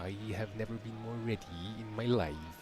I have never been more ready in my life.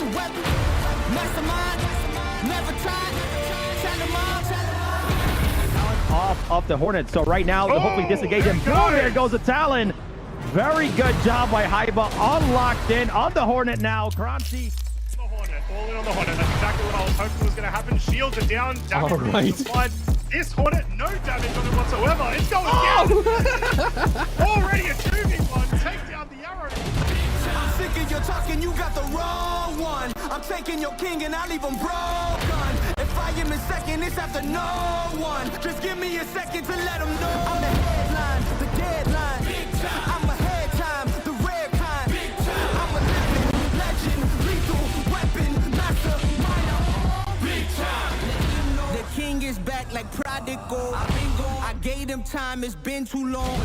weapon. Mastermind, never tried. Tell them all, tell them all. Off the Hornet, so right now, hopefully disengage him. Boom, there goes the Talon. Very good job by Haiba, unlocked in on the Hornet now. Kranzi. The Hornet, all in on the Hornet. That's exactly what I was hoping was going to happen. Shields are down, damage applied. This Hornet, no damage on it whatsoever. It's going down. Already a 2v1. Take down the arrow. I'm sick of your talking, you got the wrong one. I'm taking your king and I'll leave him broken. If I am in second, it's after no one. Just give me a second to let them know. I'm the headline, the deadline. I'm ahead time, the rare kind. I'm a living legend, lethal weapon, master, minor. Big time. The king is back like prodigal. I gave him time, it's been too long.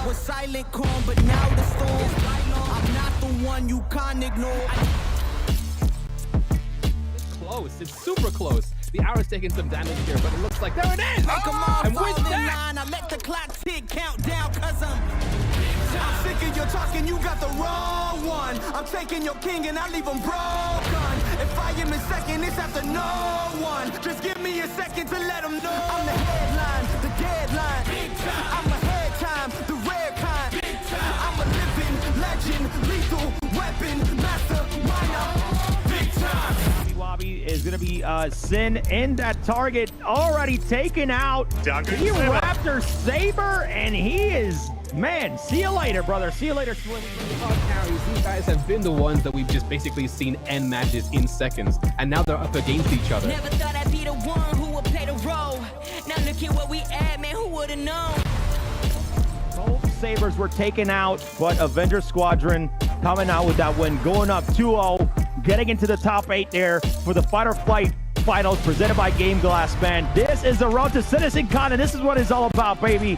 Was silent calm, but now the storm. I'm not the one you can't ignore. Close. It's super close. The arrow's taking some damage here, but it looks like there it is! And with that, I let the clock tick countdown, cause I'm sick of your talking, you got the wrong one. I'm taking your king and I leave him broken. If I am in second, it's after no one. Just give me a second to let them know. I'm the headline, the deadline. I'm ahead time, the rare kind. I'm a living legend, lethal weapon, master, minor. Big time. Wabi is going to be Sin in that target, already taken out. He Raptor Saber, and he is, man, see you later, brother. See you later, Swing. carries, these guys have been the ones that we've just basically seen end matches in seconds, and now they're up against each other. Never thought I'd be the one who would play the role. Now look at where we at, man, who would've known? Both Sabers were taken out, but Avenger Squadron coming out with that win, going up 2-0, getting into the top 8 there for the Fight or Flight Finals presented by Game Glass, man. This is the road to CitizenCon, and this is what it's all about, baby.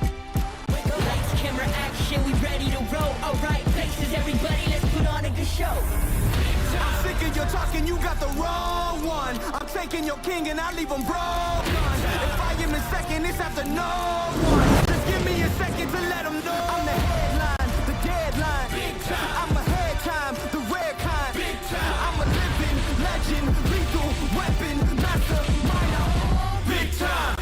Lights, camera, action, we ready to roll. All right, places, everybody, let's put on a good show. I'm sick of your talking, you got the wrong one. I'm taking your king and I leave him broken. If I am in second, it's after no one. Just give me a second to let them know. I'm the headline, the deadline. I'm ahead time, the rare kind. I'm a living legend, lethal weapon, master, minor. Big time.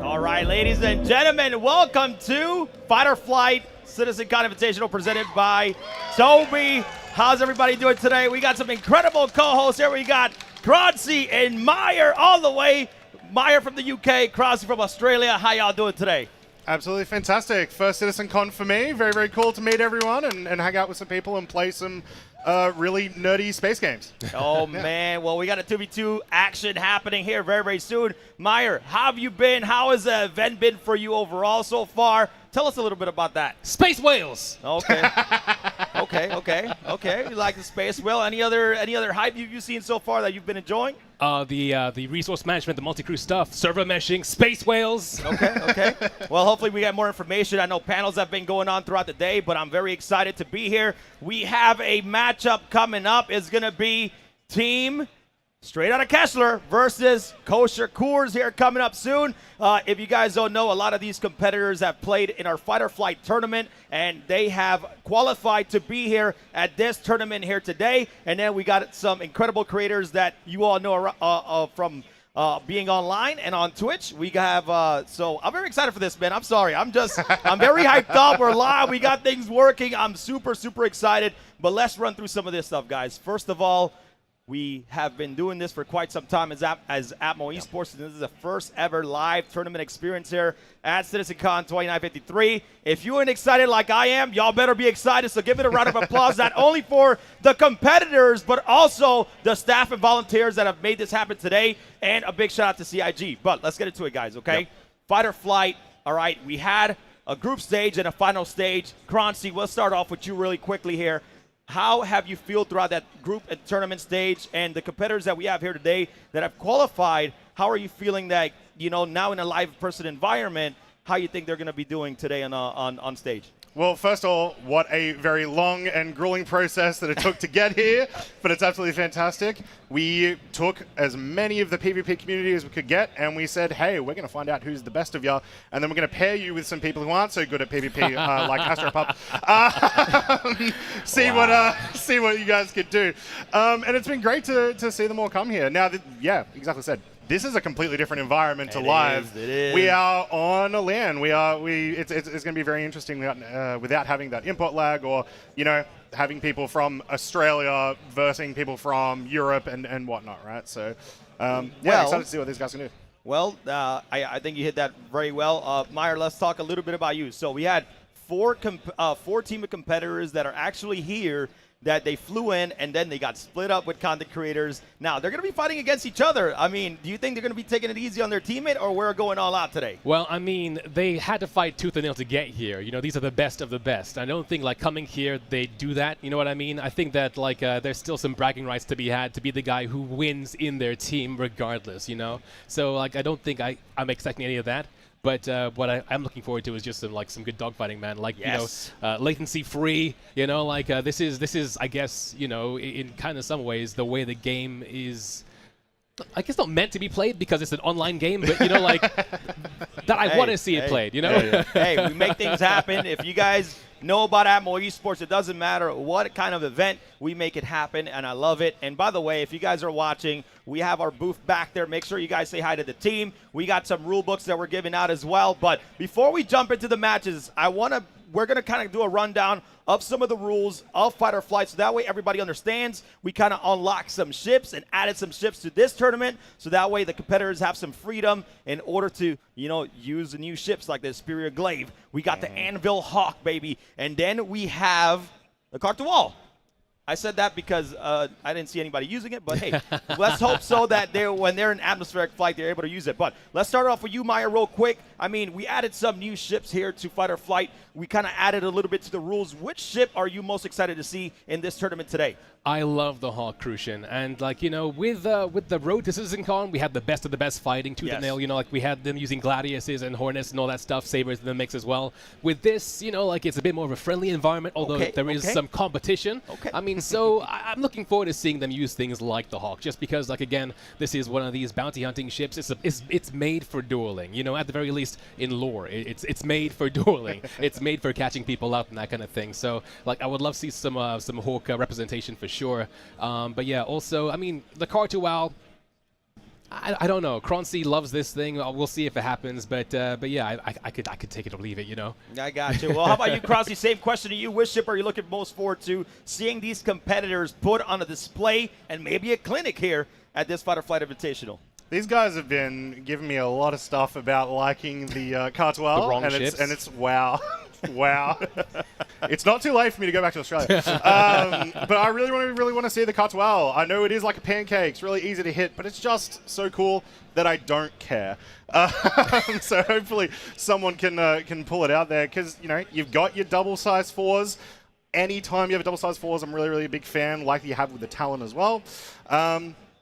All right, ladies and gentlemen, welcome to Fight or Flight CitizenCon Invitational presented by Tobii. How's everybody doing today? We got some incredible co-hosts here. We got Kranzi and Meyer all the way. Meyer from the UK, Kranzi from Australia. How y'all doing today? Absolutely fantastic. First CitizenCon for me. Very, very cool to meet everyone and hang out with some people and play some really nerdy space games. Oh, man. Well, we got a 2v2 action happening here very, very soon. Meyer, how have you been? How has the event been for you overall so far? Tell us a little bit about that. Space whales. Okay. okay. You like the space whale? Any other hype you've seen so far that you've been enjoying? The resource management, the multi-crew stuff, server meshing, space whales. Okay. Well, hopefully we get more information. I know panels have been going on throughout the day, but I'm very excited to be here. We have a matchup coming up. It's going to be Team Straight Outta Kessler versus Kosher Coors here coming up soon. If you guys don't know, a lot of these competitors have played in our Fight or Flight tournament, and they have qualified to be here at this tournament here today. And then we got some incredible creators that you all know from being online and on Twitch. We have, so I'm very excited for this, man. I'm sorry. I'm very hyped up. We're live. We got things working. I'm super, super excited. But let's run through some of this stuff, guys. First of all, we have been doing this for quite some time as Atmo Esports, and this is the first ever live tournament experience here at CitizenCon 2953. If you ain't excited like I am, y'all better be excited, so give it a round of applause, not only for the competitors, but also the staff and volunteers that have made this happen today, and a big shout out to CIG. But let's get into it, guys, okay? Yep. Fight or Flight, all right, we had a group stage and a final stage. Kranzi, we'll start off with you really quickly here. How have you feel throughout that group and tournament stage, and the competitors that we have here today that have qualified? How are you feeling that, you know, now in a live person environment, how you think they're going to be doing today on stage? Well, first of all, what a very long and grueling process that it took to get here, but it's absolutely fantastic. We took as many of the PvP community as we could get, and we said, hey, we're going to find out who's the best of you, and then we're going to pair you with some people who aren't so good at PvP, like Astropub. See what you guys could do. And it's been great to see them all come here. Now, yeah, exactly said. This is a completely different environment to live. It is. We are on a LAN. It's going to be very interesting without having that import lag, or having people from Australia versing people from Europe and whatnot, right? So excited to see what these guys can do. Well, I think you hit that very well. Meyer, let's talk a little bit about you. So we had four team of competitors that are actually here, that they flew in and then they got split up with content creators. Now, they're going to be fighting against each other. I mean, do you think they're going to be taking it easy on their teammate, or we're going all out today? Well, I mean, they had to fight tooth and nail to get here. These are the best of the best. I don't think, coming here, they do that. You know what I mean? I think that, there's still some bragging rights to be had to be the guy who wins in their team regardless, So, I don't think I'm expecting any of that. But what I'm looking forward to is just some good dogfighting, man. Yes. Latency free. This is I guess in kind of some ways the way the game is. I guess not meant to be played because it's an online game, but that I want to see it played. Hey, we make things happen. If you guys know about Atmo Esports, it doesn't matter what kind of event, we make it happen, and I love it. And by the way, if you guys are watching, we have our booth back there. Make sure you guys say hi to the team. We got some rule books that we're giving out as well. But before we jump into the matches, we're going to kind of do a rundown of some of the rules of Fight or Flight, so that way everybody understands. We kind of unlocked some ships and added some ships to this tournament, so that way the competitors have some freedom in order to, use the new ships like the Superior Glaive. We got the Anvil Hawk, baby. And then we have the Cartual. I said that because I didn't see anybody using it, but hey, let's hope so that when they're in atmospheric flight, they're able to use it. But let's start off with you, Maya, real quick. I mean, we added some new ships here to Fight or Flight. We kind of added a little bit to the rules. Which ship are you most excited to see in this tournament today? I love the Hawk Crucian, and with the road to CitizenCon, we had the best of the best fighting tooth and nail. We had them using Gladiuses and Hornets and all that stuff, Sabers in the mix as well. With this, it's a bit more of a friendly environment, although there is some competition. Okay. I mean, so I'm looking forward to seeing them use things like the Hawk, just because, again, this is one of these bounty hunting ships. It's made for dueling. At the very least in lore, it's made for dueling. It's made for catching people out and that kind of thing. So, I would love to see some Hawk representation for sure. But yeah, also, I mean, the Cartual, I don't know. Croncy loves this thing. We'll see if it happens. But yeah, I could take it or leave it, I got you. Well, how about you, Croncy? Same question to you. Which ship are you looking most forward to seeing these competitors put on a display and maybe a clinic here at this Fight or Flight Invitational? These guys have been giving me a lot of stuff about liking the Cartual, the wrong ships. It's wow. Wow. It's not too late for me to go back to Australia. But I really want to see the Cartual. I know it is like a pancake. It's really easy to hit, but it's just so cool that I don't care. So hopefully someone can pull it out there, because, you've got your double-sized fours. Anytime you have a double-sized fours, I'm really a big fan, like you have with the Talon as well.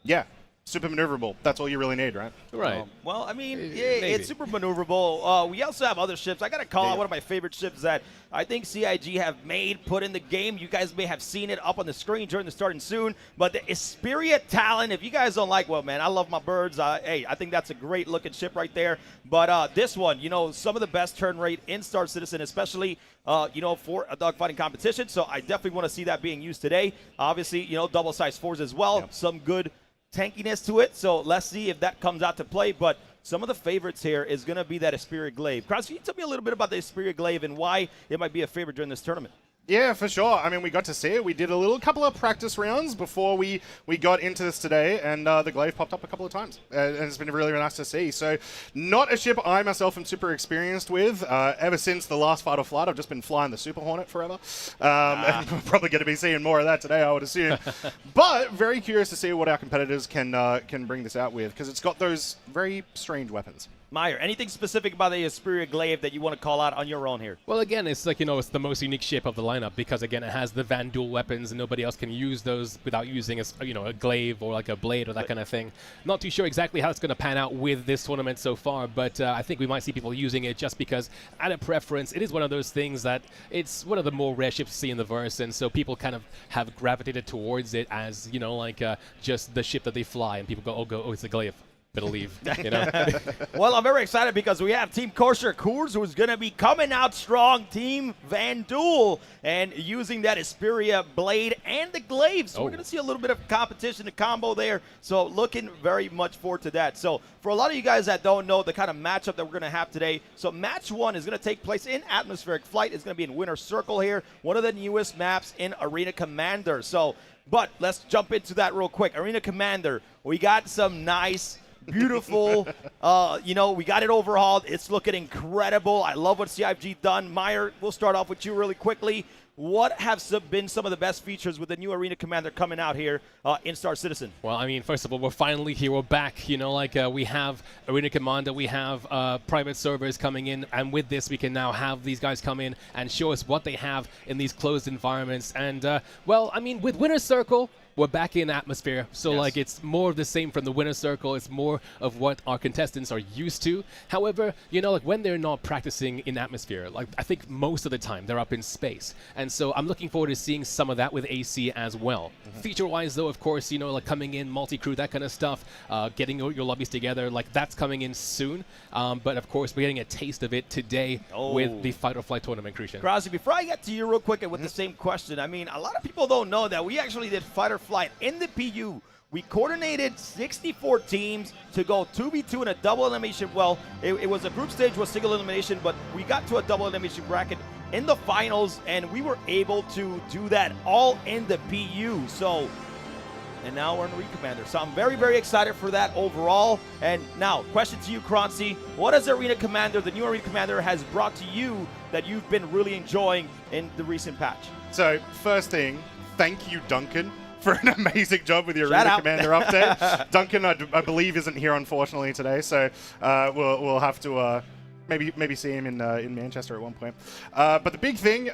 Yeah. Super maneuverable. That's all you really need, right? Right. Well, I mean, it's super maneuverable. We also have other ships. I got to call out one of my favorite ships that I think CIG have put in the game. You guys may have seen it up on the screen during the starting soon. But the Esperia Talon, if you guys don't like, well, man, I love my birds. Hey, I think that's a great looking ship right there. But this one, some of the best turn rate in StarCitizen, especially, for a dogfighting competition. So I definitely want to see that being used today. Obviously, double-sized fours as well. Yep. Some good tankiness to it, so let's see if that comes out to play. But some of the favorites here is going to be that Esperia Glaive. Cross, can you tell me a little bit about the Esperia Glaive and why it might be a favorite during this tournament? Yeah, for sure. I mean, we got to see it. We did a couple of practice rounds before we got into this today, and the Glaive popped up a couple of times. And it's been really nice to see. So, not a ship I myself am super experienced with. Ever since the last Fight or Flight, I've just been flying the Super Hornet forever. And we're probably going to be seeing more of that today, I would assume. But very curious to see what our competitors can bring this out with, because it's got those very strange weapons. Meyer, anything specific about the Xperia Glaive that you want to call out on your own here? Well, again, it's like, it's the most unique ship of the lineup because, again, it has the Van Duel weapons and nobody else can use those without using a glaive or like a blade or that kind of thing. Not too sure exactly how it's going to pan out with this tournament so far, but I think we might see people using it just because, out of preference, it is one of those things that it's one of the more rare ships to see in the verse, and so people kind of have gravitated towards it as, just the ship that they fly, and people go, oh, it's a glaive. Believe, Well, I'm very excited because we have Team Kosher Coors who's going to be coming out strong. Team Van Duel and using that Xperia blade and the glaive. So we're going to see a little bit of competition, the combo there. So looking very much forward to that. So for a lot of you guys that don't know the kind of matchup that we're going to have today, so match 1 is going to take place in Atmospheric Flight. It's going to be in Winter Circle here, one of the newest maps in Arena Commander. But let's jump into that real quick. Arena Commander, we got some nice, beautiful, we got it overhauled. It's looking incredible. I love what CIG done. Meyer, we'll start off with you really quickly. What have been some of the best features with the new Arena Commander coming out here in StarCitizen? Well, I mean, first of all, we're finally here. We're back. We have Arena Commander, we have private servers coming in, and with this, we can now have these guys come in and show us what they have in these closed environments. And, with Winter Circle, we're back in Atmosphere, so it's more of the same from the Winner Circle. It's more of what our contestants are used to. However, when they're not practicing in Atmosphere, I think most of the time they're up in space. And so I'm looking forward to seeing some of that with AC as well. Feature-wise, though, of course, coming in, multi-crew, that kind of stuff, getting your lobbies together, that's coming in soon. But of course, we're getting a taste of it today with the Fight or Flight tournament, Christian. Krause, before I get to you real quick with the same question, I mean, a lot of people don't know that we actually did Fight or Flight in the PU. We coordinated 64 teams to go 2v2 in a double elimination. Well, it was a group stage with single elimination, but we got to a double elimination bracket in the finals, and we were able to do that all in the PU. And now we're in Arena Commander. So I'm very, very excited for that overall. And now, question to you, Kroncy. What has Arena Commander, the new Arena Commander, has brought to you that you've been really enjoying in the recent patch? So, first thing, thank you, Duncan, for an amazing job with your Arena Commander update. Duncan, I believe, isn't here, unfortunately, today. So we'll have to maybe see him in Manchester at one point. But the big thing,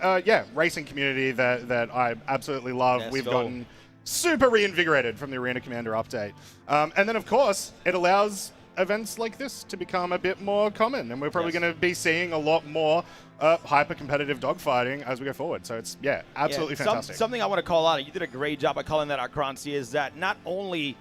racing community that I absolutely love. We've gotten super reinvigorated from the Arena Commander update. And then, of course, it allows events like this to become a bit more common. And we're probably going to be seeing a lot more hyper-competitive dogfighting as we go forward. So it's, absolutely fantastic. Something I want to call out, you did a great job at calling that out, Kroncy, is that not only,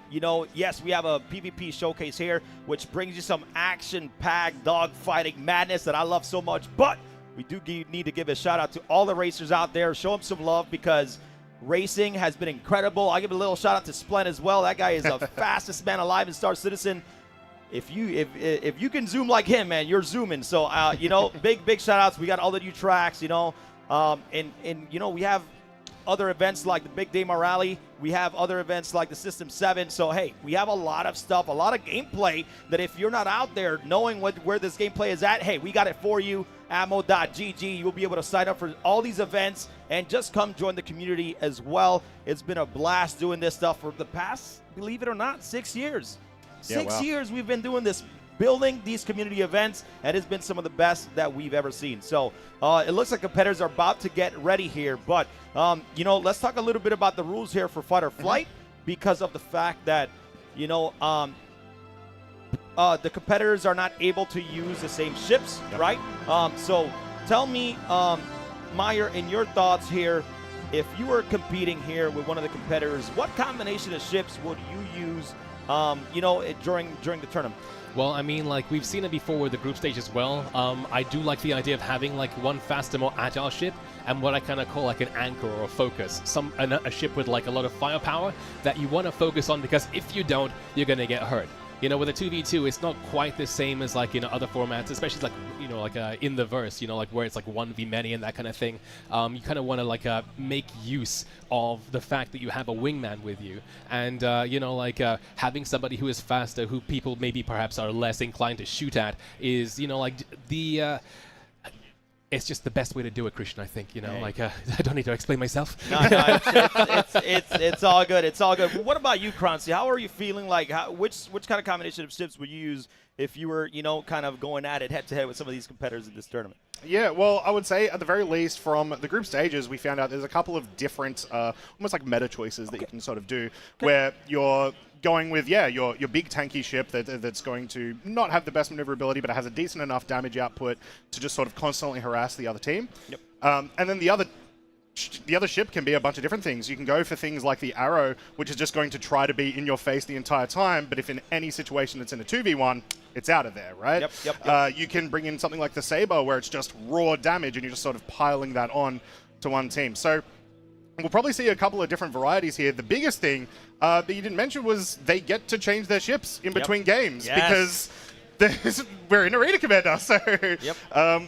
yes, we have a PvP showcase here, which brings you some action-packed dogfighting madness that I love so much, but we do need to give a shout-out to all the racers out there. Show them some love because racing has been incredible. I'll give a little shout-out to Splend as well. That guy is the fastest man alive in Star Citizen. If you can zoom like him, man, you're zooming. So big shout outs. We got all the new tracks, and we have other events like the Big Day Rally. We have other events like the System 7. So hey, we have a lot of stuff, a lot of gameplay that if you're not out there knowing where this gameplay is at, hey, we got it for you. Ammo.gg. You'll be able to sign up for all these events and just come join the community as well. It's been a blast doing this stuff for the past, believe it or not, 6 years. Six years we've been doing this, building these community events, and it's been some of the best that we've ever seen. So it looks like competitors are about to get ready here. But, let's talk a little bit about the rules here for Fight or Flight because of the fact that, the competitors are not able to use the same ships, right? So tell me, Meyer, in your thoughts here, if you were competing here with one of the competitors, what combination of ships would you use during the tournament? Well, I mean, we've seen it before with the group stage as well. I do like the idea of having one faster, more agile ship, and what I kind of call an anchor or a focus. A ship with a lot of firepower that you want to focus on, because if you don't, you're going to get hurt. With a 2v2, it's not quite the same as other formats, especially in the verse, where it's 1v many and that kind of thing. You kind of want to make use of the fact that you have a wingman with you, and having somebody who is faster, who people maybe perhaps are less inclined to shoot at, is it's just the best way to do it, Christian. I think, you know, Hey. like I don't need to explain myself. No, it's all good. It's all good. What about you, Croncy? How are you feeling? Like, which kind of combination of ships would you use if you were, you know, kind of going at it head to head with some of these competitors in this tournament? Yeah, well, I would say at the very least from the group stages, we found out there's a couple of different, almost like meta choices that you can sort of do, where you're going with, your big tanky ship that's going to not have the best maneuverability, but it has a decent enough damage output to just sort of constantly harass the other team. Yep. And then the other ship can be a bunch of different things. You can go for things like the Arrow, which is just going to try to be in your face the entire time, but if in any situation it's in a 2v1, it's out of there, right? Yep. You can bring in something like the Saber, where it's just raw damage and you're just sort of piling that on to one team. So we'll probably see a couple of different varieties here. The biggest thing that you didn't mention was they get to change their ships in between games because we're in Arena Commander. So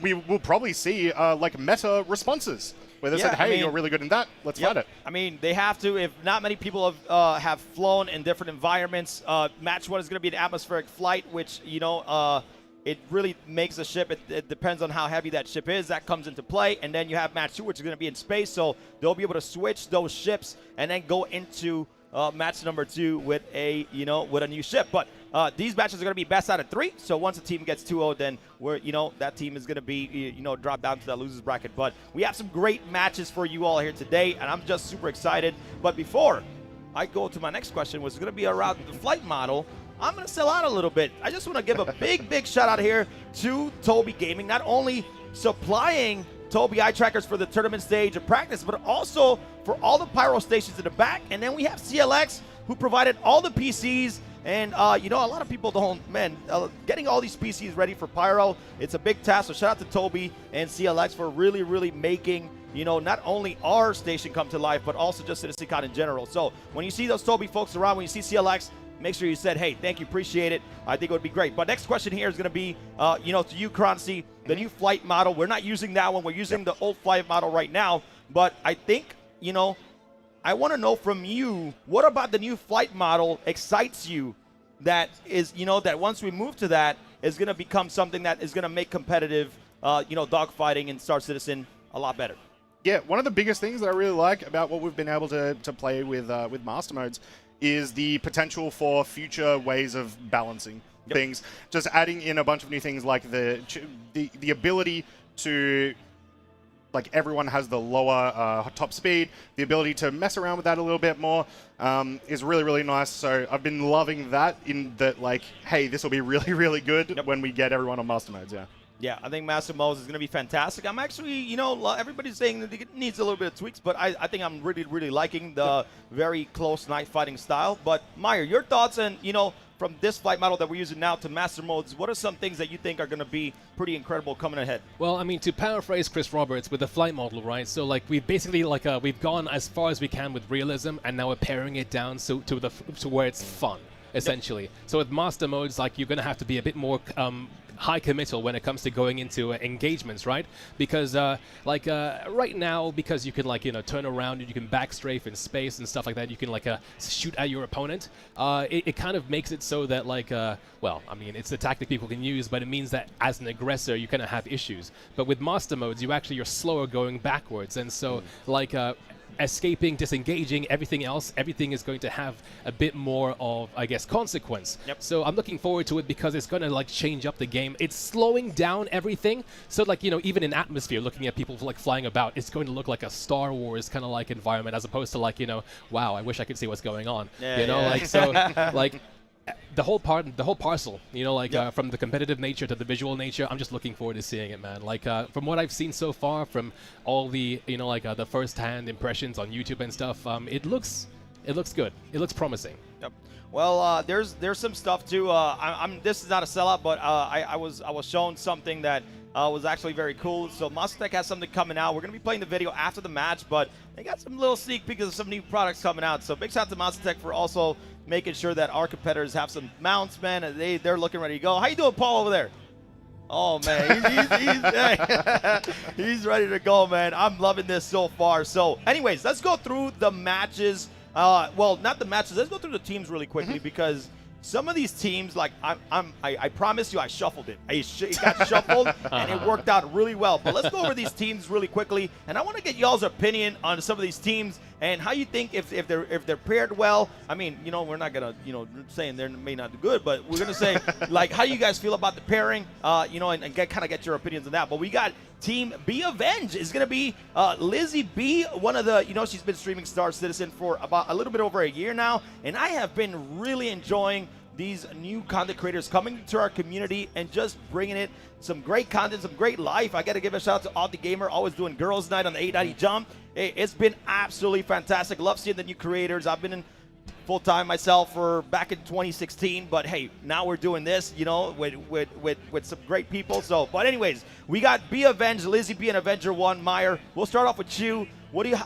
we will probably see like meta responses where they said, hey, you're really good in that. Let's fight it. I mean, they have to. If not many people have flown in different environments, match 1 is going to be an atmospheric flight, which, you know, it really makes a ship. It depends on how heavy that ship is. That comes into play. And then you have match 2, which is going to be in space. So they'll be able to switch those ships and then go into match number 2 with a new ship. But these matches are going to be best out of 3. So once a team gets 2-0, then that team is going to be dropped down to that losers bracket. But we have some great matches for you all here today, and I'm just super excited. But before I go to my next question, which is going to be around the flight model, I'm going to sell out a little bit. I just want to give a big shout out here to Tobii Gaming, not only supplying Tobii eye trackers for the tournament stage of practice, but also for all the pyro stations in the back. And then we have CLX, who provided all the PCs. And, a lot of people getting all these PCs ready for pyro, it's a big task. So shout out to Tobii and CLX for really making, not only our station come to life, but also just CitizenCon in general. So when you see those Tobii folks around, when you see CLX, make sure you said, hey, thank you, appreciate it. I think it would be great. But next question here is going to be, to you, Croncy, the new flight model. We're not using that one. We're using the old flight model right now. But I think, I want to know from you, what about the new flight model excites you that is, that once we move to that is going to become something that is going to make competitive, dogfighting in Star Citizen a lot better? Yeah, one of the biggest things that I really like about what we've been able to play with master modes is the potential for future ways of balancing things. Just adding in a bunch of new things like the ability to, like, everyone has the lower top speed. The ability to mess around with that a little bit more is really nice. So I've been loving that, in that, like, hey, this will be really good when we get everyone on master modes. Yeah, I think Master Modes is going to be fantastic. I'm actually, everybody's saying that it needs a little bit of tweaks, but I think I'm really liking the very close night fighting style. But Meyer, your thoughts on, from this flight model that we're using now to Master Modes, what are some things that you think are going to be pretty incredible coming ahead? Well, I mean, to paraphrase Chris Roberts with the flight model, right? So, like, we've basically, like, we've gone as far as we can with realism, and now we're paring it down to where it's fun, essentially. So with Master Modes, like, you're going to have to be a bit more high committal when it comes to going into engagements, right? Because right now, because you can, like, turn around and you can backstrafe in space and stuff like that, you can, like, shoot at your opponent. It kind of makes it so that, like, well, I mean, it's a tactic people can use, but it means that as an aggressor, you kind of have issues. But with master modes, you're slower going backwards, and so escaping, disengaging, everything is going to have a bit more of, I guess, consequence. So I'm looking forward to it because it's going to, like, change up the game. It's slowing down everything. So, like, even in atmosphere, looking at people, like, flying about, it's going to look like a Star Wars kind of, like, environment, as opposed to, like, wow, I wish I could see what's going on. Like, so, like, the whole parcel, from the competitive nature to the visual nature, I'm just looking forward to seeing it, man. Like, from what I've seen so far, from all the, the first-hand impressions on YouTube and stuff, it looks good. It looks promising. Well, there's some stuff too. This is not a sellout, but I was shown something that was actually very cool. So Mastertech has something coming out. We're gonna be playing the video after the match, but they got some little sneak peeks of some new products coming out. So big shout out to Mastertech for also making sure that our competitors have some mounts, man. And they're looking ready to go. How you doing, Paul, over there? Oh man, he's ready to go, man. I'm loving this so far. So, anyways, let's go through the matches. Well, not the matches. Let's go through the teams really quickly because some of these teams, like I promise you, I shuffled it. It got shuffled, and it worked out really well. But let's go over these teams really quickly, and I want to get y'all's opinion on some of these teams and how you think if they're paired well. I mean, you know, we're not gonna saying they may not do good, but we're gonna say like how you guys feel about the pairing, you know, and kind of get your opinions on that. But we got Team Be Avenged is going to be Lizzie B, one of the, she's been streaming Star Citizen for about a little bit over a year now, and I have been really enjoying these new content creators coming to our community and just bringing it some great content, some great life. I got to give a shout out to Audie Gamer, always doing girls' night on the 890 Jump. It's been absolutely fantastic. Love seeing the new creators. I've been in full-time myself for back in 2016, but hey, now we're doing this, with some great people. So, but anyways, we got Be Avenged, Lizzie B, and Avenger 1. Meyer, we'll start off with you.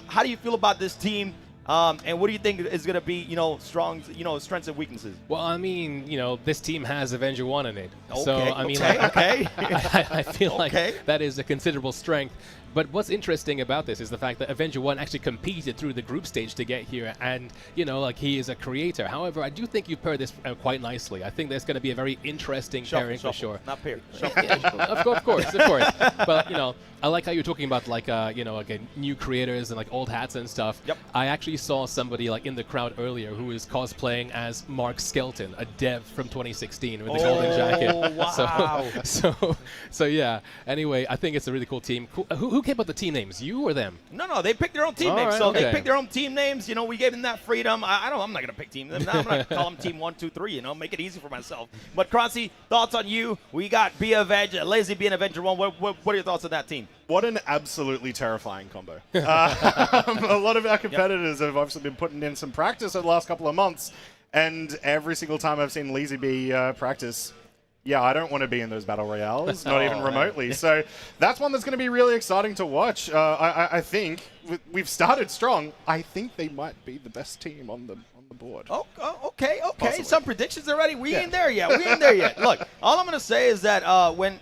How do you feel about this team? And what do you think is going to be, strong, strengths and weaknesses? Well, I mean, this team has Avenger 1 in it. Okay, So, I mean, I feel like that is a considerable strength. But what's interesting about this is the fact that Avenger 1 actually competed through the group stage to get here, and, he is a creator. However, I do think you paired this quite nicely. I think there's going to be a very interesting pairing for sure. Not paired. Of course. But, I like how you're talking about, like new creators and, like, old hats and stuff. Yep. I actually saw somebody, like, in the crowd earlier who is cosplaying as Mark Skelton, a dev from 2016 with the golden jacket. Wow. So yeah. Anyway, I think it's a really cool team. Who came up with the team names? You or them? No, they picked their own team names. Right, so okay. they picked their own team names. We gave them that freedom. I'm not going to pick team names. I'm going to call them Team 1, 2, 3. Make it easy for myself. But Croncy, thoughts on you? We got Be Avenged, Lazy B, and Avenger 1. What are your thoughts on that team? What an absolutely terrifying combo. A lot of our competitors have obviously been putting in some practice over the last couple of months, and every single time I've seen Lazy B practice, I don't want to be in those battle royales, not even remotely. So that's one that's going to be really exciting to watch. I think we've started strong. I think they might be the best team on the board. Okay. Possibly. Some predictions already. We ain't there yet. Look, all I'm going to say is that when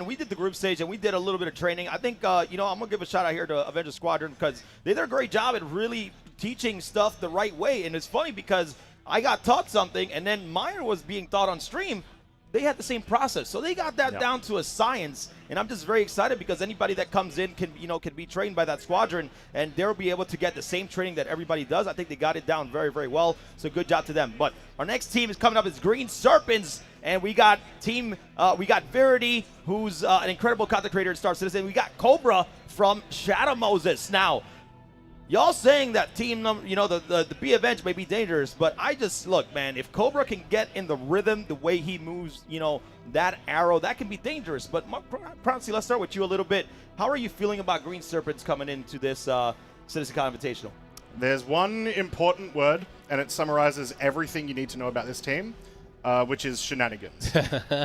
we did the group stage and we did a little bit of training, I think, I'm going to give a shout out here to Avenger Squadron because they did a great job at really teaching stuff the right way. And it's funny because I got taught something and then Meyer was being taught on stream. They had the same process, so they got that down to a science, and I'm just very excited because anybody that comes in can be trained by that squadron, and they'll be able to get the same training that everybody does. I think they got it down very, very well, so good job to them. But our next team is coming up is Green Serpents, and we got Verity, who's an incredible content creator in Star Citizen. We got Cobra from Shadow Moses. Now, y'all saying that team number, the Be Avenged may be dangerous, but I just, look, man, if Cobra can get in the rhythm, the way he moves, that arrow, that can be dangerous. But, Proncy, let's start with you a little bit. How are you feeling about Green Serpents coming into this CitizenCon Invitational? There's one important word, and it summarizes everything you need to know about this team. Which is shenanigans.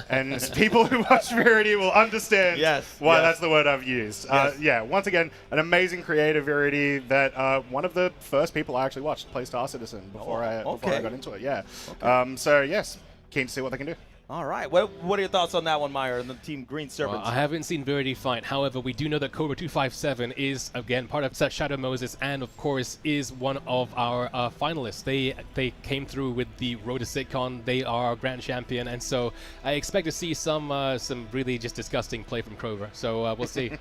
And people who watch Verity will understand why that's the word I've used. Once again, an amazing creative Verity that one of the first people I actually watched play Star Citizen before I got into it. So, yes, keen to see what they can do. All right. What are your thoughts on that one, Meyer, and the team Green Serpents? Well, I haven't seen Verity fight. However, we do know that Cobra 257 is, again, part of Shadow Moses and, of course, is one of our finalists. They came through with the Road to CitizenCon. They are our grand champion, and so I expect to see some really just disgusting play from Cobra. So we'll see.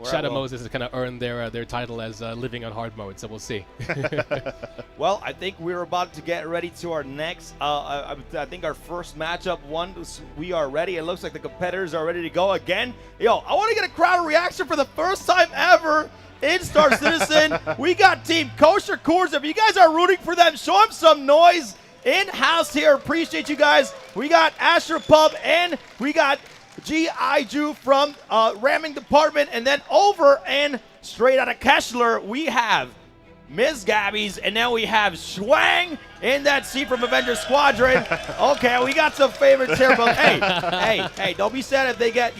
Shadow Moses has kind of earned their title as living on hard mode, so we'll see. Well, I think we're about to get ready to our next, I think our first matchup. We are ready. It looks like the competitors are ready to go again. Yo, I want to get a crowd reaction for the first time ever in Star Citizen. We got Team Kosher Coors. If you guys are rooting for them, show them some noise in-house here. Appreciate you guys. We got Asher Pub and we got G.I. Jew from Ramming Department. And then over and straight out of Keshler, we have Ms. Gabby's, and now we have Schwang in that seat from Avenger Squadron. Okay, we got some favorites here, but hey, don't be sad if they get,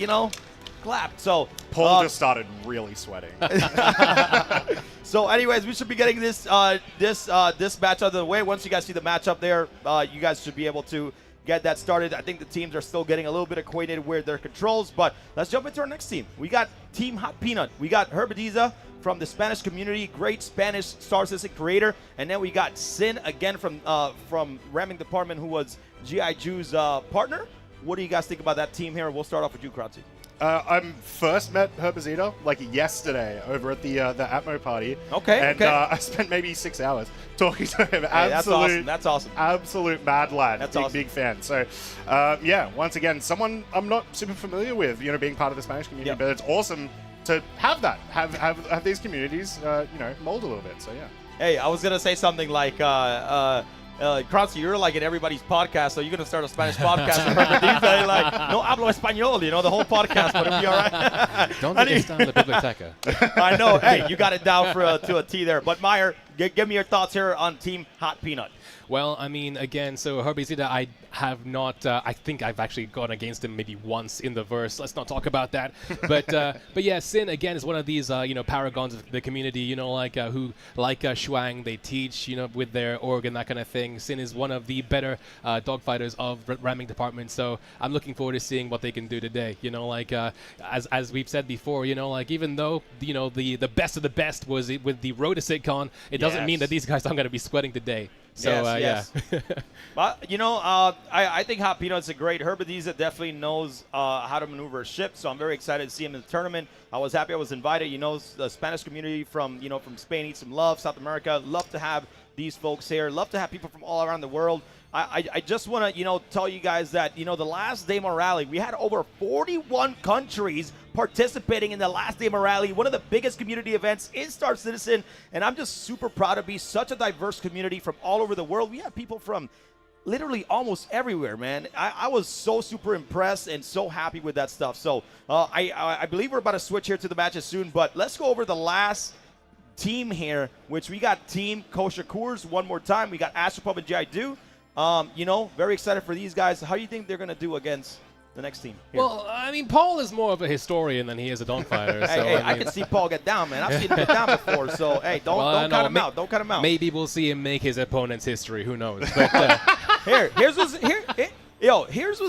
clapped. So Paul just started really sweating. So anyways, we should be getting this match out of the way. Once you guys see the matchup there, you guys should be able to get that started. I think the teams are still getting a little bit acquainted with their controls, but let's jump into our next team. We got Team Hot Peanut. We got Herbadiza from the Spanish community, great Spanish StarCitizen creator. And then we got Sin again from Ramming Department, who was G.I. Ju's partner. What do you guys think about that team here? We'll start off with you, Kranzi. I first met Herbazita like yesterday over at the Atmo party. Okay. And I spent maybe 6 hours talking to him. Hey, that's awesome. That's awesome. Absolute mad lad. That's big, awesome. big fan. So, yeah, once again, someone I'm not super familiar with, being part of the Spanish community, but it's awesome to have that, have these communities, mold a little bit. So, yeah. Hey, I was gonna say something like, Kranzi, you're like in everybody's podcast, so you're gonna start a Spanish podcast. And like, no hablo español, the whole podcast, but it'll be all right. Don't understand the biblioteca. I know. Hey, you got it down to a T there. But Meyer, give me your thoughts here on Team Hot Peanut. Well, I mean, again, so Herbazita, I have not. I think I've actually gone against him maybe once in the verse. Let's not talk about that. But yeah, Sin again is one of these paragons of the community. Who like Shuang, they teach with their org and that kind of thing. Sin is one of the better dogfighters of ramming department. So I'm looking forward to seeing what they can do today. As we've said before, even though the best of the best was with the road to CitizenCon, it doesn't mean that these guys aren't going to be sweating today. So yes. But I think Hot Peanut's a great Herbazita. Definitely knows how to maneuver a ship. So I'm very excited to see him in the tournament. I was happy I was invited. The Spanish community from Spain needs some love. South America, love to have these folks here. Love to have people from all around the world. I just want to tell you guys that the last day rally, we had over 41 countries participating in the last day rally, one of the biggest community events in StarCitizen, and I'm just super proud to be such a diverse community from all over the world. We have people from literally almost everywhere, man. I was so super impressed and so happy with that stuff. So I believe we're about to switch here to the matches soon, but let's go over the last team here, which we got Team Kosher Coors one more time. We got Astropub and G.I. Do. Very excited for these guys. How do you think they're going to do against the next team here? Well, I mean, Paul is more of a historian than he is a dogfighter. I can see Paul get down, man. I've seen him get down before. So, hey, don't cut him out. Don't cut him out. Maybe we'll see him make his opponent's history. Who knows? But, here's what's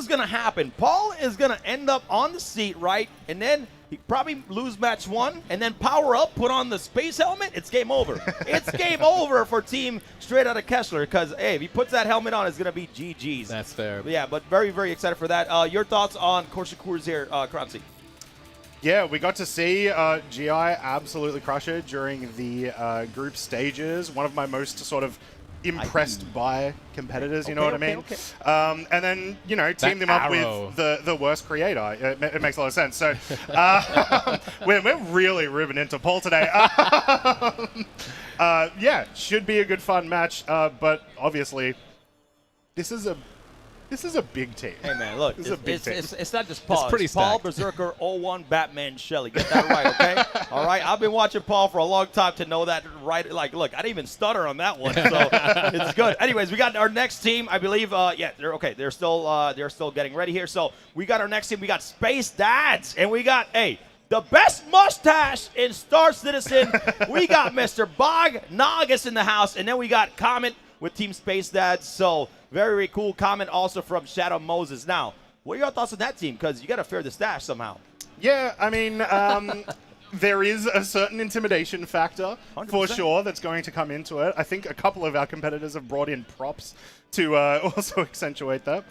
going to happen. Paul is going to end up on the seat, right? And then he probably lose match 1 and then power up, put on the space helmet. It's game over. It's game over for Team Straight Outta Kessler because, hey, if he puts that helmet on, it's going to be GG's. That's fair. Yeah, but very, very excited for that. Your thoughts on Kosher Coors here, Kranzi? Yeah, we got to see GI absolutely crush it during the group stages. One of my most sort of impressed by competitors, you know what I mean? Okay. And then, team them up with the worst creator. It makes a lot of sense. So we're really ribbing into Paul today. Yeah, should be a good fun match, but obviously this is a big team. Hey, man, look, it's not just Paul. It's pretty Paul, stacked. Berserker, 01, Batman, Shelly. Get that right, okay? All right? I've been watching Paul for a long time to know that right. Like, look, I didn't even stutter on that one, so it's good. Anyways, we got our next team. I believe, they're okay. They're still getting ready here. So we got our next team. We got Space Dads, and we got, the best mustache in StarCitizen. We got Mr. Bog Nagas in the house, and then we got Comet with Team Space Dads. So very, very cool comment also from Shadow Moses. Now, what are your thoughts on that team? Because you got to fear the stash somehow. Yeah, I mean, there is a certain intimidation factor 100%. For sure that's going to come into it. I think a couple of our competitors have brought in props to also accentuate that.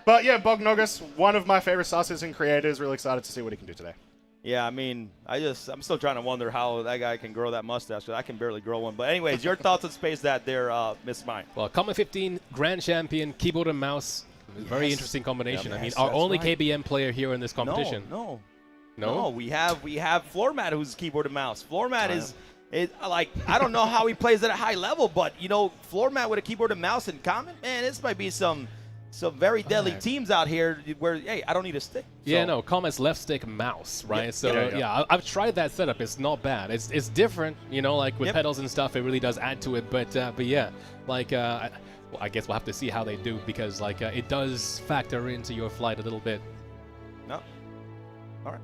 But yeah, Bog Nogus, one of my favorite StarCitizen creators. Really excited to see what he can do today. Yeah, I mean, I'm still trying to wonder how that guy can grow that mustache. I can barely grow one. But anyways, your thoughts on Space Dad there, Miss Mine. Well, Comet 15, Grand Champion, keyboard and mouse. Very interesting combination. Yeah, I mean, yes, our that's only right. KBM player here in this competition. No, No? we have Floor Mat who's keyboard and mouse. Floor Mat is like, I don't know how he plays at a high level, but Floor Mat with a keyboard and mouse and Comet, man, this might be some very deadly teams out here where, hey, I don't need a stick. Yeah, no, Comet's left stick mouse, right? Yeah, So yeah. I've tried that setup. It's not bad. It's different, like with pedals and stuff. It really does add to it. But yeah, like I guess we'll have to see how they do because it does factor into your flight a little bit. No. All right.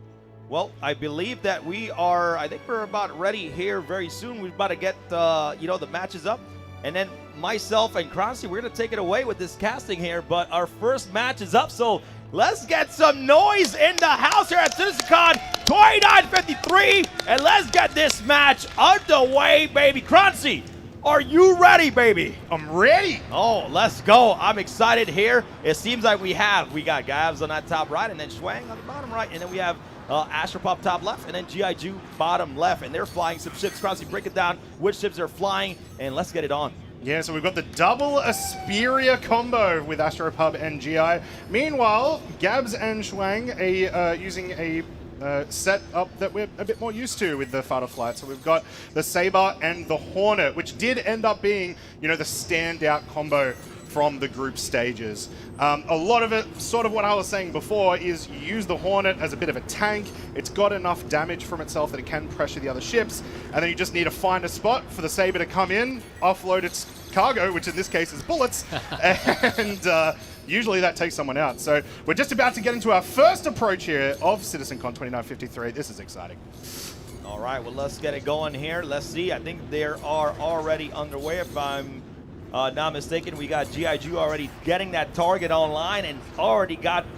Well, I believe that I think we're about ready here very soon. We're about to get the matches up. And then myself and Kranzi, we're going to take it away with this casting here. But our first match is up. So Let's get some noise in the house here at CitizenCon 2953, and let's get this match underway, baby. Crunchy, are you ready, baby? I'm ready. Oh, let's go. I'm excited here. It seems like we got Gabs on that top right, and then Schwang on the bottom right, and then we have Astropop top left, and then GIG bottom left, and they're flying some ships. Crunchy, break it down, which ships they're flying, and let's get it on. Yeah, so we've got the double Asperia combo with Astropub and GI. Meanwhile, Gabs and Schwang are using a setup that we're a bit more used to with the fighter flight. So we've got the Saber and the Hornet, which did end up being, you know, the standout combo from the group stages. A lot of it, sort of what I was saying before, is you use the Hornet as a bit of a tank. It's got enough damage from itself that it can pressure the other ships, and then you just need to find a spot for the Saber to come in, offload its cargo, which in this case is bullets, and usually that takes someone out. So we're just about to get into our first approach here of CitizenCon 2953. This is exciting. All right, well, let's get it going here. Let's see. I think they are already underway, if I'm not mistaken. We got GIG already getting that target online and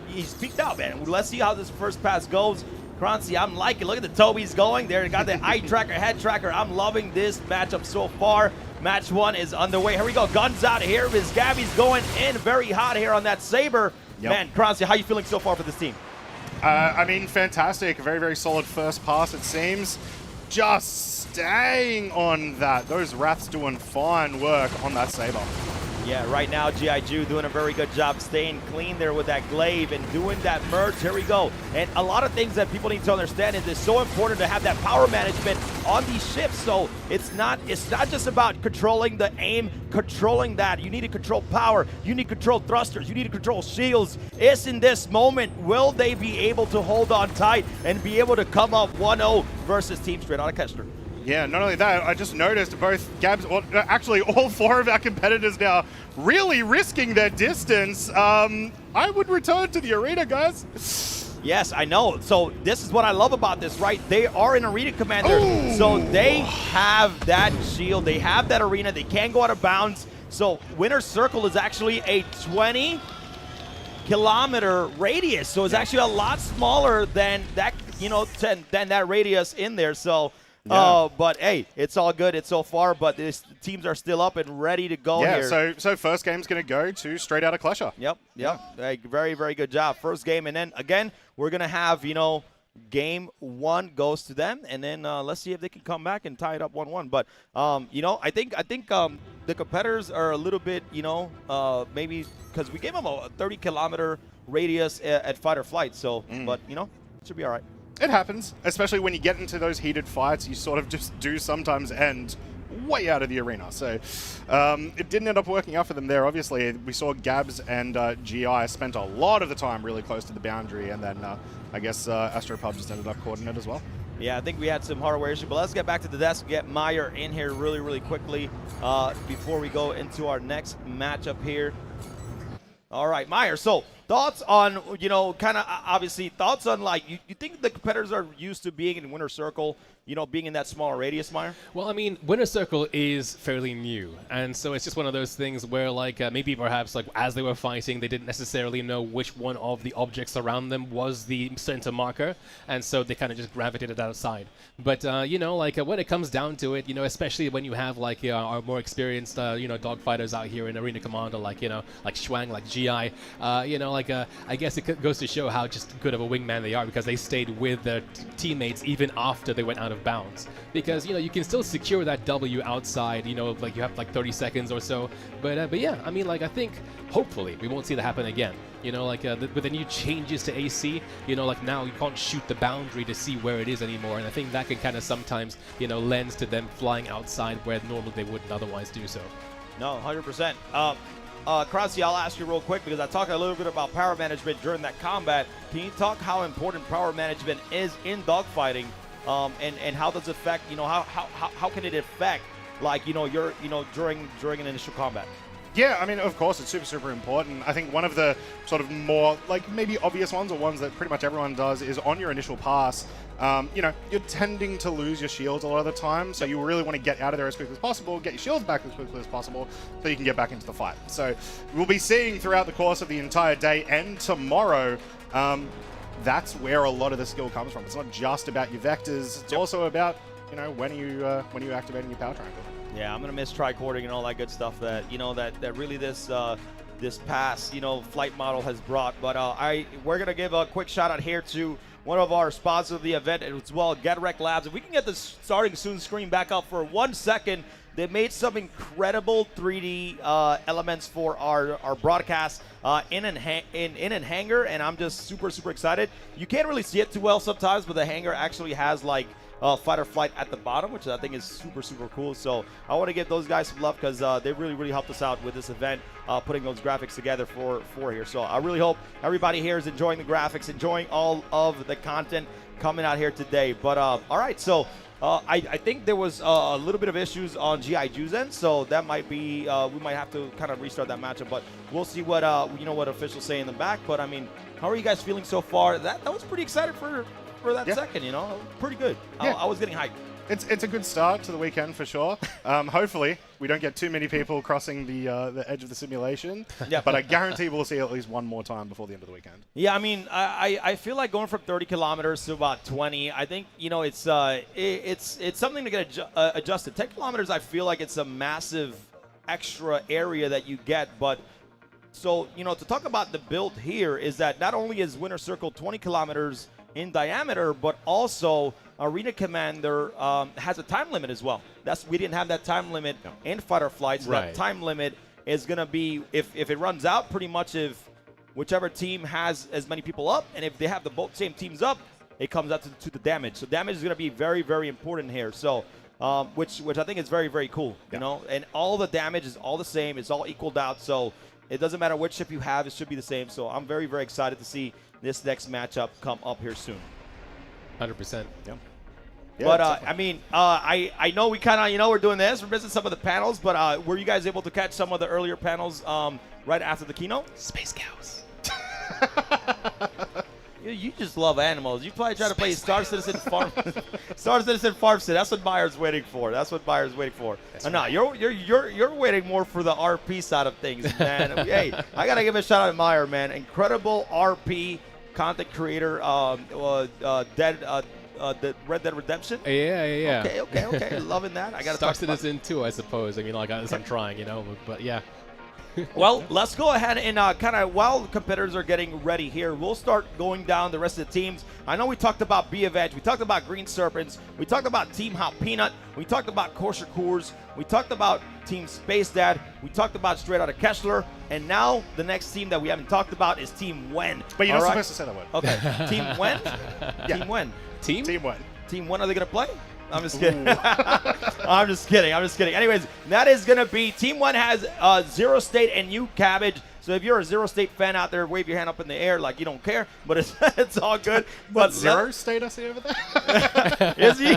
he's peeked out, man. Let's see how this first pass goes. Crunchy, I'm liking, look at the Tobies going there. Got the eye tracker, head tracker. I'm loving this matchup so far. Match one is underway. Here we go, guns out here. Miss Gabby's going in very hot here on that Saber. Yep. Man, Crunchy, how you feeling so far for this team? I mean, fantastic. Very, very solid first pass, it seems. Just staying on that. Those Wraths doing fine work on that Saber. Yeah, right now, GIG doing a very good job staying clean there with that glaive and doing that merge. Here we go. And a lot of things that people need to understand is it's so important to have that power management on these ships. So it's not just about controlling the aim, controlling that. You need to control power. You need to control thrusters. You need to control shields. It's in this moment, will they be able to hold on tight and be able to come up 1-0 versus Team Straight Outta Kester? Yeah, not only that, I just noticed both Gabs, or actually all four of our competitors now really risking their distance. I would return to the arena, guys. Yes, I know. So this is what I love about this, right? They are an arena commander, Ooh. So they have that shield. They have that arena. They can't go out of bounds. So Winner's Circle is actually a 20-kilometer radius. So it's actually a lot smaller than that, you know, than that radius in there. So. Yeah. But hey, it's all good. It's so far, but the teams are still up and ready to go here. Yeah, so first game's going to go to Straight Outta Klesher. Yep. Hey, very, very good job. First game, and then again, we're going to have, you know, game one goes to them, and then let's see if they can come back and tie it up 1-1. But, you know, I think the competitors are a little bit, you know, maybe because we gave them a 30-kilometer radius at fight or flight. So, but, you know, it should be all right. It happens, especially when you get into those heated fights. You sort of just do sometimes end way out of the arena. So it didn't end up working out for them there. Obviously, we saw Gabs and GI spent a lot of the time really close to the boundary, and then I guess Astropub just ended up caught in it as well. Yeah, I think we had some hardware issue, but let's get back to the desk, get Meyer in here really, really quickly before we go into our next matchup here. All right, Meyer, so thoughts on, you know, kind of obviously thoughts on, like, you think the competitors are used to being in Winner's Circle, you know, being in that smaller radius, Meyer? Well, I mean, Winner's Circle is fairly new, and so it's just one of those things where, like, maybe perhaps, like, as they were fighting, they didn't necessarily know which one of the objects around them was the center marker, and so they kind of just gravitated outside. But, you know, like, when it comes down to it, you know, especially when you have, like, our more experienced, you know, dogfighters out here in Arena Commander, like, you know, like Schwang, like GI, you know, like, I guess it goes to show how just good of a wingman they are, because they stayed with their teammates even after they went out of bounds. Because, you know, you can still secure that W outside, you know, like you have like 30 seconds or so. But yeah, I mean, like, I think hopefully we won't see that happen again. You know, like with the new changes to AC, you know, like now you can't shoot the boundary to see where it is anymore. And I think that can kind of sometimes, you know, lends to them flying outside where normally they wouldn't otherwise do so. No, 100%. Krasi, I'll ask you real quick because I talked a little bit about power management during that combat. Can you talk how important power management is in dogfighting, and how does it affect, you know, how can it affect, like, you know, during an initial combat? Yeah, I mean, of course, it's super, super important. I think one of the sort of more, like, maybe obvious ones, or ones that pretty much everyone does, is on your initial pass, you know, you're tending to lose your shields a lot of the time, so you really want to get out of there as quickly as possible, get your shields back as quickly as possible, so you can get back into the fight. So we'll be seeing throughout the course of the entire day and tomorrow, that's where a lot of the skill comes from. It's not just about your vectors, it's also about, you know, when are you activating your power triangle. Yeah, I'm gonna miss tricording and all that good stuff that, you know, that really this this past, you know, flight model has brought. But we're gonna give a quick shout out here to one of our sponsors of the event as well, GetRec Labs. If we can get the starting soon screen back up for 1 second, they made some incredible 3D elements for our broadcast in and hangar, and I'm just super, super excited. You can't really see it too well sometimes, but the hangar actually has like fight or flight at the bottom, which I think is super, super cool. So I want to give those guys some love because they really, really helped us out with this event, putting those graphics together for here. So I really hope everybody here is enjoying the graphics, enjoying all of the content coming out here today. But all right, so I think there was a little bit of issues on G.I. Ju's end, so that might be we might have to kind of restart that matchup. But we'll see what you know what officials say in the back. But I mean, how are you guys feeling so far? That was pretty excited for that second, you know, pretty good. Yeah. I was getting hyped. It's a good start to the weekend for sure. Hopefully, we don't get too many people crossing the edge of the simulation. Yeah. But I guarantee we'll see at least one more time before the end of the weekend. Yeah, I mean, I feel like going from 30 kilometers to about 20. I think, you know, it's something to get adjusted. 10 kilometers, I feel like it's a massive extra area that you get, but. So, you know, to talk about the build here is that not only is Winter Circle 20 kilometers in diameter, but also Arena Commander has a time limit as well. We didn't have that time limit in Fight or Flight, so that time limit is going to be, if it runs out, pretty much if whichever team has as many people up, and if they have the both same teams up, it comes out to the damage. So damage is going to be very, very important here. So, which I think is very, very cool, you know, and all the damage is all the same. It's all equaled out, so it doesn't matter which ship you have, it should be the same. So I'm very, very excited to see this next matchup come up here soon. 100%. Yeah. But I mean, I know we kind of, you know, we're doing this. We're missing some of the panels, but were you guys able to catch some of the earlier panels right after the keynote? Space Cows. You just love animals. You probably try to play Star Citizen Farm, Star Citizen Farm City. That's what Meyer's waiting for. That's what Meyer's waiting for. No, you're waiting more for the RP side of things, man. Hey, I gotta give a shout out to Meyer, man. Incredible RP content creator. The Red Dead Redemption. Yeah. Okay. Loving that. I gotta Star talk about Citizen too, I suppose. I mean, like I'm trying, you know, but yeah. Well, let's go ahead and kind of, while the competitors are getting ready here, we'll start going down the rest of the teams. I know we talked about B of Edge, we talked about Green Serpents, we talked about Team Hot Peanut, we talked about Kosher Coors, we talked about Team Space Dad, we talked about Straight Outta Kessler, and now the next team that we haven't talked about is Team Wen. But you're not supposed to say that word. Okay, Team Wen? Yeah. Team Wen. Team Wen. Team Wen, are they going to play? I'm just kidding. I'm just kidding. Anyways, that is going to be Team One has Zero State and you Cabbage. So if you're a Zero State fan out there, wave your hand up in the air like you don't care, but it's all good. But Zero State I see over there? Is he?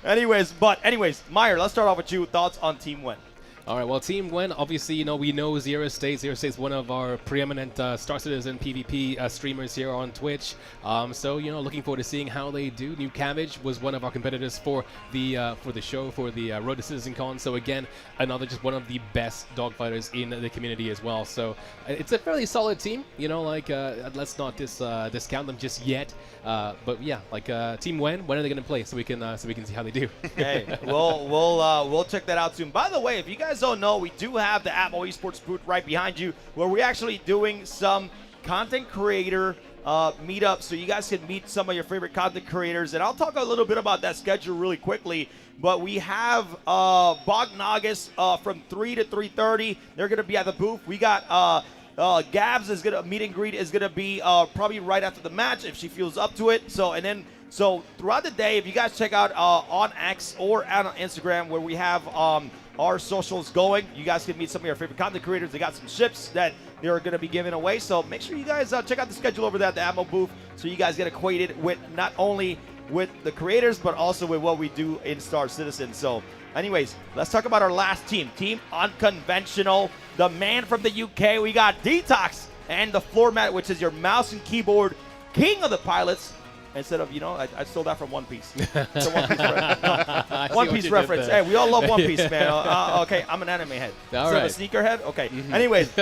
Anyways, Meyer, let's start off with you. Thoughts on Team One? All right, well, Team Wen, obviously, you know, we know Zero State. Zero State's one of our preeminent Star Citizen PvP streamers here on Twitch. So, you know, looking forward to seeing how they do. New Cabbage was one of our competitors for the show, for the Road to CitizenCon. So, again, another just one of the best dogfighters in the community as well. So, it's a fairly solid team. You know, like, let's not discount them just yet. But, yeah, like, Team Wen, when are they going to play? So we can see how they do. Hey, we'll check that out soon. By the way, if you guys don't know, we do have the Atmo Esports booth right behind you where we're actually doing some content creator meetups so you guys can meet some of your favorite content creators. And I'll talk a little bit about that schedule really quickly. But we have Bognagus from 3 to 3:30. They're going to be at the booth. We got Gabs is going to meet and greet is going to be probably right after the match if she feels up to it. So throughout the day, if you guys check out on X or out on Instagram where we have our socials going, you guys can meet some of your favorite content creators. They got some ships that they're going to be giving away. So make sure you guys check out the schedule over there at the Atmo booth so you guys get acquainted with not only with the creators, but also with what we do in Star Citizen. So Anyways, let's talk about our last team. Team Unconventional. The man from the UK. We got Detox and the floor mat, which is your mouse and keyboard king of the pilots. Instead of, I stole that from One Piece. It's a One Piece reference. One Piece reference. Hey, we all love One Piece, man. Okay, I'm an anime head. All so right. a sneaker head? Okay. Anyways,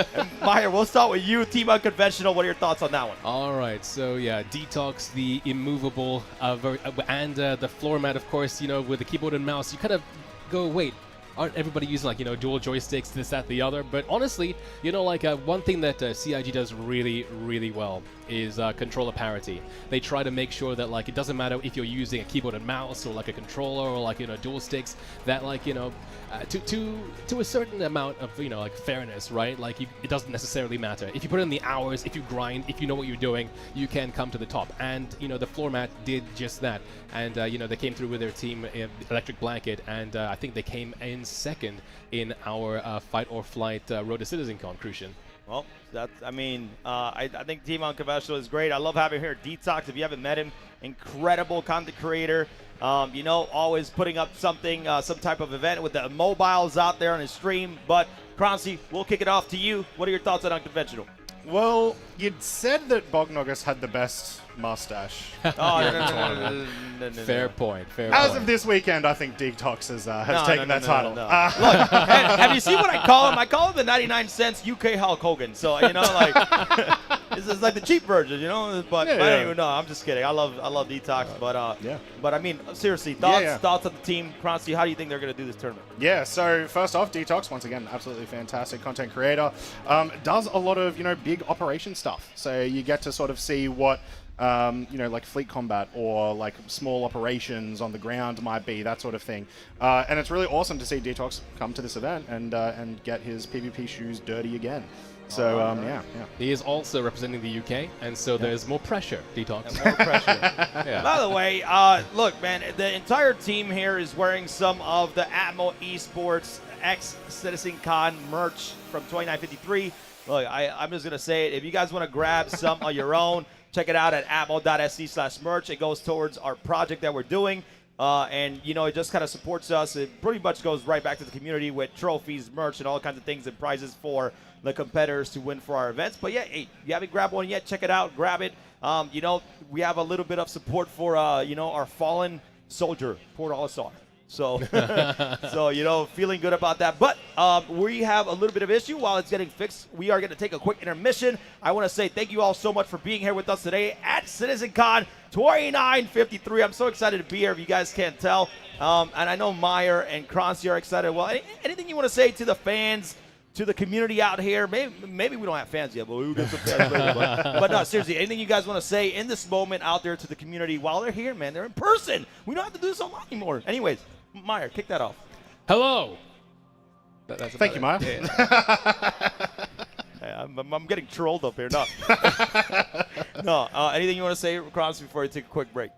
Meyer, we'll start with you. Team Unconventional. What are your thoughts on that one? All right, so yeah, Detox, the immovable, and the floor mat, of course, with the keyboard and mouse, you kind of go, wait, aren't everybody using dual joysticks, this, that, the other? But honestly, one thing that CIG does really, really well is controller parity. They try to make sure that it doesn't matter if you're using a keyboard and mouse or a controller or dual sticks, that to a certain amount of fairness, right? It doesn't necessarily matter. If you put in the hours, if you grind, if you know what you're doing, you can come to the top. And the floor mat did just that. And they came through with their team, Electric Blanket, and I think they came in second in our Fight or Flight Road to CitizenCon, Crucian. Well, I think Team Unconventional is great. I love having here Detox. If you haven't met him, incredible content creator. Always putting up something, some type of event with the mobiles out there on his stream. But Croncy, we'll kick it off to you. What are your thoughts on Unconventional? Well, you'd said that Bognogus had the best mustache. No. Fair point. As of this weekend, I think Detox has taken that title. No. Look, have you seen what I call him? I call him the 99 cents UK Hulk Hogan. So this is like the cheap version, But anyway, no, I'm just kidding. I love Detox, but seriously, thoughts on the team, Croncy. How do you think they're gonna do this tournament? Yeah. So first off, Detox, once again, absolutely fantastic content creator. Does a lot of big operation stuff. So you get to sort of see what. Like fleet combat or small operations on the ground might be, that sort of thing. And it's really awesome to see Detox come to this event and get his PvP shoes dirty again. So, yeah. He is also representing the UK, and so there's more pressure, Detox. More pressure. Yeah. By the way, look, man, the entire team here is wearing some of the Atmo Esports X CitizenCon merch from 2953. Look, I'm just going to say it. If you guys want to grab some of your own, check it out at atmo.sc/merch. It goes towards our project that we're doing. And, it just kind of supports us. It pretty much goes right back to the community with trophies, merch, and all kinds of things and prizes for the competitors to win for our events. But, yeah, hey, if you haven't grabbed one yet, check it out. Grab it. We have a little bit of support for, our fallen soldier, Port Olisar. So, feeling good about that. But we have a little bit of issue while it's getting fixed. We are going to take a quick intermission. I want to say thank you all so much for being here with us today at CitizenCon 2953. I'm so excited to be here, if you guys can't tell. And I know Meyer and Croncy are excited. Well, anything you want to say to the fans, to the community out here? Maybe we don't have fans yet, but we'll get some fans later. But no, seriously, anything you guys want to say in this moment out there to the community while they're here, man? They're in person. We don't have to do this online anymore. Anyways, Meyer, kick that off. Hello. Thank you, Meyer. Yeah, I'm getting trolled up here. No. Anything you want to say, Croncy, before you take a quick break?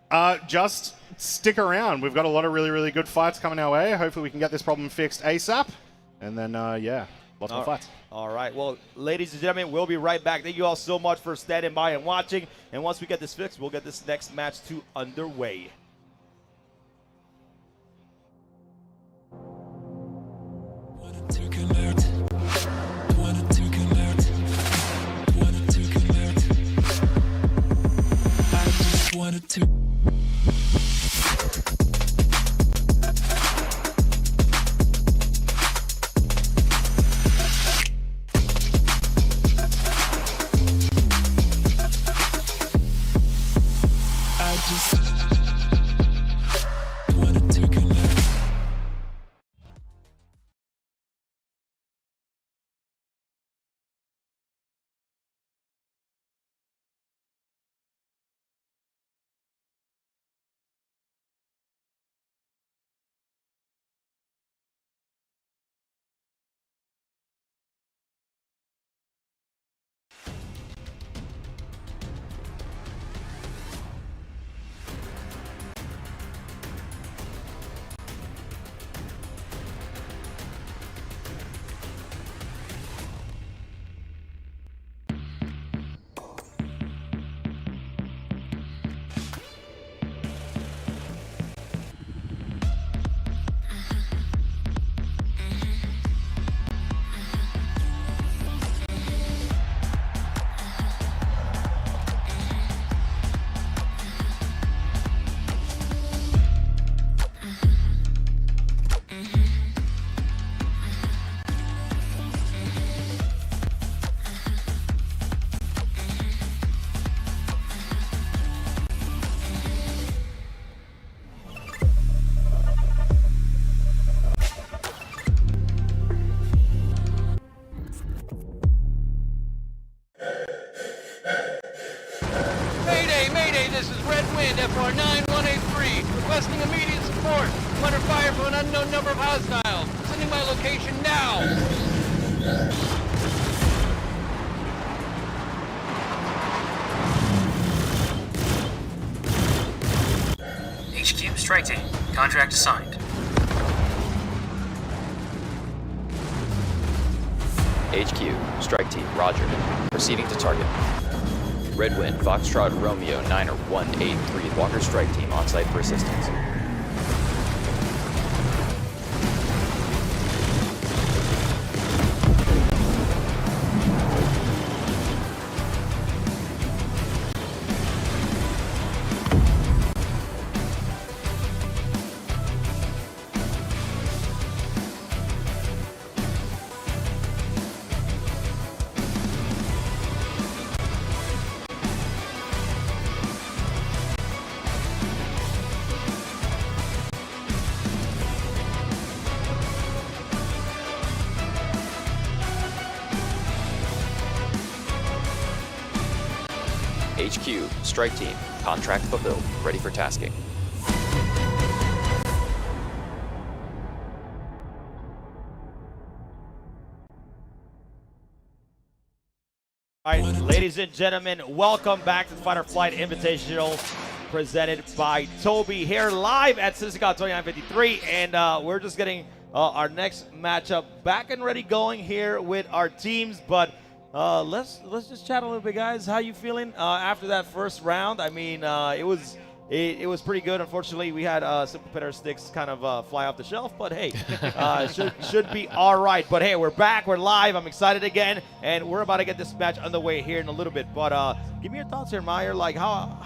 Just stick around. We've got a lot of really, really good fights coming our way. Hopefully we can get this problem fixed ASAP. And then, lots more fights. All right. Well, ladies and gentlemen, we'll be right back. Thank you all so much for standing by and watching. And once we get this fixed, we'll get this next match underway. Wanted to. I just Command FR 9183, requesting immediate support. I'm under fire from an unknown number of hostiles. Sending my location now. HQ, strike team. Contract assigned. HQ, strike team, roger. Proceeding to target. Red Wind, Foxtrot, Romeo, 9er 183, Walker strike team on site for assistance. HQ, strike team, contract fulfilled, ready for tasking. All right, ladies and gentlemen, welcome back to the Flight Invitational presented by Tobii here live at CitizenCon 2953, and we're just getting our next matchup back and ready going here with our teams, but let's just chat a little bit, guys. How you feeling after that first round? I mean, it was pretty good. Unfortunately, we had some competitor sticks kind of fly off the shelf, but hey, should be all right. But hey, we're back, we're live. I'm excited again, and we're about to get this match underway here in a little bit. But give me your thoughts here, Meyer. Like, how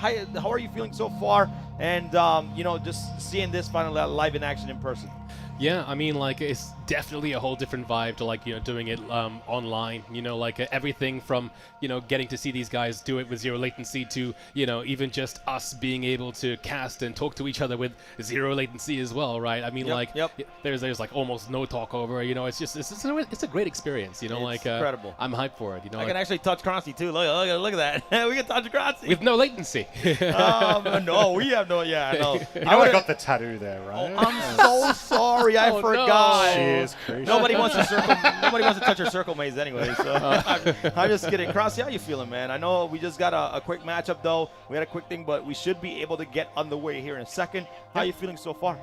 are you feeling so far? And you know, just seeing this finally live in action in person. Yeah, I mean, like, it's definitely a whole different vibe to, like, you know, doing it online, you know, like everything from, you know, getting to see these guys do it with zero latency to, you know, even just us being able to cast and talk to each other with zero latency as well, right? I mean, there's like almost no talk over, you know, it's a great experience, you know, it's like, incredible. I'm hyped for it, you know. I can actually touch Croncy too. Look at that. We can touch Croncy. With no latency. No, we have no, yeah, I know. I got the tattoo there, right? Oh, I'm so sorry. I forgot. No. Nobody wants to touch your circle maze anyway. So I'm just kidding. Crossy, how you feeling, man? I know we just got a quick matchup though. We had a quick thing, but we should be able to get underway here in a second. How you feeling so far?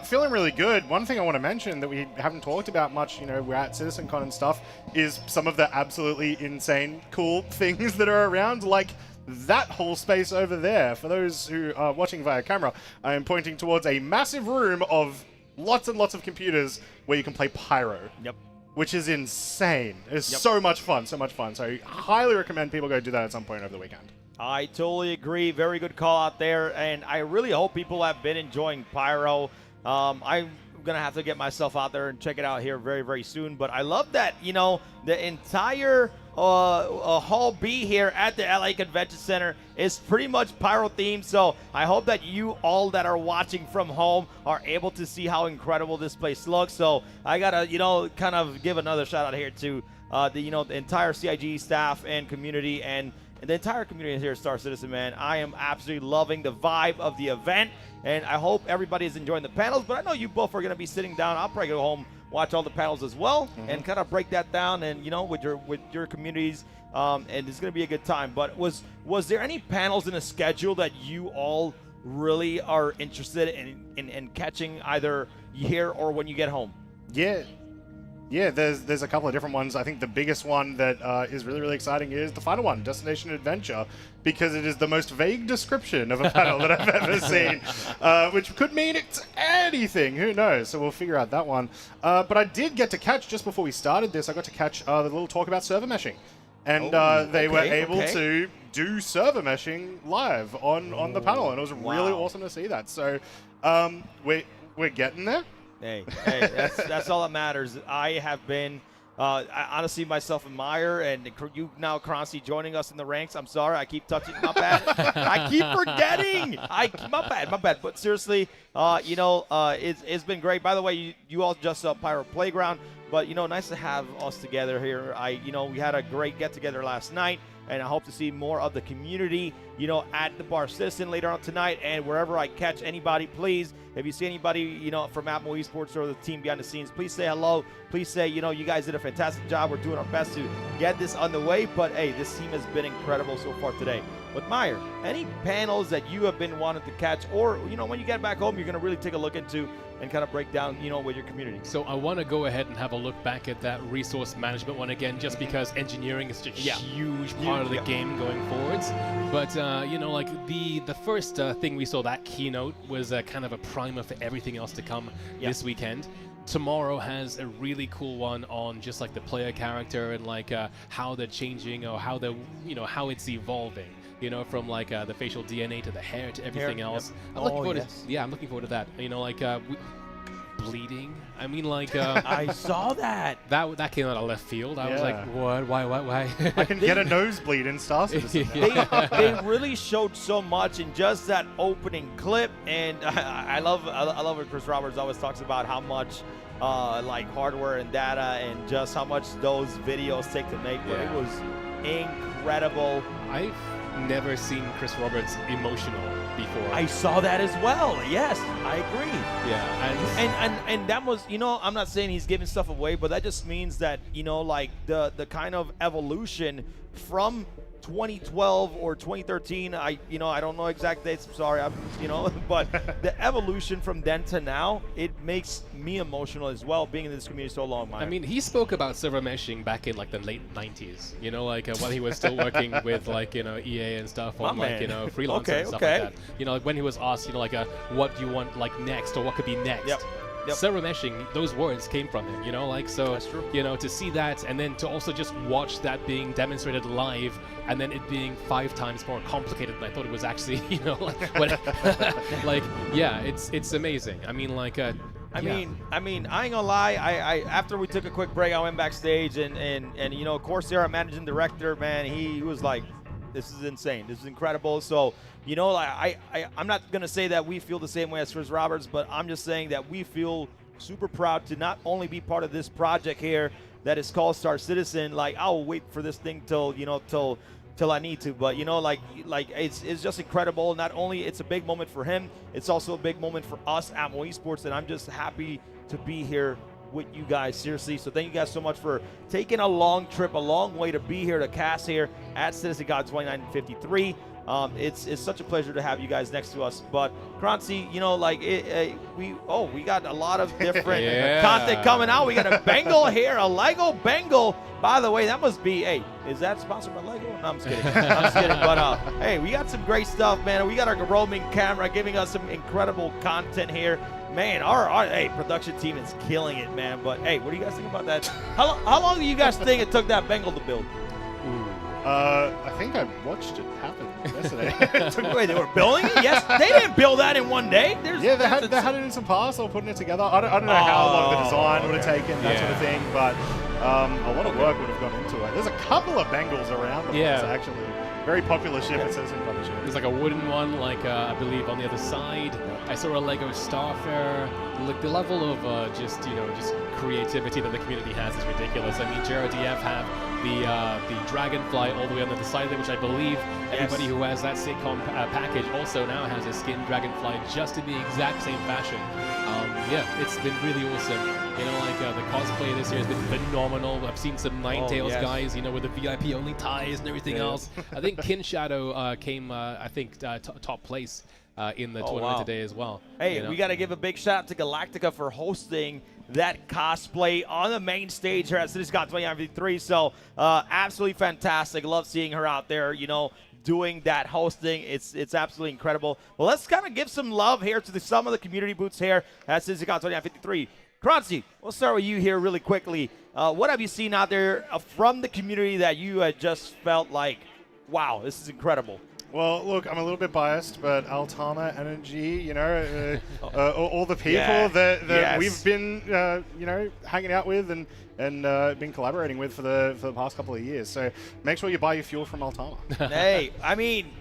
Feeling really good. One thing I want to mention that we haven't talked about much, you know, we're at CitizenCon and stuff, is some of the absolutely insane, cool things that are around, like that whole space over there. For those who are watching via camera, I am pointing towards a massive room of lots and lots of computers where you can play Pyro. Yep. Which is insane. It's so much fun, so much fun. So I highly recommend people go do that at some point over the weekend. I totally agree. Very good call out there. And I really hope people have been enjoying Pyro. I'm going to have to get myself out there and check it out here very, very soon. But I love that, you know, the entire Hall B here at the LA Convention Center is pretty much Pyro themed. So I hope that you all that are watching from home are able to see how incredible this place looks. So I got to, you know, kind of give another shout out here to the entire CIG staff and community and the entire community here at StarCitizen, man. I am absolutely loving the vibe of the event, and I hope everybody is enjoying the panels. But I know you both are going to be sitting down. I'll probably go home, watch all the panels as well, and kind of break that down, and you know, with your communities, and it's going to be a good time. But was there any panels in the schedule that you all really are interested in catching either here or when you get home? Yeah, there's a couple of different ones. I think the biggest one that is really, really exciting is the final one, Destination Adventure, because it is the most vague description of a panel that I've ever seen, which could mean it's anything. Who knows? So we'll figure out that one. But I did get to catch, just before we started this, I got to catch the little talk about server meshing. And they were able to do server meshing live on the panel, and it was really awesome to see that. So we're getting there. Hey, that's all that matters. I have been, I honestly, myself and Meyer, and you now, Croncy, joining us in the ranks. I'm sorry, I keep touching, my bad. I keep forgetting. My bad. But seriously, it's been great. By the way, you all just saw Pyro Playground, But, you know, nice to have us together here. We had a great get-together last night, and I hope to see more of the community, you know, at the Bar Citizen later on tonight. And wherever I catch anybody, please, if you see anybody, you know, from Atmo Esports or the team behind the scenes, please say hello. Please say, you know, you guys did a fantastic job. We're doing our best to get this underway. But, hey, this team has been incredible so far today. But, Meyer, any panels that you have been wanting to catch, or, you know, when you get back home, you're going to really take a look into and kind of break down, you know, with your community? So I want to go ahead and have a look back at that resource management one again, just because engineering is such a huge part of the game going forwards. But, you know, like the first thing we saw, that keynote, was kind of a primer for everything else to come this weekend. Tomorrow has a really cool one on just like the player character and like how they're changing, or how they're, you know, how it's evolving. You know, from like the facial DNA to the hair to everything else. I'm looking forward to, I'm looking forward to that. You know, like bleeding. I mean, like I saw that. That came out of left field. I was like, what? Why? I can get a nosebleed in StarCitizen. They really showed so much in just that opening clip, and I love what Chris Roberts always talks about, how much like hardware and data and just how much those videos take to make. But it was incredible. I've never seen Chris Roberts emotional before. I saw that as well. Yes, I agree. Yeah, and that was, you know, I'm not saying he's giving stuff away, but that just means that, you know, like the kind of evolution from 2012 or 2013, I don't know exact dates, I'm sorry, but the evolution from then to now, it makes me emotional as well, being in this community so long. I mean, he spoke about server meshing back in like the late 90s, you know, like while he was still working with like, you know, EA and stuff on like, you know, freelance and stuff like that. You know, like when he was asked, you know, like what do you want like next, or what could be next? Yep. Server meshing, those words came from him, you know, like, so, you know, to see that and then to also just watch that being demonstrated live and then it being 5 times more complicated than I thought it was actually, you know, like, like yeah, it's amazing. I mean, like, I mean, I ain't gonna lie. I after we took a quick break, I went backstage and you know, Corsair, our managing director, man, he was like, this is insane. This is incredible. So, you know, I'm not going to say that we feel the same way as Chris Roberts, but I'm just saying that we feel super proud to not only be part of this project here that is called StarCitizen. Like, I'll wait for this thing till, you know, till I need to. But, you know, like it's just incredible. Not only it's a big moment for him, it's also a big moment for us at Atmo Esports, and I'm just happy to be here with you guys, seriously. So thank you guys so much for taking a long trip, a long way to be here to cast here at CitizenCon 2953. It's such a pleasure to have you guys next to us. But Kranzi, you know, like we got a lot of different content coming out. We got a Bengal here, a Lego Bengal. By the way, that must be, hey, is that sponsored by Lego? No, I'm just kidding. I'm just kidding. But hey, we got some great stuff, man. We got our roaming camera giving us some incredible content here. Man, our production team is killing it, man. But hey, what do you guys think about that? How long do you guys think it took that Bengal to build? I think I watched it happen yesterday. Wait, they were building it? Yes, they didn't build that in one day. They had it in some parts. They were putting it together. I don't know how long the design would have taken, that sort of thing, but a lot of work would have gone into it. There's a couple of Bengals around the place, actually. Very popular ship, it says in the ship. There's like a wooden one, like I believe on the other side. I saw a Lego Starfarer. Look, the level of just creativity that the community has is ridiculous. I mean, JRDF have the Dragonfly all the way on the other side there, which I believe everybody who has that sitcom package also now has a skin Dragonfly just in the exact same fashion. Yeah, it's been really awesome. You know, like the cosplay this year has been phenomenal. I've seen some Ninetales guys, you know, with the VIP only ties and everything else. I think Kin Shadow came, I think, top place in the tournament today as well. Hey, you know? We got to give a big shout out to Galactica for hosting that cosplay on the main stage here at CitizenCon 2953. So absolutely fantastic. Love seeing her out there, you know, doing that hosting. It's absolutely incredible. Well, let's kind of give some love here to some of the community booths here at CitizenCon 2953. Kranzi, we'll start with you here really quickly. What have you seen out there from the community that you had just felt like, wow, this is incredible? Well, look, I'm a little bit biased, but Altama Energy, you know, all the people that we've been, you know, hanging out with and been collaborating with for the past couple of years. So make sure you buy your fuel from Altama. Hey, I mean,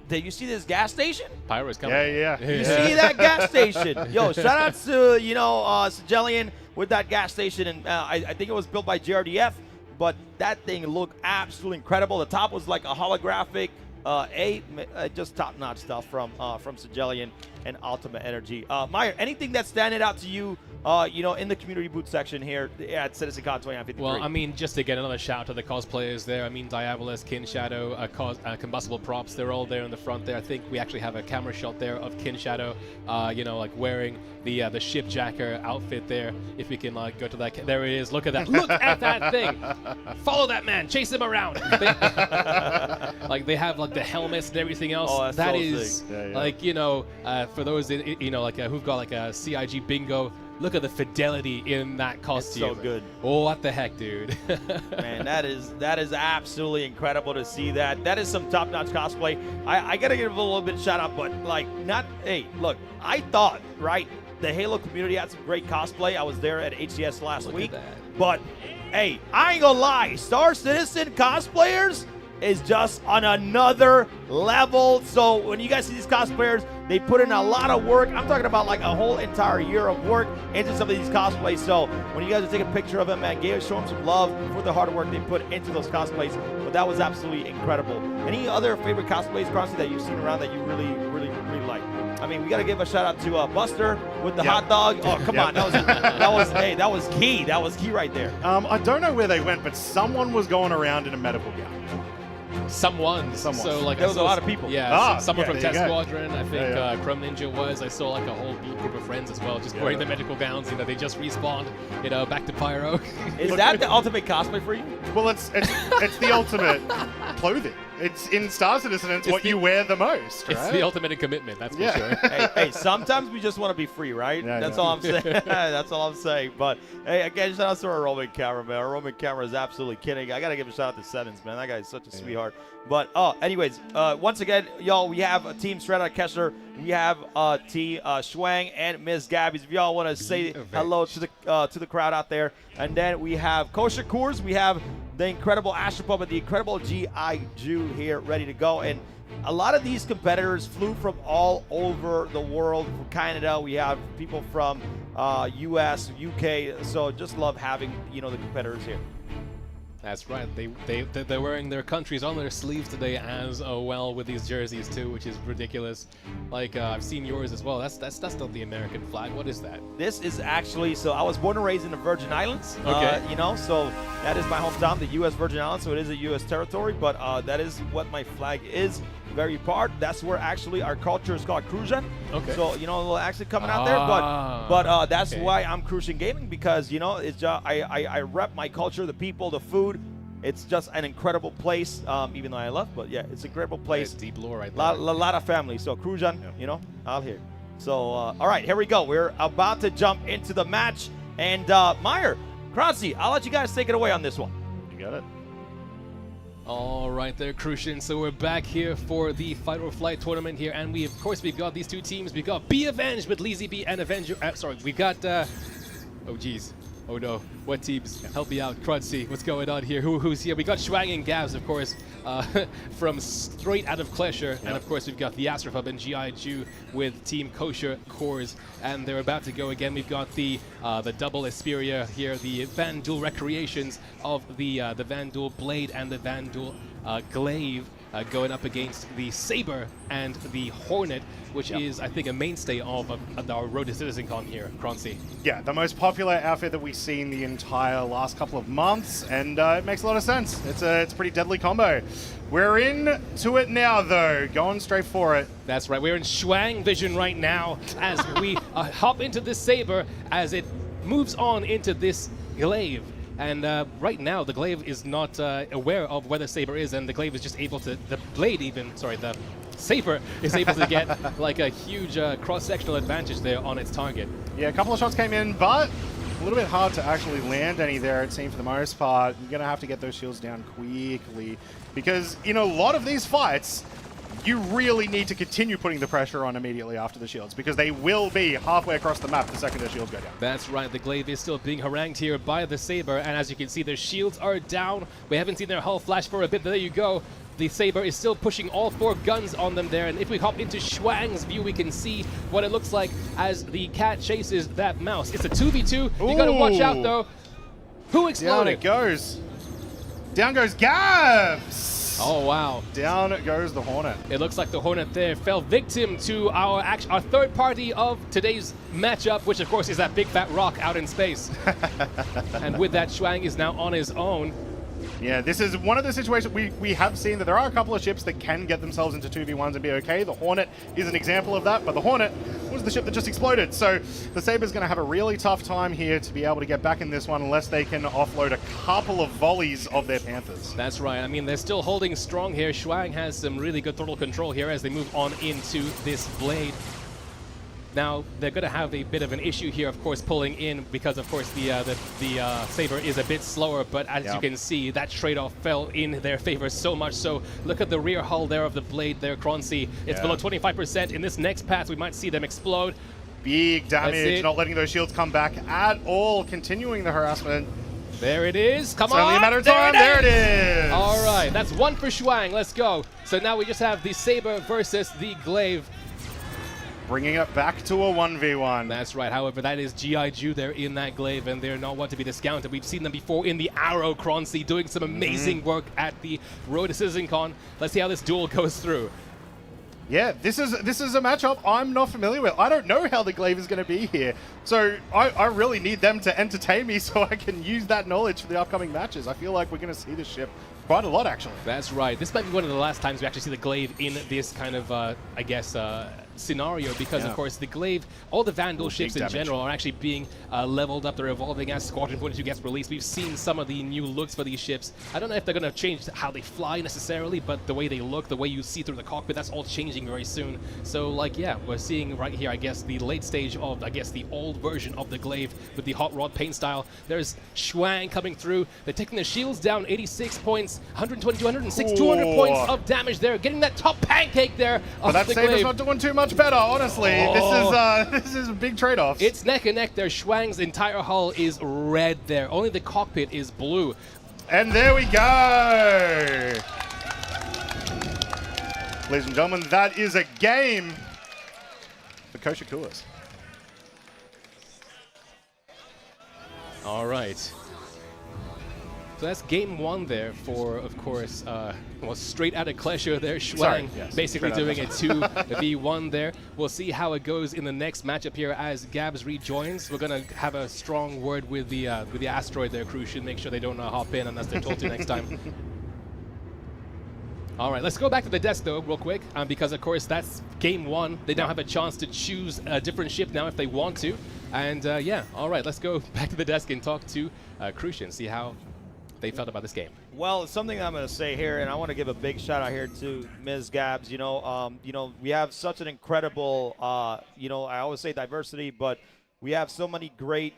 Did you see this gas station? Pyro's coming. Yeah. You see that gas station? Yo, shout out to, Sigelian with that gas station. And I think it was built by JRDF, but that thing looked absolutely incredible. The top was like a holographic, just top-notch stuff from Sigelian and Ultimate Energy. Meyer, anything that's standing out to you, in the community booth section here at CitizenCon 2053? Well, I mean, just to get another shout out to the cosplayers there. I mean, Diabolus, Kin Shadow, Combustible Props, they're all there in the front there. I think we actually have a camera shot there of Kin Shadow, like wearing the shipjacker outfit there. If we can go to that, there it is. Look at that! Look at that thing! Follow that man! Chase him around! They have like the helmets and everything else. Oh, that's that so is sick. for those who've got like a CIG bingo. Look at the fidelity in that costume. It's so good. Oh, what the heck, dude. Man, that is absolutely incredible to see that. That is some top-notch cosplay. I gotta give a little bit of shout out, but look, I thought, right, the Halo community had some great cosplay. I was there at HCS last week. But hey, I ain't gonna lie, StarCitizen cosplayers is just on another level. So when you guys see these cosplayers, they put in a lot of work. I'm talking about like a whole entire year of work into some of these cosplays. So when you guys are taking a picture of them, man, show them some love for the hard work they put into those cosplays. But that was absolutely incredible. Any other favorite cosplays, Crossy, that you've seen around that you really like? I mean, we got to give a shout out to Buster with the hot dog. Oh, come on, that was key. That was key right there. I don't know where they went, but someone was going around in a medical gown. Someone. So like there was a lot of people. Yeah, someone from Test go. Squadron. I think Chrome Ninja was. I saw like a whole group of friends as well, just wearing the medical gowns. They just respawned. Back to Pyro. Is that the ultimate cosplay for you? Well, it's the ultimate clothing. It's in StarCitizen. It's what you wear the most, right? It's the ultimate in commitment. That's for sure. hey, sometimes we just want to be free, right? Yeah, That's all I'm saying. That's all I'm saying. But hey, again, shout out to our roaming camera, man. Our roaming camera is absolutely kidding. I gotta give a shout out to Sevens, man. That guy is such a sweetheart. But anyways, once again, y'all, we have a team straight out of Kessler. We have T Schwang and Ms. Gabby's. If y'all want to say hello to the crowd out there, and then we have Kosher Coors. We have the incredible Astropub and the incredible G.I. Jew here ready to go. And a lot of these competitors flew from all over the world. From Canada, we have people from U.S., U.K. So just love having the competitors here. That's right. They're wearing their countries on their sleeves today as well with these jerseys too, which is ridiculous. Like I've seen yours as well. That's not the American flag. What is that? This is actually, so I was born and raised in the Virgin Islands. Okay. So that is my hometown, the U.S. Virgin Islands. So it is a U.S. territory, but that is what my flag is. Very part. That's where actually our culture is called Crucian. Okay. So we'll actually coming out there, but that's why I'm Crucian Gaming, because it's just I rep my culture, the people, the food. It's just an incredible place. Even though I left, but yeah, it's an incredible place. That's deep lore right there. A lot of family. So Crucian, out here. So all right, here we go. We're about to jump into the match, and Meyer, Kronsy, I'll let you guys take it away on this one. You got it. All right there, Crucian. So we're back here for the Fight or Flight tournament here, and we've got these two teams. We've got Be Avenged with Leezy B and Avenger. We've got oh geez. Oh no, what teams? Help me out, Krutzy. What's going on here? Who's here? We got Schwang and Gavs, of course, from straight out of Klesher. And of course, we've got the Astropub and G.I. Jew with Team Kosher Cores. And they're about to go again. We've got the double Esperia here, the Vandal Recreations of the Vandal Blade and the Vandal Glaive. Going up against the Saber and the Hornet, which is, I think, a mainstay of our road to CitizenCon here, Kronsy. Yeah, the most popular outfit that we've seen the entire last couple of months, and it makes a lot of sense. It's a pretty deadly combo. We're into it now, though, going straight for it. That's right. We're in Schwang vision right now as we hop into this Saber as it moves on into this Glaive. And right now, the Glaive is not aware of where the Saber is, and the Glaive is just able to, the Saber is able to get like a huge cross-sectional advantage there on its target. Yeah, a couple of shots came in, but a little bit hard to actually land any there, it seemed, for the most part. You're going to have to get those shields down quickly, because in a lot of these fights, you really need to continue putting the pressure on immediately after the shields, because they will be halfway across the map the second their shields go down. That's right, the Glaive is still being harangued here by the Saber, and as you can see, their shields are down. We haven't seen their hull flash for a bit, but there you go. The Saber is still pushing all 4 guns on them there, and if we hop into Schwang's view, we can see what it looks like as the cat chases that mouse. It's a 2v2. You gotta watch out, though. Who exploded? Down it goes. Down goes Gabs. Oh, wow. Down goes the Hornet. It looks like the Hornet there fell victim to our third party of today's matchup, which of course is that big fat rock out in space. And with that, Schwang is now on his own. Yeah, this is one of the situations we have seen that there are a couple of ships that can get themselves into 2v1s and be okay. The Hornet is an example of that, but the Hornet was the ship that just exploded. So the Saber's going to have a really tough time here to be able to get back in this one unless they can offload a couple of volleys of their Panthers. That's right. I mean, they're still holding strong here. Schwang has some really good throttle control here as they move on into this blade. Now, they're going to have a bit of an issue here, of course, pulling in because, of course, the Saber is a bit slower. But as you can see, that trade-off fell in their favor so much so. Look at the rear hull there of the blade there, Croncy. It's below 25%. In this next pass, we might see them explode. Big damage, not letting those shields come back at all, continuing the harassment. There it is. Come on. It's only a matter of time. There it is. All right. That's 1 for Schwang. Let's go. So now we just have the Saber versus the Glaive. Bringing it back to a 1v1. That's right. However, that is G.I. Jew there in that Glaive, and they're not one to be discounted. We've seen them before in the Arrow, Croncy, doing some amazing work at the road to CitizenCon. Let's see how this duel goes through. Yeah, this is a matchup I'm not familiar with. I don't know how the Glaive is going to be here. So I really need them to entertain me so I can use that knowledge for the upcoming matches. I feel like we're going to see this ship quite a lot, actually. That's right. This might be one of the last times we actually see the Glaive in this kind of, I guess, scenario, because of course the Glaive, all the Vandal ships in general are actually being leveled up. They're evolving as Squadron 42 gets released. We've seen some of the new looks for these ships. I don't know if they're going to change how they fly necessarily, but the way they look, the way you see through the cockpit, that's all changing very soon. So like, yeah, we're seeing right here, I guess, the late stage of, I guess, the old version of the Glaive with the hot rod paint style. There's Schwang coming through. They're taking the shields down, 86 points, 120, 206, 200 points of damage there, getting that top pancake there of that the Saber's Glaive. not doing too much better, honestly. This is a big trade-off. It's neck and neck there. Schwang's entire hull is red there. Only the cockpit is blue. And there we go. Ladies and gentlemen, that is a game for Koshakuas. All right. So that's game 1 there for, of course, well, straight out of Klesha there. Schwang basically doing a 2v1 there. We'll see how it goes in the next matchup here as Gabs rejoins. We're going to have a strong word with the asteroid there, Crucian. Make sure they don't hop in unless they're told to next time. All right, let's go back to the desk, though, real quick, because, of course, that's game 1. They now have a chance to choose a different ship now if they want to. And, yeah, all right, let's go back to the desk and talk to Crucian, see how they felt about this game. Well, something I'm going to say here, and I want to give a big shout out here to Ms. Gabs. You know, we have such an incredible, I always say diversity, but we have so many great,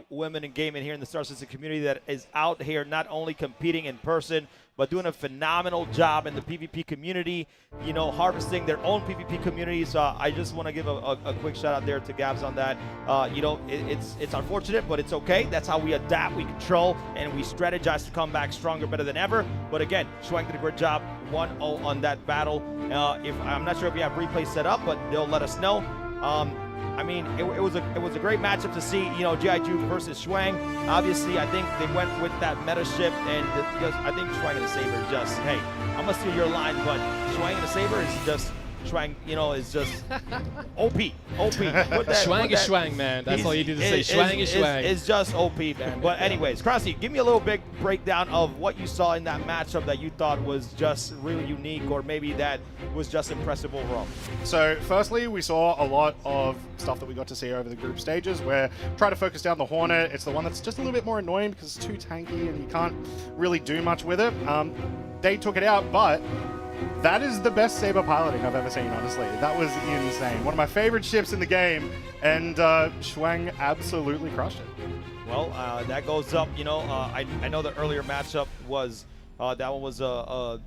women in gaming here in the StarCitizen community that is out here not only competing in person, but doing a phenomenal job in the PvP community, harvesting their own PvP community. So I just want to give a quick shout out there to Gabs on that. It's unfortunate, but it's okay. That's how we adapt, we control, and we strategize to come back stronger, better than ever. But again, Schwang did a great job, 1-0 on that battle. If I'm not sure if we have replay set up, but they'll let us know. I mean, it was a great matchup to see, G.I. Jew versus Schwang. Obviously, I think they went with that meta ship, and I think Schwang and the Saber just, hey, I'm going to steal your line, but Schwang and the Saber is just, Schwang, is just OP. Schwang is Schwang, man. That's all you do to say. Schwang is Schwang. It's just OP, man. But anyways, Crossy, give me a little big breakdown of what you saw in that matchup that you thought was just really unique, or maybe that was just impressive overall. So, firstly, we saw a lot of stuff that we got to see over the group stages where try to focus down the Hornet. It's the one that's just a little bit more annoying because it's too tanky and you can't really do much with it. They took it out, but that is the best Saber piloting I've ever seen, honestly. That was insane. One of my favorite ships in the game, and Schwang absolutely crushed it. Well, that goes up, I know the earlier matchup was That one was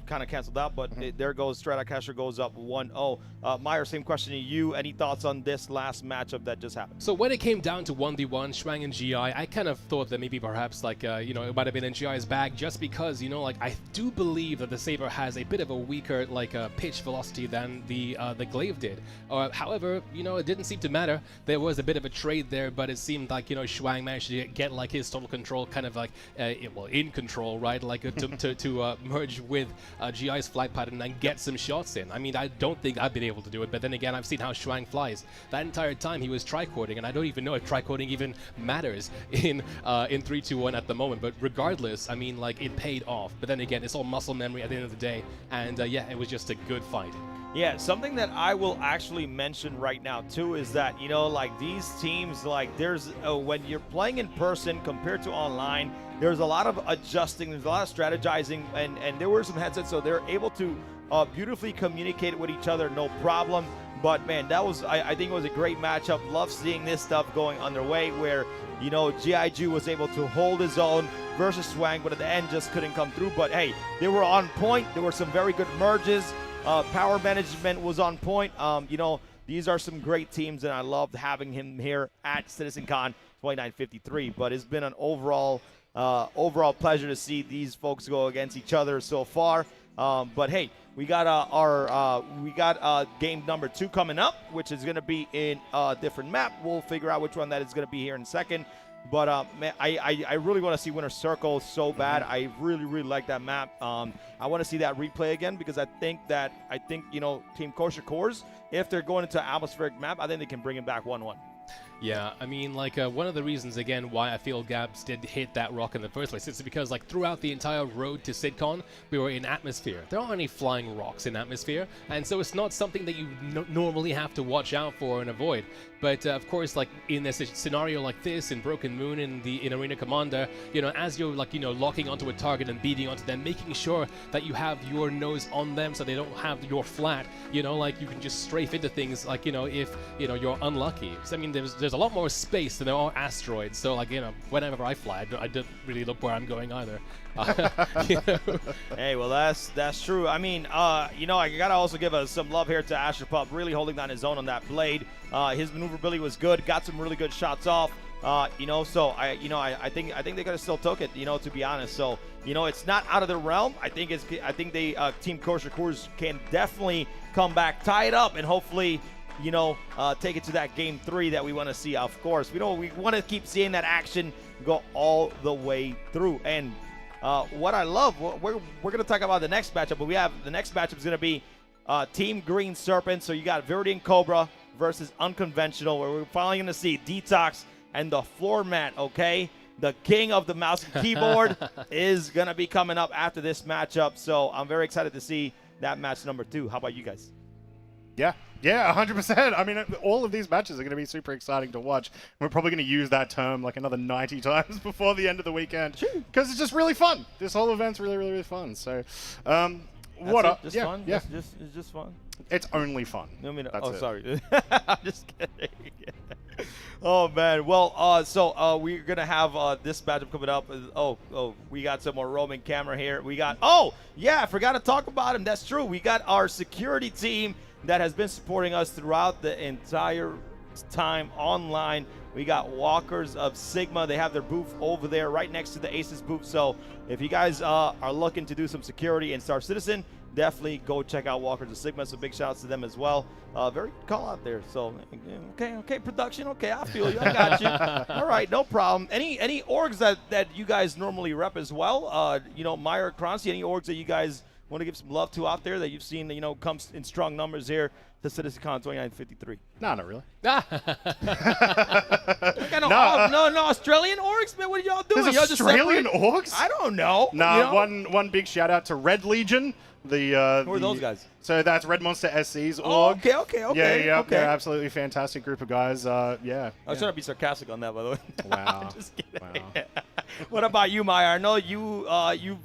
kind of canceled out, but there goes Strata Caster goes up 1-0. Meyer, same question to you. Any thoughts on this last matchup that just happened? So when it came down to 1v1, Schwang and GI, I kind of thought that maybe perhaps like, you know, it might have been in GI's bag just because, you know, like I do believe that the Saber has a bit of a weaker like pitch velocity than the Glaive did. However, you know, it didn't seem to matter. There was a bit of a trade there, but it seemed like, you know, Schwang managed to get like his total control kind of like, well, in control, right? Like to merge with GI's flight pattern and get some shots in. I mean, I don't think I've been able to do it, but then again, I've seen how Schwang flies. That entire time he was tricording, and I don't even know if tricording even matters in 3-2-1 at the moment. But regardless, I mean, like it paid off. But then again, it's all muscle memory at the end of the day, and yeah, it was just a good fight. Yeah, something that I will actually mention right now too is that, you know, like these teams, like there's when you're playing in person compared to online, there's a lot of adjusting, there's a lot of strategizing, and there were some headsets, so they're able to beautifully communicate with each other, no problem. But man, that was, I think it was a great matchup. Love seeing this stuff going underway where, you know, GIG was able to hold his own versus Swang, but at the end just couldn't come through. But hey, they were on point. There were some very good merges. Power management was on point. You know, these are some great teams, and I loved having him here at CitizenCon 2953. But it's been an overall pleasure to see these folks go against each other so far. But hey, we got game number 2 coming up, which is going to be in a different map. We'll figure out which one that is going to be here in a second. But man, I really want to see Winter Circle so bad. I really like that map. I want to see that replay again because I think you know, Team Kosher Cores, if they're going into an atmospheric map, I think they can bring it back 1-1. Yeah, I mean, like, one of the reasons, again, why I feel Gabs did hit that rock in the first place is because, like, throughout the entire road to CitCon, we were in atmosphere. There aren't any flying rocks in atmosphere, and so it's not something that you normally have to watch out for and avoid. But, of course, like, in a scenario like this, in Broken Moon, in Arena Commander, you know, as you're, like, you know, locking onto a target and beating onto them, making sure that you have your nose on them so they don't have your flat, you know, like, you can just strafe into things, like, you know, if, you know, you're unlucky. So, I mean, there's a lot more space than there are asteroids, so like, you know, whenever I fly, I don't really look where I'm going either. You know? Hey, well, that's true. I mean, you know, I gotta also give some love here to Asher Pup, really holding down his own on that blade. His maneuverability was good, got some really good shots off. You know, so I think they could have still took it, you know, to be honest. So, you know, it's not out of the realm. I think they Team Kosher Cores can definitely come back, tie it up, and hopefully, you know, take it to that game 3 that we want to see. Of course, we want to keep seeing that action go all the way through. And what I love, we're going to talk about the next matchup, but we have the next matchup is going to be Team Green Serpent. So you got Viridian Cobra versus Unconventional, where we're finally going to see Detox and the floor mat. Okay, the king of the mouse and keyboard is going to be coming up after this matchup. So I'm very excited to see that match number 2. How about you guys? Yeah, 100%. I mean, all of these matches are going to be super exciting to watch. We're probably going to use that term like another 90 times before the end of the weekend because it's just really fun. This whole event's really fun. So, Fun? Yeah. It's just fun. It's only fun. Sorry. I'm just kidding. Oh man. Well, so we're gonna have this matchup coming up. We got some more roaming camera here. We got. Oh yeah, I forgot to talk about him. That's true. We got our security team that has been supporting us throughout the entire time online. We got Walkers of Sigma. They have their booth over there right next to the Aces booth. So if you guys are looking to do some security in Star Citizen, definitely go check out Walkers of Sigma. So big shout outs to them as well. Very good call out there. So okay, production. Okay, I feel you. I got you. All right, no problem. Any orgs that you guys normally rep as well? You know, Meyer, Croncy, any orgs that you guys want to give some love to out there that you've seen, you know, comes in strong numbers here to CitizenCon 2953? No, not really. No Australian orgs, man. What are y'all doing? There's y'all Australian orgs? I don't know. Nah, you know? one big shout out to Red Legion. Who are those guys? So that's Red Monster SC's org. Oh, okay. Yeah, okay. they're absolutely fantastic group of guys. Yeah. I was trying to be sarcastic on that, by the way. Wow. Just kidding. Wow. What about you, Maya? I know you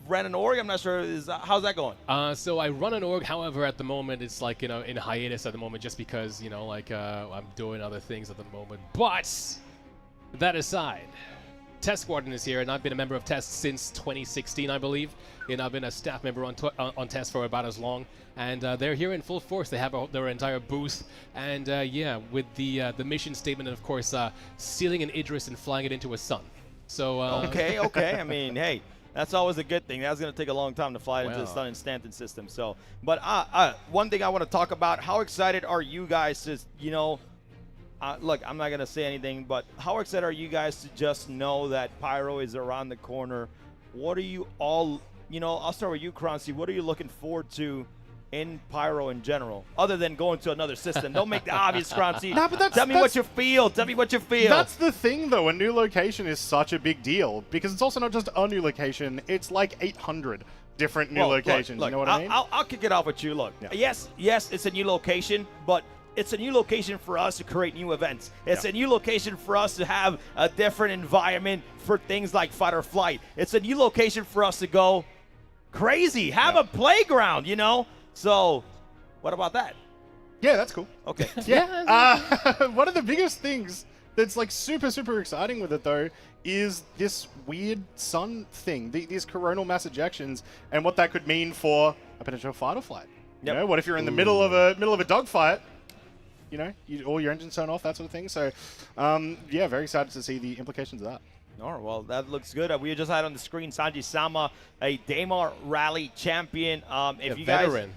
ran an org. I'm not sure. How's that going? So I run an org. However, at the moment, it's like, you know, in hiatus at the moment, just because, you know, like I'm doing other things at the moment. But that aside, Test Squadron is here, and I've been a member of Test since 2016, I believe. And I've been a staff member on Test for about as long. And they're here in full force. They have their entire booth. And yeah, with the mission statement, and of course, sealing an Idris and flying it into a sun. So okay. I mean, hey, that's always a good thing. That's going to take a long time to fly into the Sun and Stanton system. So, but one thing I want to talk about: how excited are you guys to, look, I'm not going to say anything, but how excited are you guys to just know that Pyro is around the corner? What are you all, I'll start with you, Croncy. What are you looking forward to in Pyro in general, other than going to another system? Don't make the obvious, Croncy. No, but Tell me what you feel. Tell me what you feel. That's the thing, though. A new location is such a big deal because it's also not just a new location. It's like 800 different new locations. Look, you know what I mean? I'll kick it off with you. Look, yes, it's a new location, but it's a new location for us to create new events. It's a new location for us to have a different environment for things like fight or flight. It's a new location for us to go crazy, have a playground, So, what about that? Yeah, that's cool. Okay. One of the biggest things that's like super, super exciting with it, though, is this weird sun thing, these coronal mass ejections, and what that could mean for a potential fight or flight. You know, what if you're in the middle of a dogfight? All your engines turn off, that sort of thing. So, yeah, very excited to see the implications of that. All right, well, that looks good. We just had on the screen Sanji Sama, a Daymar Rally champion. If you guys, veteran.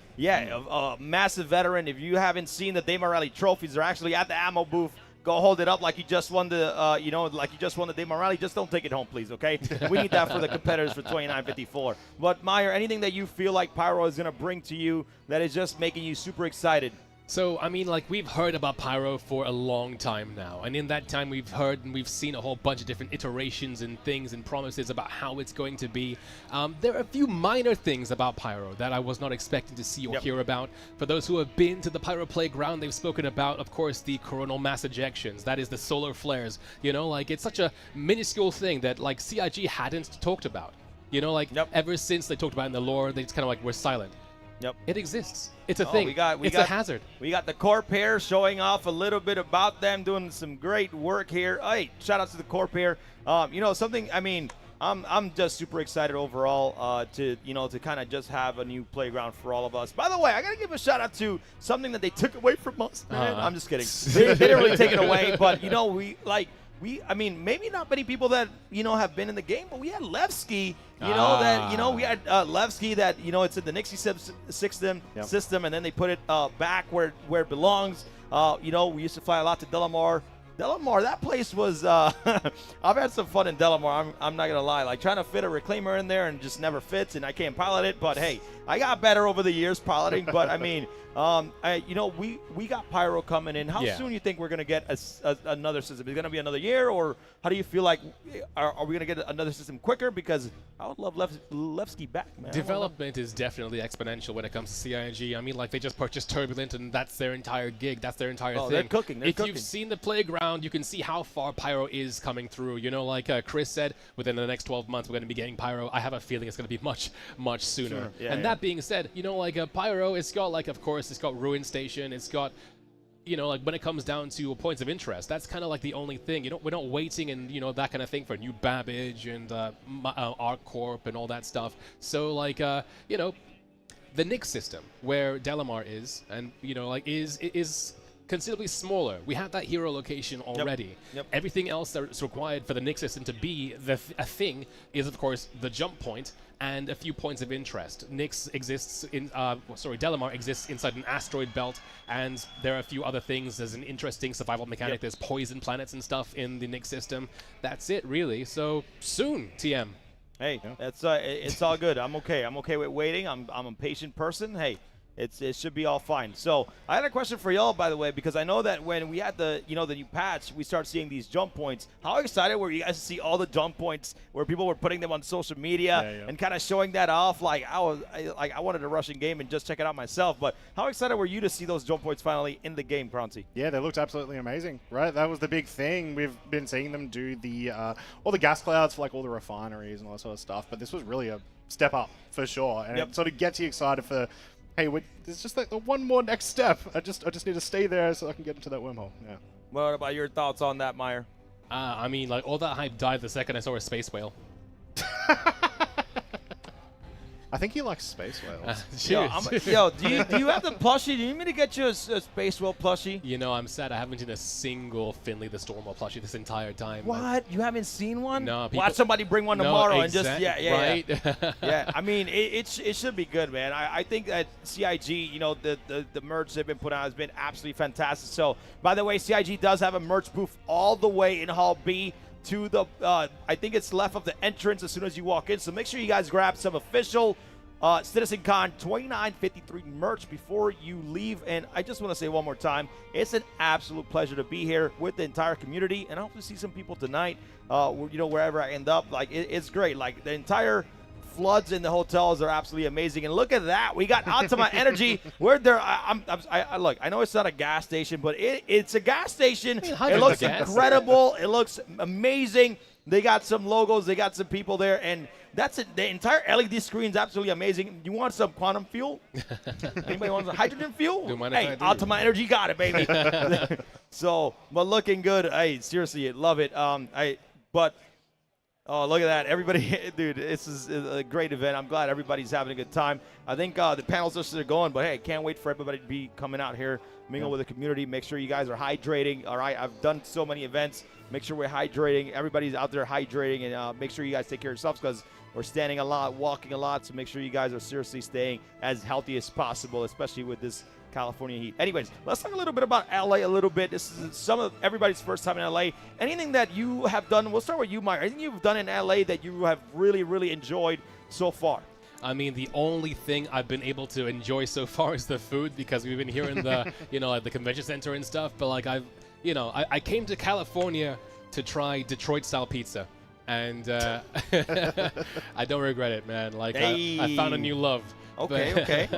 A massive veteran. If you haven't seen the Daymar Rally trophies, they're actually at the ammo booth. Go hold it up like you just won the, like you just won the Daymar Rally. Just don't take it home, please, okay? We need that for the competitors for 29.54. But Meyer, anything that you feel like Pyro is going to bring to you that is just making you super excited? So, I mean, like, we've heard about Pyro for a long time now, and in that time we've heard and we've seen a whole bunch of different iterations and things and promises about how it's going to be. There are a few minor things about Pyro that I was not expecting to see or hear about. For those who have been to the Pyro playground, they've spoken about, of course, the coronal mass ejections. That is the solar flares. It's such a minuscule thing that, like, CIG hadn't talked about. Ever since they talked about it in the lore, they just kind of, like, were silent. Yep. It exists. It's a thing. It's a hazard. We got the Corp here showing off a little bit about them, doing some great work here. Hey, shout out to the Corp here. Something, I mean, I'm just super excited overall to kind of just have a new playground for all of us. By the way, I got to give a shout out to something that they took away from us, man. I'm just kidding. They didn't really take it away, but, I mean, maybe not many people that, have been in the game, but we had Levski, we had Levski that, it's in the Nixie system, and then they put it back where it belongs. We used to fly a lot to Delamar. That place was, I've had some fun in Delamar. I'm not going to lie. Like, trying to fit a reclaimer in there and just never fits, and I can't pilot it. But, hey, I got better over the years piloting. But, I mean, we got Pyro coming in. How soon do you think we're going to get another system? Is it going to be another year, or how do you feel like are we going to get another system quicker? Because I would love Levski back, man. Development is definitely exponential when it comes to CIG. I mean, like, they just purchased Turbulent, and that's their entire gig. That's their entire thing. They're cooking. If you've seen the playground, you can see how far Pyro is coming through. Like Chris said, within the next 12 months, we're going to be getting Pyro. I have a feeling it's going to be much, much sooner. Sure. Yeah, that being said, Pyro, it's got, like, of course, it's got Ruin Station. It's got, like, when it comes down to points of interest, that's kind of like the only thing. We're not waiting and, that kind of thing for new Babbage and Arc Corp and all that stuff. So, like, the Nix system, where Delamar is, and, is considerably smaller. We have that hero location already. Yep. Everything else that's required for the Nix system to be a thing is, of course, the jump point and a few points of interest. Delamar exists inside an asteroid belt, and there are a few other things. There's an interesting survival mechanic. There's poison planets and stuff in the Nix system. That's it, really. So soon, TM. Hey, it's all good. I'm okay. I'm okay with waiting. I'm a patient person. Hey, it should be all fine. So I had a question for y'all, by the way, because I know that when we had the new patch, we start seeing these jump points. How excited were you guys to see all the jump points where people were putting them on social media and kind of showing that off? Like I wanted to rush in game and just check it out myself. But how excited were you to see those jump points finally in the game, Croncy? Yeah, they looked absolutely amazing, right? That was the big thing. We've been seeing them do the all the gas clouds for, like, all the refineries and all that sort of stuff. But this was really a step up for sure, and it sort of gets you excited for. Hey, there's just like the one more next step. I just need to stay there so I can get into that wormhole. Yeah. What about your thoughts on that, Meyer? I mean, like, all that hype died the second I saw a space whale. I think he likes space whales. Yo, do you have the plushie? Do you need me to get you a space whale plushie? You know, I'm sad I haven't seen a single Finley the Stormwell plushie this entire time. What? You haven't seen one? No. People, watch somebody bring one tomorrow and just right? Yeah. I mean, it should be good, man. I think that CIG, you know, the merch they've been putting out has been absolutely fantastic. So, by the way, CIG does have a merch booth all the way in Hall B. To the, I think it's left of the entrance as soon as you walk in. So make sure you guys grab some official CitizenCon 2953 merch before you leave. And I just want to say one more time, it's an absolute pleasure to be here with the entire community, and I hope to see some people tonight. You know, wherever I end up, like it's great. Like the entire floods in the hotels are absolutely amazing. And look at that, we got Ultima Energy. We're there. Look, I know it's not a gas station, but it's a gas station. It looks incredible. It looks amazing. They got some logos. They got some people there, and that's it. The entire LED screen is absolutely amazing. You want some quantum fuel? Anybody want some hydrogen fuel? Hey, Ultima Energy got it, baby. So, but looking good. Hey, seriously, love it. Oh, look at that. Everybody, dude, this is a great event. I'm glad everybody's having a good time. I think the panels are still going, but hey, can't wait for everybody to be coming out here, mingle with the community. Make sure you guys are hydrating. All right, I've done so many events. Make sure we're hydrating. Everybody's out there hydrating, and make sure you guys take care of yourselves because we're standing a lot, walking a lot. So make sure you guys are seriously staying as healthy as possible, especially with this California heat. Anyways, let's talk a little bit about LA a little bit. This is some of everybody's first time in LA. Anything that you have done, we'll start with you, Mike. Anything you've done in LA that you have really, really enjoyed so far? I mean, the only thing I've been able to enjoy so far is the food because we've been here in the, you know, at the convention center and stuff. But like I came to California to try Detroit-style pizza. And I don't regret it, man. Like, I found a new love. Okay.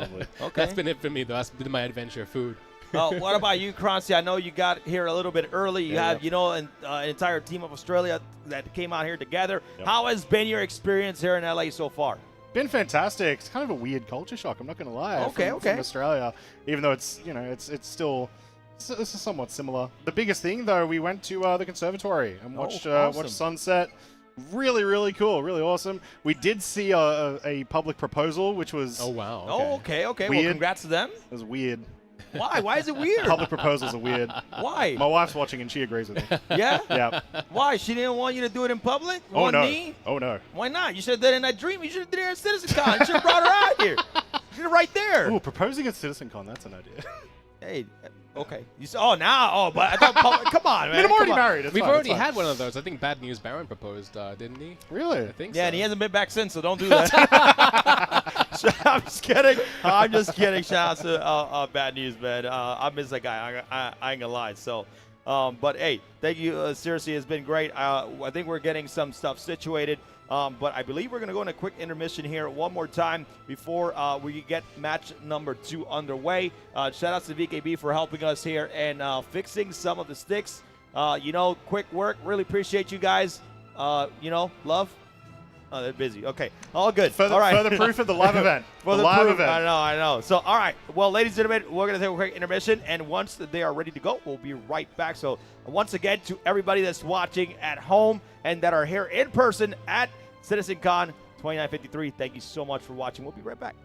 That's been it for me, though. That's been my adventure, food. What about you, Croncy? I know you got here a little bit early. You have, you know, an entire team of Australia that came out here together. Yep. How has been your experience here in LA so far? Been fantastic. It's kind of a weird culture shock, I'm not going to lie. From Australia, even though it's, you know, it's still it's somewhat similar. The biggest thing, though, we went to the conservatory and watched sunset. Really, really cool. Really awesome. We did see a public proposal, which was... Oh, wow. Okay. Weird. Well, congrats to them. It was weird. Why? Why is it weird? Public proposals are weird. Why? My wife's watching and she agrees with me. Yeah? Yeah. Why? She didn't want you to do it in public? Oh, no. Me? Oh, no. Why not? You should have done it in that dream. You should have done it at CitizenCon. You should have brought her out here. You should have right there. Ooh, proposing at CitizenCon. That's an idea. Hey, okay. You said, but I thought, come on, man. I mean, I'm already married. We've already had one of those. I think Bad News Baron proposed, didn't he? Really? I think so. Yeah, and he hasn't been back since, so don't do that. I'm just kidding. I'm just kidding. Shout out to Bad News, man. I miss that guy. I ain't gonna lie. So, but hey, thank you. Seriously, it's been great. I think we're getting some stuff situated. But I believe we're going to go in a quick intermission here one more time before we get match number 2 underway. Shout out to VKB for helping us here and fixing some of the sticks. You know, quick work. Really appreciate you guys. You know, love. Oh, they're busy. Okay, all good. Further, all right. Further proof of the live event. For the live event. I know. So, all right. Well, ladies and gentlemen, we're going to take a quick intermission, and once they are ready to go, we'll be right back. So, once again, to everybody that's watching at home and that are here in person at CitizenCon 2953, thank you so much for watching. We'll be right back.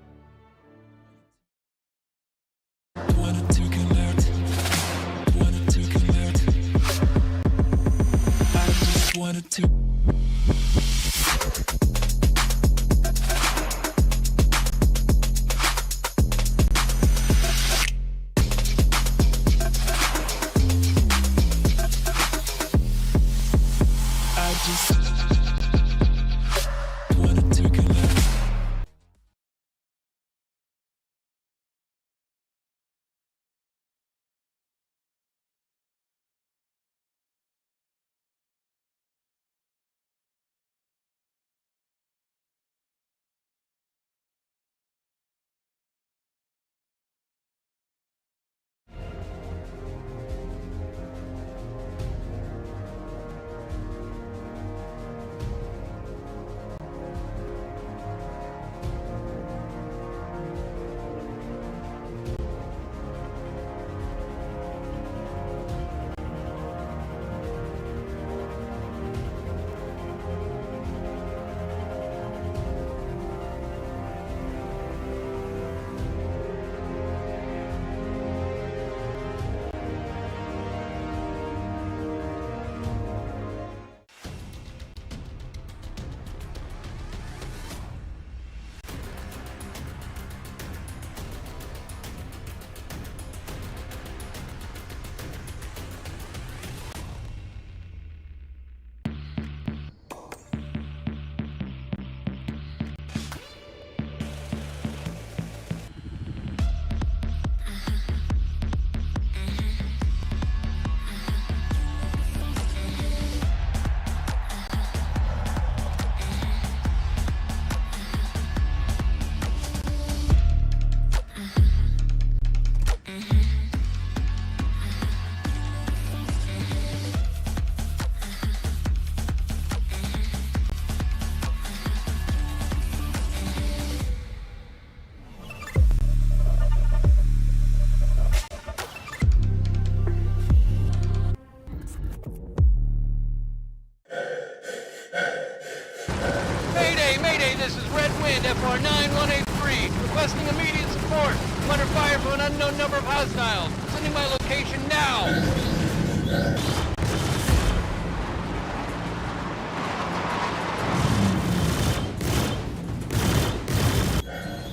Wanted to support. I'm under fire from an unknown number of hostiles. Sending my location now.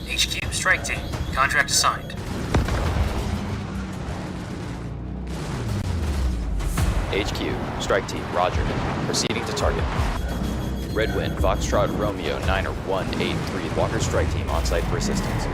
HQ, strike team. Contract assigned. HQ, strike team, roger. Proceeding to target. Red Wind, Foxtrot, Romeo, 9-1-8-3, Walker strike team on site for assistance.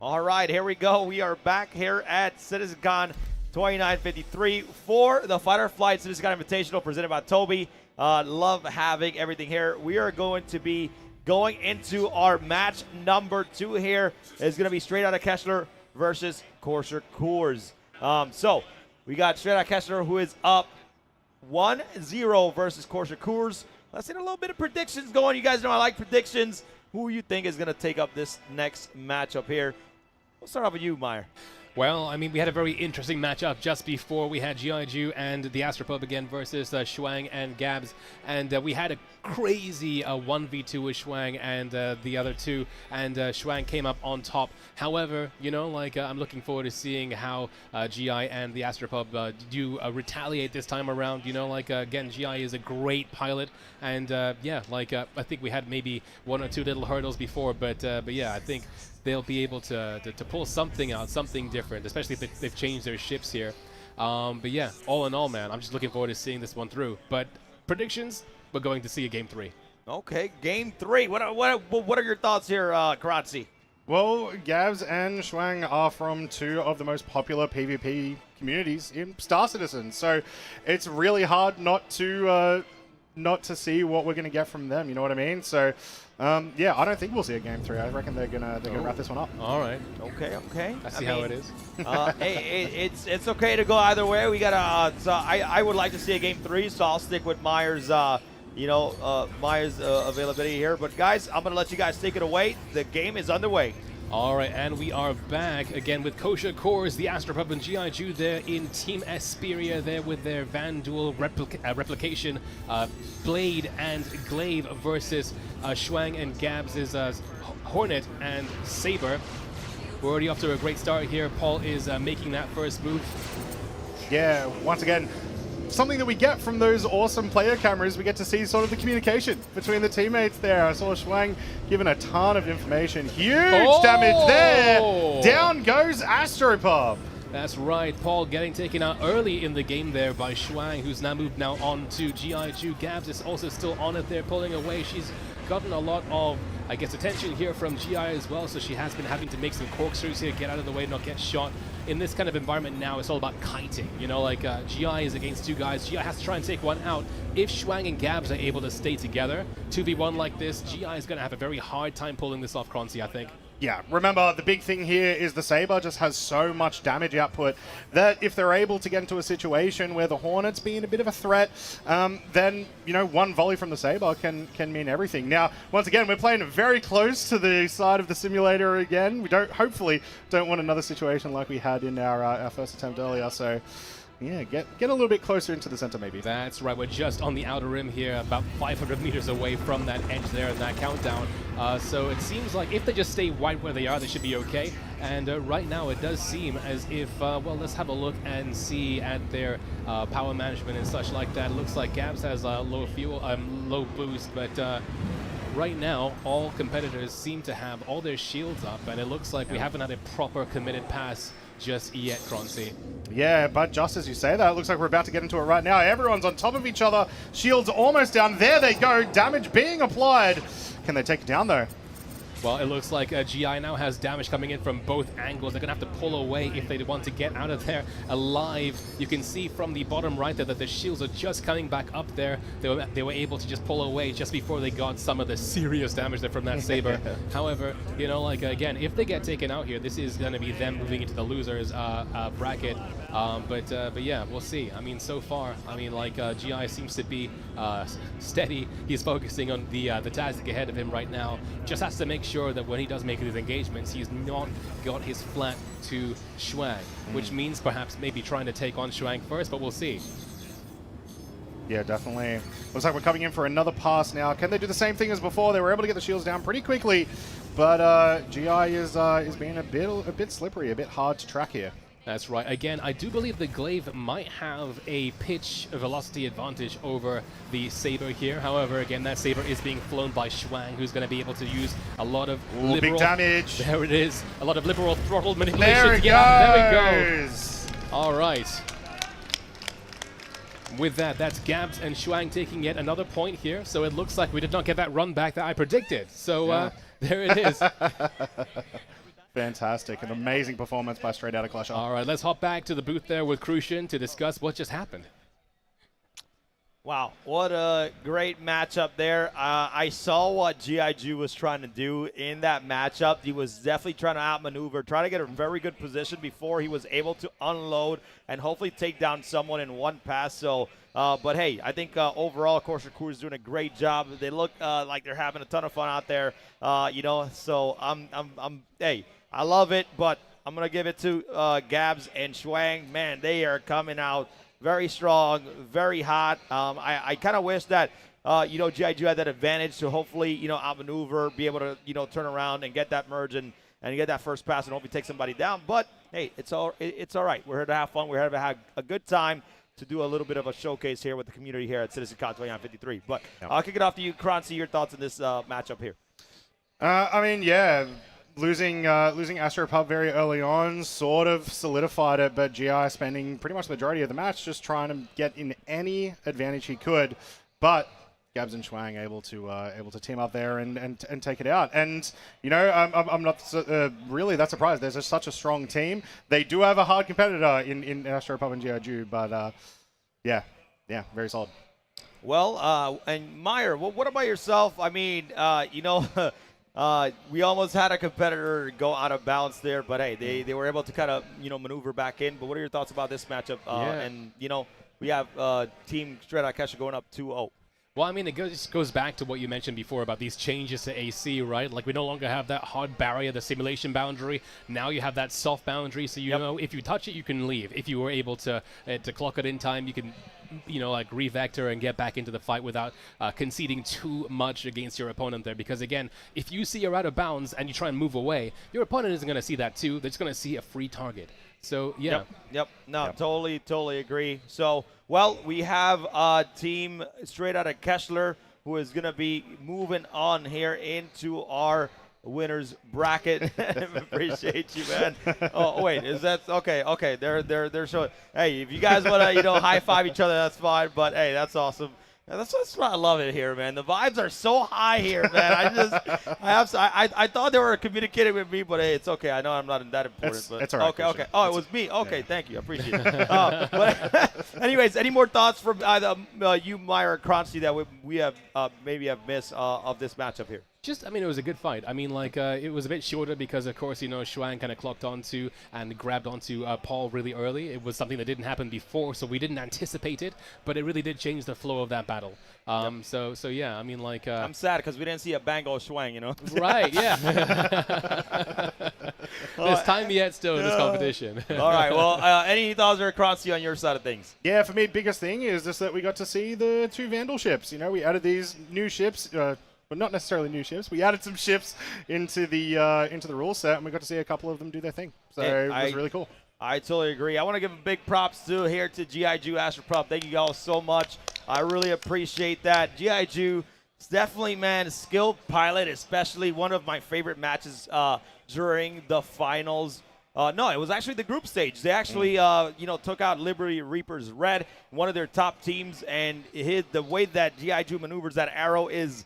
All right, here we go. We are back here at CitizenCon 2953 for the Flight CitizenCon Invitational presented by Tobii. Love having everything here. We are going to be going into our match number 2 here. It's going to be Straight Outta Kessler versus Corsair Coors. So we got Straight Outta Kessler, who is up 1-0 versus Corsair Coors. Let's get a little bit of predictions going. You guys know I like predictions. Who you think is going to take up this next matchup here? We'll start off with you, Meyer. Well, I mean, we had a very interesting matchup just before. We had G.I.Ju and the Astropub again versus Shuang and Gabs. And we had a crazy 1v2 with Shuang and the other two. And Shuang came up on top. However, you know, like, I'm looking forward to seeing how G.I. and the Astropub do retaliate this time around. You know, like, again, G.I. is a great pilot. And, yeah, like, I think we had maybe 1 or 2 little hurdles before. But yeah, I think they'll be able to pull something out, something different, especially if they've changed their ships here. But yeah, all in all, man, I'm just looking forward to seeing this one through. But predictions, we're going to see a Game 3. Okay, Game 3. What are your thoughts here, Karatzi? Well, Gabs and Shuang are from 2 of the most popular PvP communities in StarCitizen, so it's really hard not to see what we're going to get from them. You know what I mean? So, yeah, I don't think we'll see a Game 3. I reckon they're gonna wrap this one up. All right. Okay. I see how it is. It's okay to go either way. We gotta. So I would like to see a Game 3. So I'll stick with Meyer's. Meyer's availability here. But guys, I'm gonna let you guys take it away. The game is underway. All right, and we are back again with Corsair Coors, the Astropub, and G.I.Ju there in Team Esperia there with their Vanduul replication, Blade and Glaive versus Shuang and Gabs' Hornet and Saber. We're already off to a great start here. Paul is making that first move. Yeah, once again, something that we get from those awesome player cameras, we get to see sort of the communication between the teammates there. I saw Shuang given a ton of information. Huge damage there. Down goes Astropub. That's right, Paul getting taken out early in the game there by Shuang, who's now moved on to G.I.Ju. Gabs is also still on it there, pulling away. She's gotten a lot of, I guess, attention here from G.I. as well, so she has been having to make some corkscrews here, get out of the way, not get shot. In this kind of environment now, it's all about kiting. You know, like G.I. is against 2 guys. G.I. has to try and take one out. If Shuang and Gabs are able to stay together, 2v1 like this, G.I. is going to have a very hard time pulling this off, Kronzi, I think. Yeah, remember, the big thing here is the Saber just has so much damage output that if they're able to get into a situation where the Hornet's being a bit of a threat, then, you know, one volley from the Saber can mean everything. Now, once again, we're playing very close to the side of the simulator again. We hopefully don't want another situation like we had in our first attempt earlier, so yeah, get a little bit closer into the center maybe. That's right, we're just on the outer rim here, about 500 meters away from that edge there in that countdown. So it seems like if they just stay right where they are, they should be okay. And right now it does seem as if, well, let's have a look and see at their power management and such like that. It looks like Gabs has low fuel, low boost, but right now all competitors seem to have all their shields up, and it looks like we haven't had a proper committed pass just yet, Kronzi. Yeah, but just as you say that, it looks like we're about to get into it right now. Everyone's on top of each other. Shields almost down. There they go. Damage being applied. Can they take it down, though? Well, it looks like GI now has damage coming in from both angles. They're going to have to pull away if they want to get out of there alive. You can see from the bottom right there that the shields are just coming back up there. They were able to just pull away just before they got some of the serious damage there from that Saber. However, you know, like, again, if they get taken out here, this is going to be them moving into the losers bracket. But yeah, we'll see. I mean, so far, I mean, like, GI seems to be steady. He's focusing on the tactic ahead of him right now. Just has to make sure that when he does make these engagements, he's not got his flat to Shuang, which means perhaps maybe trying to take on Shuang first, but we'll see. Yeah, definitely. Looks like we're coming in for another pass now. Can they do the same thing as before? They were able to get the shields down pretty quickly, but GI is being a bit slippery, a bit hard to track here. That's right. Again, I do believe the Glaive might have a pitch velocity advantage over the Saber here. However, again, that Saber is being flown by Shuang, who's going to be able to use a lot of liberal... big damage. There it is. A lot of liberal throttle manipulation. There it goes. There we go. All right. With that, that's Gabs and Shuang taking yet another point here. So it looks like we did not get that run back that I predicted. So there it is. Fantastic. An amazing performance by Straight Outta Clash. All right, let's hop back to the booth there with Crucian to discuss what just happened. Wow, what a great matchup there. I saw what GIG was trying to do in that matchup. He was definitely trying to outmaneuver, trying to get a very good position before he was able to unload and hopefully take down someone in one pass. So, but hey, I think overall, of course, Shakur is doing a great job. They look like they're having a ton of fun out there, you know. So hey, I love it, but I'm gonna give it to Gabs and Shuang. Man, they are coming out very strong, very hot. I kind of wish that, you know, GIG had that advantage to hopefully, you know, outmaneuver, be able to, you know, turn around and get that merge and get that first pass and hopefully take somebody down. But, hey, it's all right. We're here to have fun. We're here to have a good time to do a little bit of a showcase here with the community here at CitizenCon 2053. But I'll kick it off to you, Kranzi, your thoughts on this matchup here. I mean, yeah. Losing Astropub very early on sort of solidified it, but GI spending pretty much the majority of the match just trying to get in any advantage he could. But Gabs and Shuang able to team up there and take it out. And you know, I'm not really that surprised. There's just such a strong team. They do have a hard competitor in Astropub and GIG, but yeah, very solid. Well, and Meyer, what about yourself? I mean, you know. We almost had a competitor go out of bounds there, but hey, they were able to kind of, you know, maneuver back in. But what are your thoughts about this matchup? And, you know, we have Team Straight Outta Kesha going up 2-0. Well, I mean, it goes back to what you mentioned before about these changes to AC, right? Like, we no longer have that hard barrier, the simulation boundary. Now you have that soft boundary, so you know if you touch it, you can leave. If you were able to clock it in time, you can, you know, like re-vector and get back into the fight without conceding too much against your opponent there. Because, again, if you see you're out of bounds and you try and move away, your opponent isn't going to see that too. They're just going to see a free target. So, yeah. Yep. No, totally agree. So, well, we have Team Straight Outta Keshler, who is going to be moving on here into our winners bracket. Appreciate you, man. Oh, wait, is that okay? They're showing. Hey, if you guys want to, you know, high five each other, that's fine. But hey, that's awesome. That's why I love it here, man. The vibes are so high here, man. I thought they were communicating with me, but hey, it's okay. I know I'm not that important. It's all right. Okay. Oh, it was me. Okay, thank you. I appreciate it. But anyways, any more thoughts from either you, Meyer, or Kranzi that we have maybe have missed of this matchup here? Just, I mean, it was a good fight. I mean, like, it was a bit shorter because, of course, you know, Shuang kind of clocked onto and grabbed onto Paul really early. It was something that didn't happen before, so we didn't anticipate it, but it really did change the flow of that battle. So yeah, I mean, like... I'm sad because we didn't see a Bango Shuang, you know? Right, yeah. There's time yet still in this competition. All right, well, any thoughts or Kranzi on your side of things? Yeah, for me, biggest thing is just that we got to see the 2 Vandal ships. You know, we added these new ships... but not necessarily new ships. We added some ships into the rule set, and we got to see a couple of them do their thing. So it was really cool. I totally agree. I want to give a big props to GIG Astropub. Thank you all so much. I really appreciate that. GIG is definitely, man, a skilled pilot, especially one of my favorite matches during the finals. No, it was actually the group stage. They actually, you know, took out Liberty Reapers Red, one of their top teams, and the way that GIG maneuvers that arrow is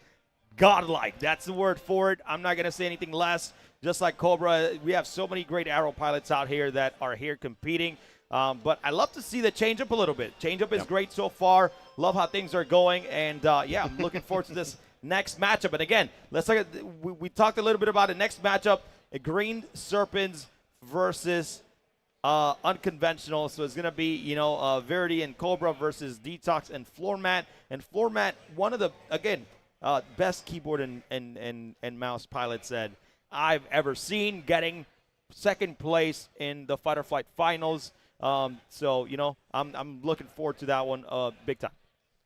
godlike. That's the word for it. I'm not going to say anything less. Just like Cobra, we have so many great arrow pilots out here that are here competing. But I love to see the change up a little bit. Change up is great so far. Love how things are going. And, yeah, I'm looking forward to this next matchup. And, again, let's look at, we talked a little bit about the next matchup, Green Serpents versus unconventional. So it's going to be, you know, Verity and Cobra versus Detox and Floormat. And Floormat, one of the, again, best keyboard and mouse pilot said I've ever seen, getting second place in the Fight or Flight finals. So, you know, I'm looking forward to that one big time.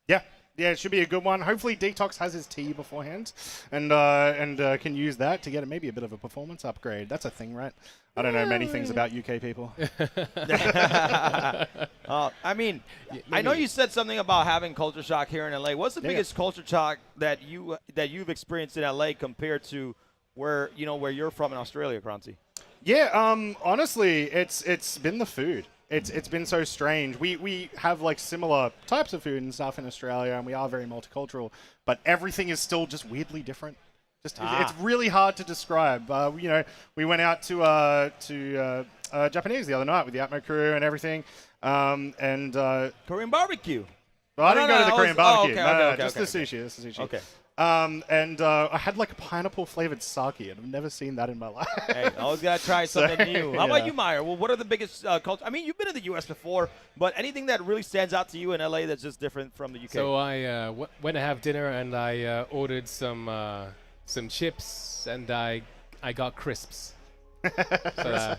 Yeah. Yeah, it should be a good one. Hopefully Detox has his tea beforehand and can use that to get maybe a bit of a performance upgrade. That's a thing, right? I don't know many things about UK people. I mean, I know you said something about having culture shock here in LA. What's the biggest culture shock that you've experienced in LA compared to where you're from in Australia, Kranzi? Yeah, honestly, it's been the food. It's been so strange. We have like similar types of food and stuff in Australia, and we are very multicultural, but everything is still just weirdly different. It's really hard to describe. You know, we went out to Japanese the other night with the Atmo crew and everything, and Korean barbecue. Well, I didn't go to the Korean barbecue. Just the sushi. Just the sushi. Okay. And I had like a pineapple-flavored sake, and I've never seen that in my life. Hey, I always got to try something new. How about you, Meyer? Well, what are the biggest culture? I mean, you've been in the U.S. before, but anything that really stands out to you in L.A. that's just different from the U.K.? So I went to have dinner, and I ordered some chips, and I got crisps. So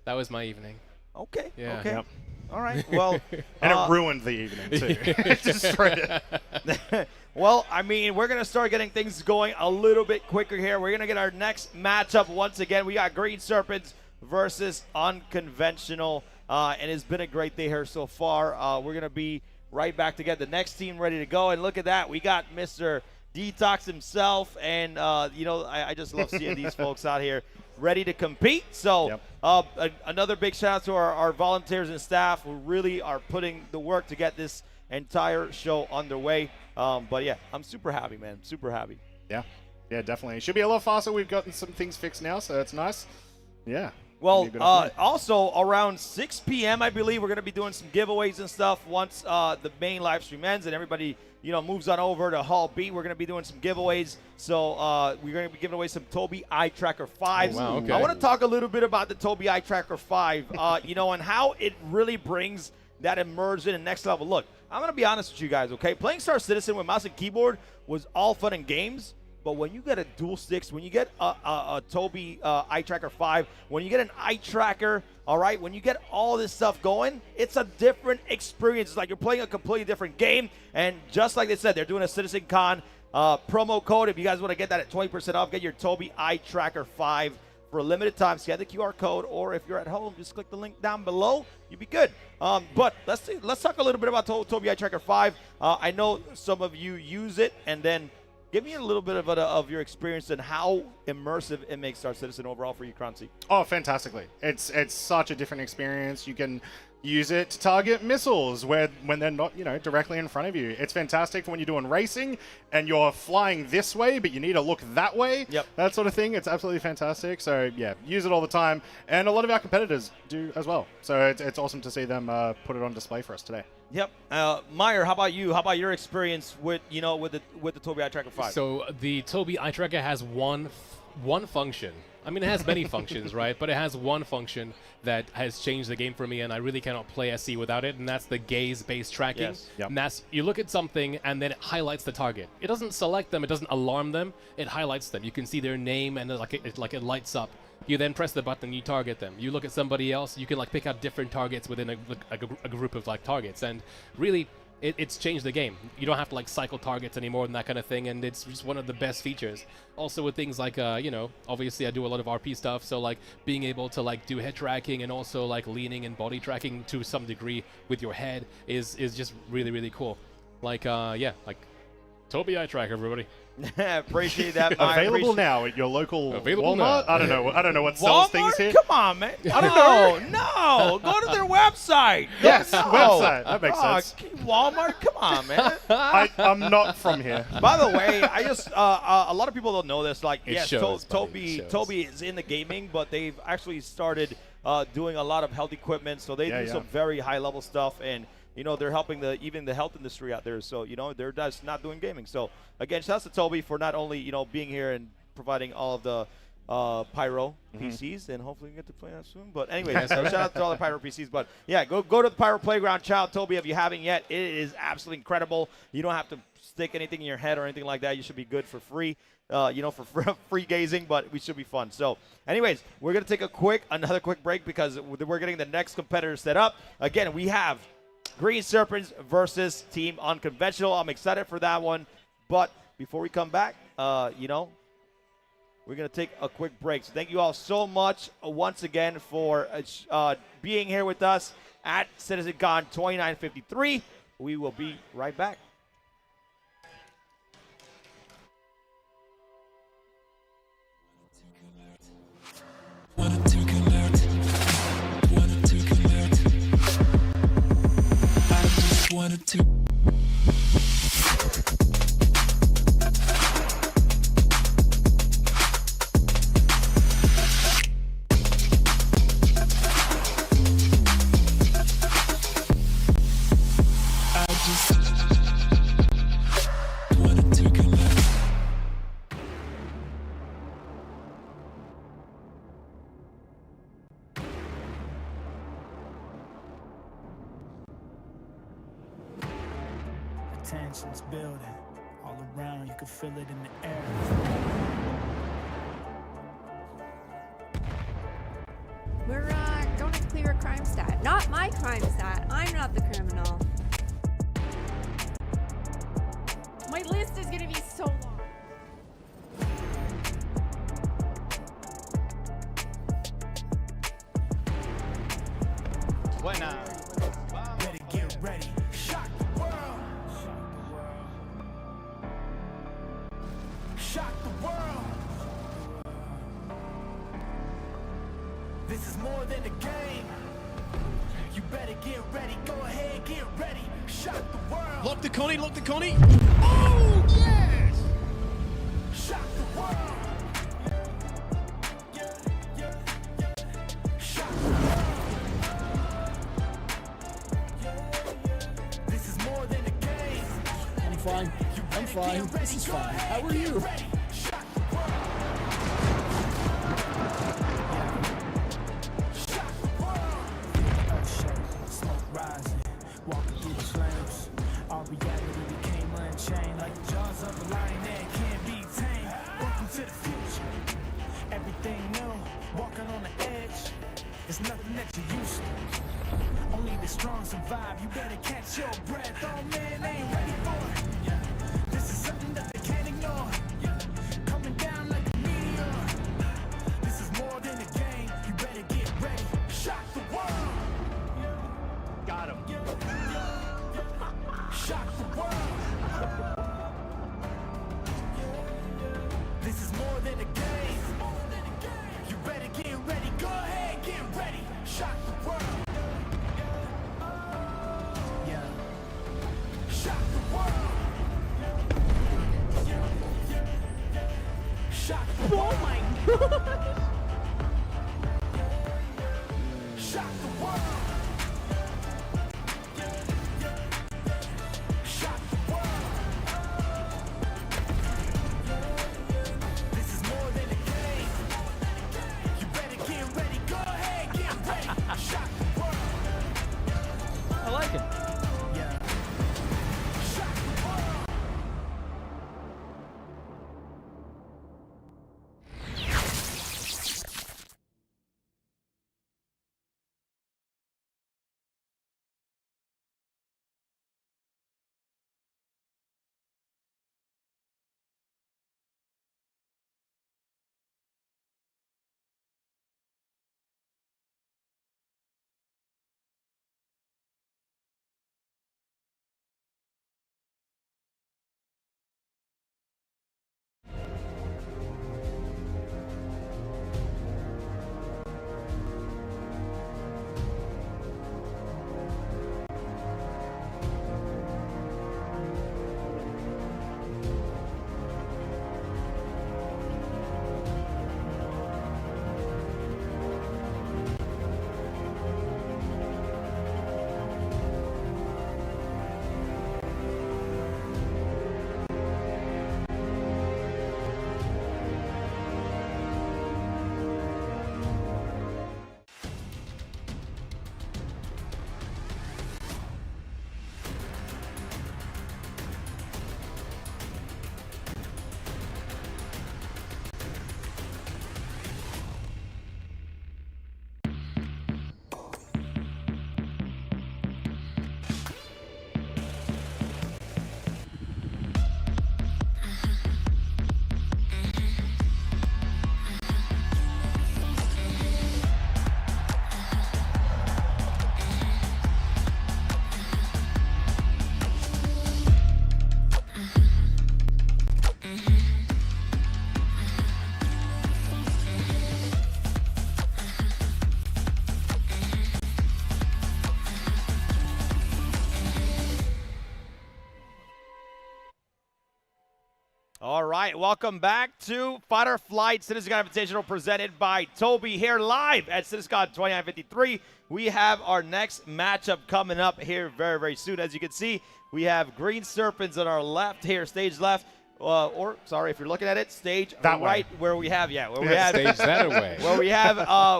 that was my evening. Okay. Yeah. Okay. Yep. All right. Well, and it ruined the evening too. It destroyed it. Well, I mean, we're going to start getting things going a little bit quicker here. We're going to get our next matchup once again. We got Green Serpents versus Unconventional, and it's been a great day here so far. We're going to be right back to get the next team ready to go, and look at that. We got Mr. Detox himself, and, you know, I just love seeing these folks out here ready to compete. So another big shout out to our volunteers and staff who really are putting the work to get this entire show underway. But yeah, I'm super happy, man. Super happy. Yeah, definitely. It should be a lot faster. We've gotten some things fixed now, so it's nice. Yeah. Well, also around 6 p.m., I believe we're going to be doing some giveaways and stuff once the main live stream ends and everybody, you know, moves on over to Hall B. We're going to be doing some giveaways. So we're going to be giving away some Tobii Eye Tracker 5s. Oh, wow, okay. I want to talk a little bit about the Tobii Eye Tracker 5, you know, and how it really brings that immersion and next level. Look, I'm going to be honest with you guys, okay? Playing StarCitizen with mouse and keyboard was all fun and games, but when you get a dual sticks, when you get a Tobii Eye Tracker 5, when you get an eye tracker, all right, when you get all this stuff going, it's a different experience. It's like you're playing a completely different game, and just like they said, they're doing a CitizenCon promo code. If you guys want to get that at 20% off, get your Tobii Eye Tracker 5 for a limited time. Scan the QR code, or if you're at home, just click the link down below. You'll be good. But let's talk a little bit about Tobii Eye Tracker 5. I know some of you use it, and then give me a little bit of your experience and how immersive it makes StarCitizen overall for you, Kranzi. Oh, fantastically. It's such a different experience. You can use it to target missiles when they're not, you know, directly in front of you. It's fantastic for when you're doing racing and you're flying this way, but you need to look that way. Yep. That sort of thing. It's absolutely fantastic. So yeah, use it all the time. And a lot of our competitors do as well. So it's awesome to see them put it on display for us today. Yep. Meyer, how about you? How about your experience with the Tobii Eye Tracker 5? So the Tobii Eye Tracker has one function. I mean, it has many functions, right? But it has one function that has changed the game for me, and I really cannot play SC without it, and that's the gaze-based tracking. Yes. Yep. And that's, you look at something, and then it highlights the target. It doesn't select them, it doesn't alarm them, it highlights them. You can see their name, and it lights up. You then press the button, you target them. You look at somebody else, you can like pick out different targets within a group of like targets, and really, it's changed the game. You don't have to like cycle targets anymore and that kind of thing, and it's just one of the best features. Also with things like, you know, obviously I do a lot of RP stuff, so like being able to like do head tracking and also like leaning and body tracking to some degree with your head is just really, really cool. Like, yeah, like Tobii Eye Tracker, everybody. Appreciate that, Meyer. Available now at your local Available Walmart. now. I don't know what sells Walmart? things here. Come on, man. I don't know. No, go to their website. Yes, No. website. That makes sense. Walmart, come on, man. I'm not from here. By the way, I just a lot of people don't know this. Like, It yes, shows, buddy, it shows. Tobii is in the gaming, but they've actually started doing a lot of health equipment. So they do some very high level stuff, and you know, they're helping even the health industry out there. So, you know, they're just not doing gaming. So, again, shout out to Tobii for not only, you know, being here and providing all of Pyro PCs, and hopefully we get to play that soon. But anyway, so shout out to all the Pyro PCs. But yeah, go to the Pyro Playground. Check out Tobii if you haven't yet. It is absolutely incredible. You don't have to stick anything in your head or anything like that. You should be good for free, for free gazing, but we should be fun. So anyways, we're going to take another quick break because we're getting the next competitor set up. Again, we have Green Serpents versus Team Unconventional. I'm excited for that one. But before we come back, we're going to take a quick break. So thank you all so much once again for being here with us at CitizenCon 2953. We will be right back. Wanted to tensions building all around, you can feel it in the air. We're going to clear a crime stat. Not my crime stat. I'm not the criminal. My list is going to be so long. Buena. Better get ready. Shock the world. Shock the world. This is more than a game. You better get ready. Go ahead, get ready. Shock the world. Lock the Connie, lock the Connie. Oh, yes! Shock the world. Shock the world. This is more than a game. I'm fine. I'm fine. This is fine. How are you? Walking through the flames, our reality became unchained, like the jaws of a lion that can't be tamed. Welcome to the future, everything new, walking on the edge. It's nothing that you're used to. Only the strong survive. You better catch your breath. Oh man, they ain't ready for it. This is something that they can't ignore. Coming down like a meteor. This is more than a game. You better get ready. Shock the world. Got him. Shock the world. This is more than a game. You better get ready. Go ahead, get ready. Shock the world. Yeah. Shock the world. All right, welcome back to Flight CitizenCon Invitational presented by Tobii here live at CitizenCon 2953. We have our next matchup coming up here very, very soon. As you can see, we have Green Serpents on our left here, stage left. Or sorry, if you're looking at it, stage that right way. where we have stage that way. Where we have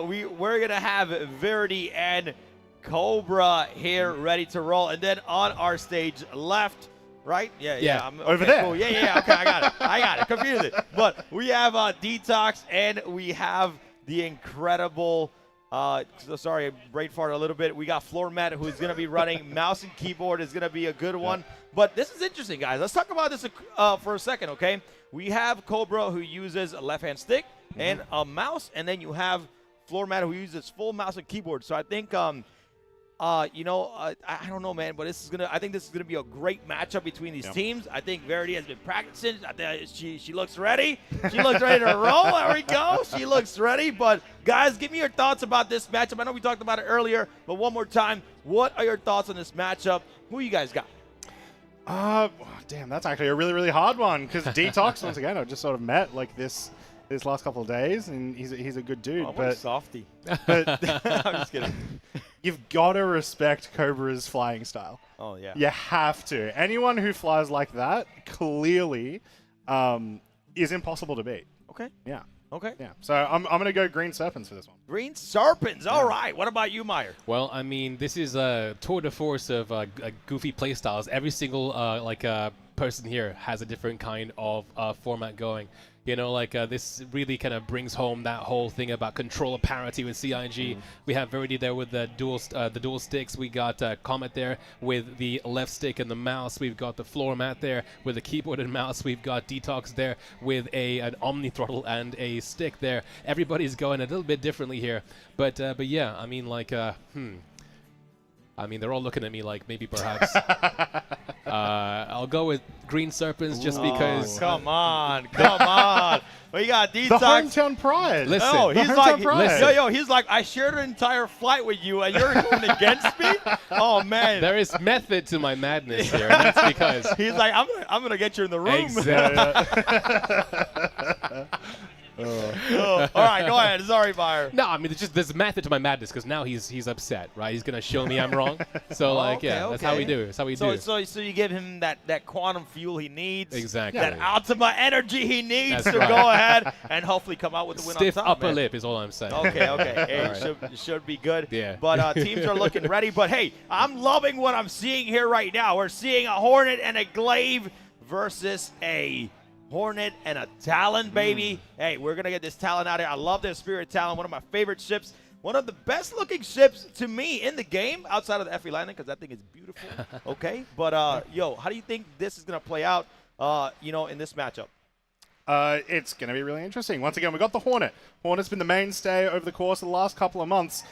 we're gonna have Verity and Cobra here ready to roll, and then on our stage left, right? Yeah. Over there. Cool. Yeah. Okay, I got it. Confused. But we have Detox, and we have the incredible. Sorry, brain fart a little bit. We got Floor Mat, who's going to be running mouse and keyboard. Is going to be a good one. But this is interesting, guys. Let's talk about this for a second, okay? We have Cobra, who uses a left-hand stick and a mouse, and then you have Floor Mat, who uses full mouse and keyboard. So I think, I don't know, man, but I think this is gonna be a great matchup between these teams. I think Verity has been practicing. She looks ready. She looks ready to roll. There we go. She looks ready. But guys, give me your thoughts about this matchup. I know we talked about it earlier, but one more time, what are your thoughts on this matchup? Who you guys got? Damn, that's actually a really, really hard one because Detox, once again, I just sort of met like this last couple of days, and he's a good dude. Oh, but softy. But I'm just kidding. You've got to respect Cobra's flying style. Oh, yeah. You have to. Anyone who flies like that clearly is impossible to beat. Okay. Yeah. Okay. Yeah. So I'm going to go Green Serpents for this one. Green Serpents. All right. What about you, Meyer? Well, I mean, this is a tour de force of goofy playstyles. Every single person here has a different kind of format going. You know, this really kind of brings home that whole thing about controller parity with CIG. We have Verity there with the dual sticks. We got Comet there with the left stick and the mouse. We've got the Floor Mat there with the keyboard and mouse. We've got Detox there with an Omni throttle and a stick there. Everybody's going a little bit differently here, but yeah, I mean, I mean, they're all looking at me like maybe perhaps. I'll go with Green Serpents just because. Come on. We got Detox. The hometown pride. Listen. No, he's like, listen. he's like, I shared an entire flight with you, and you're going against me? Oh, man. There is method to my madness here, and that's because. He's like, I'm gonna get you in the room. Exactly. All right, go ahead. Sorry, Meyer. No, I mean, there's method to my madness because now he's upset, right? He's gonna show me I'm wrong. So that's how we do it. That's how we do it. So you give him that quantum fuel he needs. Exactly. That Ultima energy he needs That's to right. go ahead and hopefully come out with the win Stiff on top. upper man. lip is all I'm saying. Okay. Hey, All should be good. Yeah. But teams are looking ready. But hey, I'm loving what I'm seeing here right now. We're seeing a Hornet and a Glaive versus a Hornet and a Talon, baby. Hey, we're going to get this Talon out here. I love their Spirit Talon, one of my favorite ships. One of the best looking ships to me in the game outside of the FE Lightning because that thing is beautiful. Okay. But, how do you think this is going to play out, in this matchup? It's going to be really interesting. Once again, we got the Hornet. Hornet's been the mainstay over the course of the last couple of months.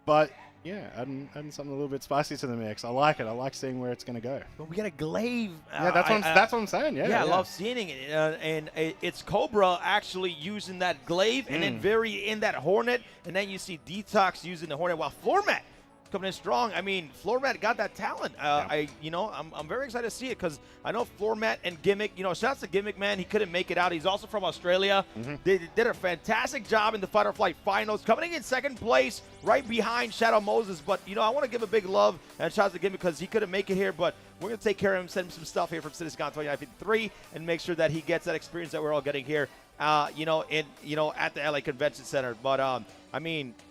But, yeah, adding something a little bit spicy to the mix. I like it. I like seeing where it's going to go. But we got a Glaive. Yeah, that's what I'm saying. Yeah, I love seeing it. And it's Cobra actually using that Glaive and then Very in that Hornet. And then you see Detox using the Hornet while Floor Mat coming in strong. I mean, Floor Mat got that talent. I'm very excited to see it because I know Floor Mat and Gimmick, shouts to Gimmick, man. He couldn't make it out. He's also from Australia. They did a fantastic job in the Fight or Flight finals, coming in second place right behind Shadow Moses. But, I want to give a big love and shouts to Gimmick because he couldn't make it here. But we're going to take care of him, send him some stuff here from CitizenCon 2953 and make sure that he gets that experience that we're all getting here, at the LA Convention Center. But,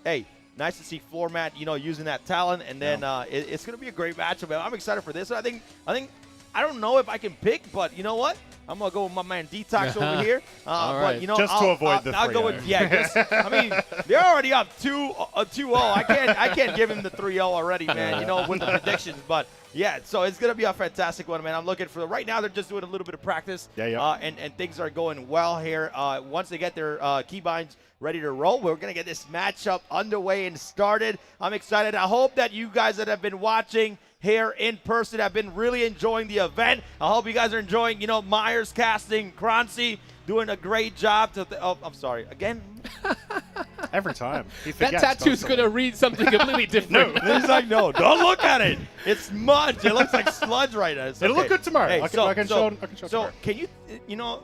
hey, nice to see Floor Mat, using that Talon, and then it's going to be a great matchup. Man. I'm excited for this. I think I don't know if I can pick, but you know what? I'm gonna go with my man Detox over here. Right. But just to avoid the 3-0. I'll go with they're already up 2-0. I can't give him the 3-0 already, man. With the predictions, but. Yeah, so it's going to be a fantastic one, man. I'm looking for right now they're just doing a little bit of practice. And things are going well here. Once they get their keybinds ready to roll, we're going to get this matchup underway and started. I'm excited. I hope that you guys that have been watching here in person have been really enjoying the event. I hope you guys are enjoying, Myers casting, Croncy doing a great job. I'm sorry. Again? Every time. He That forgets tattoo's constantly. going to read something completely different. No, he's like, no, don't look at it. It's smudge. It looks like sludge right now. It's It'll look good tomorrow. Hey, I can show so tomorrow. can you,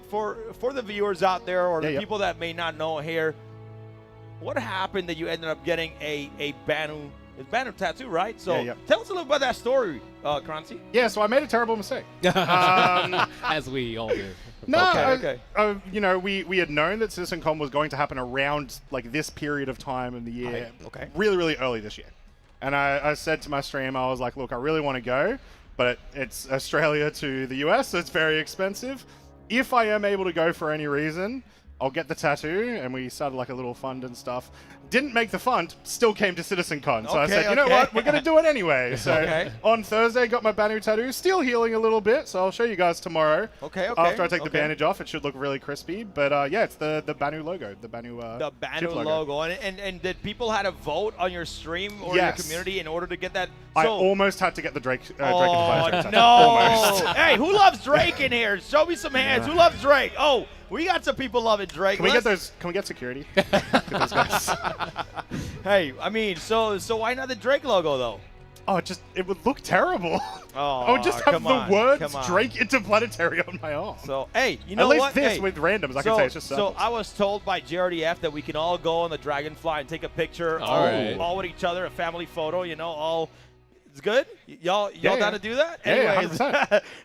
for the viewers out there or the Yeah, people that may not know here, what happened that you ended up getting a Banu tattoo, right? So tell us a little about that story, Kranzi. Yeah, so I made a terrible mistake. As we all do. No, you know, we had known that CitizenCon was going to happen around like this period of time in the year. Okay. Really, really early this year. And I said to my stream, I was like, look, I really want to go, but it's Australia to the US, so it's very expensive. If I am able to go for any reason, I'll get the tattoo, and we started like a little fund and stuff. Didn't make the fund, still came to CitizenCon. So I said, you know what, we're going to do it anyway. So on Thursday, got my Banu tattoo, still healing a little bit, so I'll show you guys tomorrow. After I take the bandage off, it should look really crispy. But yeah, it's the Banu logo, the Banu logo. And did people had a vote on your stream or your community in order to get that? I almost had to get the Drake. Oh, no. Hey, who loves Drake in here? Show me some hands. Who loves Drake? Oh, we got some people loving Drake. Can we get those? Can we get security? Get those guys. Hey, I mean, so why not the Drake logo though? Oh, it would look terrible. Oh, I would just have the words Drake Interplanetary on my arm. So, hey, you know what? At least this with randoms, I can say it's just so I was told by JRDF that we can all go on the Dragonfly and take a picture all with each other, a family photo, you know, all. It's good? Y'all down to do that? Anyways,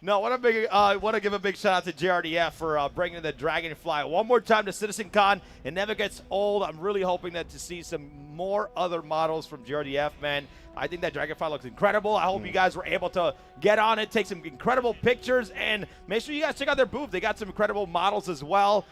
no, I want to give a big shout out to JRDF for bringing the Dragonfly one more time to CitizenCon. It never gets old. I'm really hoping that to see some more other models from JRDF, man. I think that Dragonfly looks incredible. I hope you guys were able to get on it, take some incredible pictures, and make sure you guys check out their booth. They got some incredible models as well.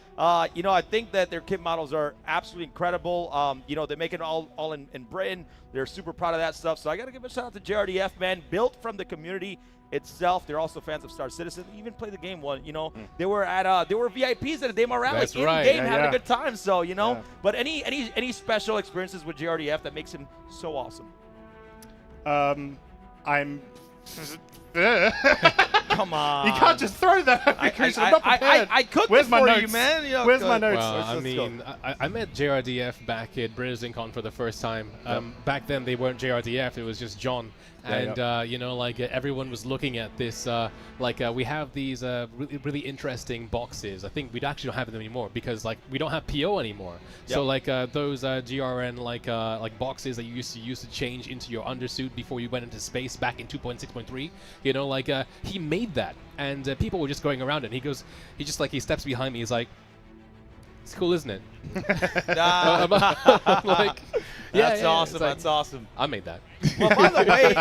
You know, I think that their kit models are absolutely incredible. You know, they make it all in Britain. They're super proud of that stuff. So I got to give a shout out to JRDF, man. Built from the community itself. They're also fans of StarCitizen. They even play the game one. You know, they were at they were VIPs at a Demo Rally. That's in right. game, having a good time. So you know, but any special experiences with JRDF that makes him so awesome? I'm. Come on. You can't just throw that at me, Christian. I'm not prepared. I cooked Where's it my for notes? you, man. You know, Where's my notes? Well, I mean, I met JRDF back at BritishCon for the first time. Back then, they weren't JRDF. It was just John. And, you know, like, everyone was looking at this. We have these really interesting boxes. I think we actually don't have them anymore because, like, we don't have PO anymore. So, like, those GRN, like boxes that you used to change into your undersuit before you went into space back in 2.6.3, you know, like, he made that. And people were just going around it. And he steps behind me. He's like, it's cool, isn't it? Like, that's awesome. Like, that's awesome. I made that. Well, by the way,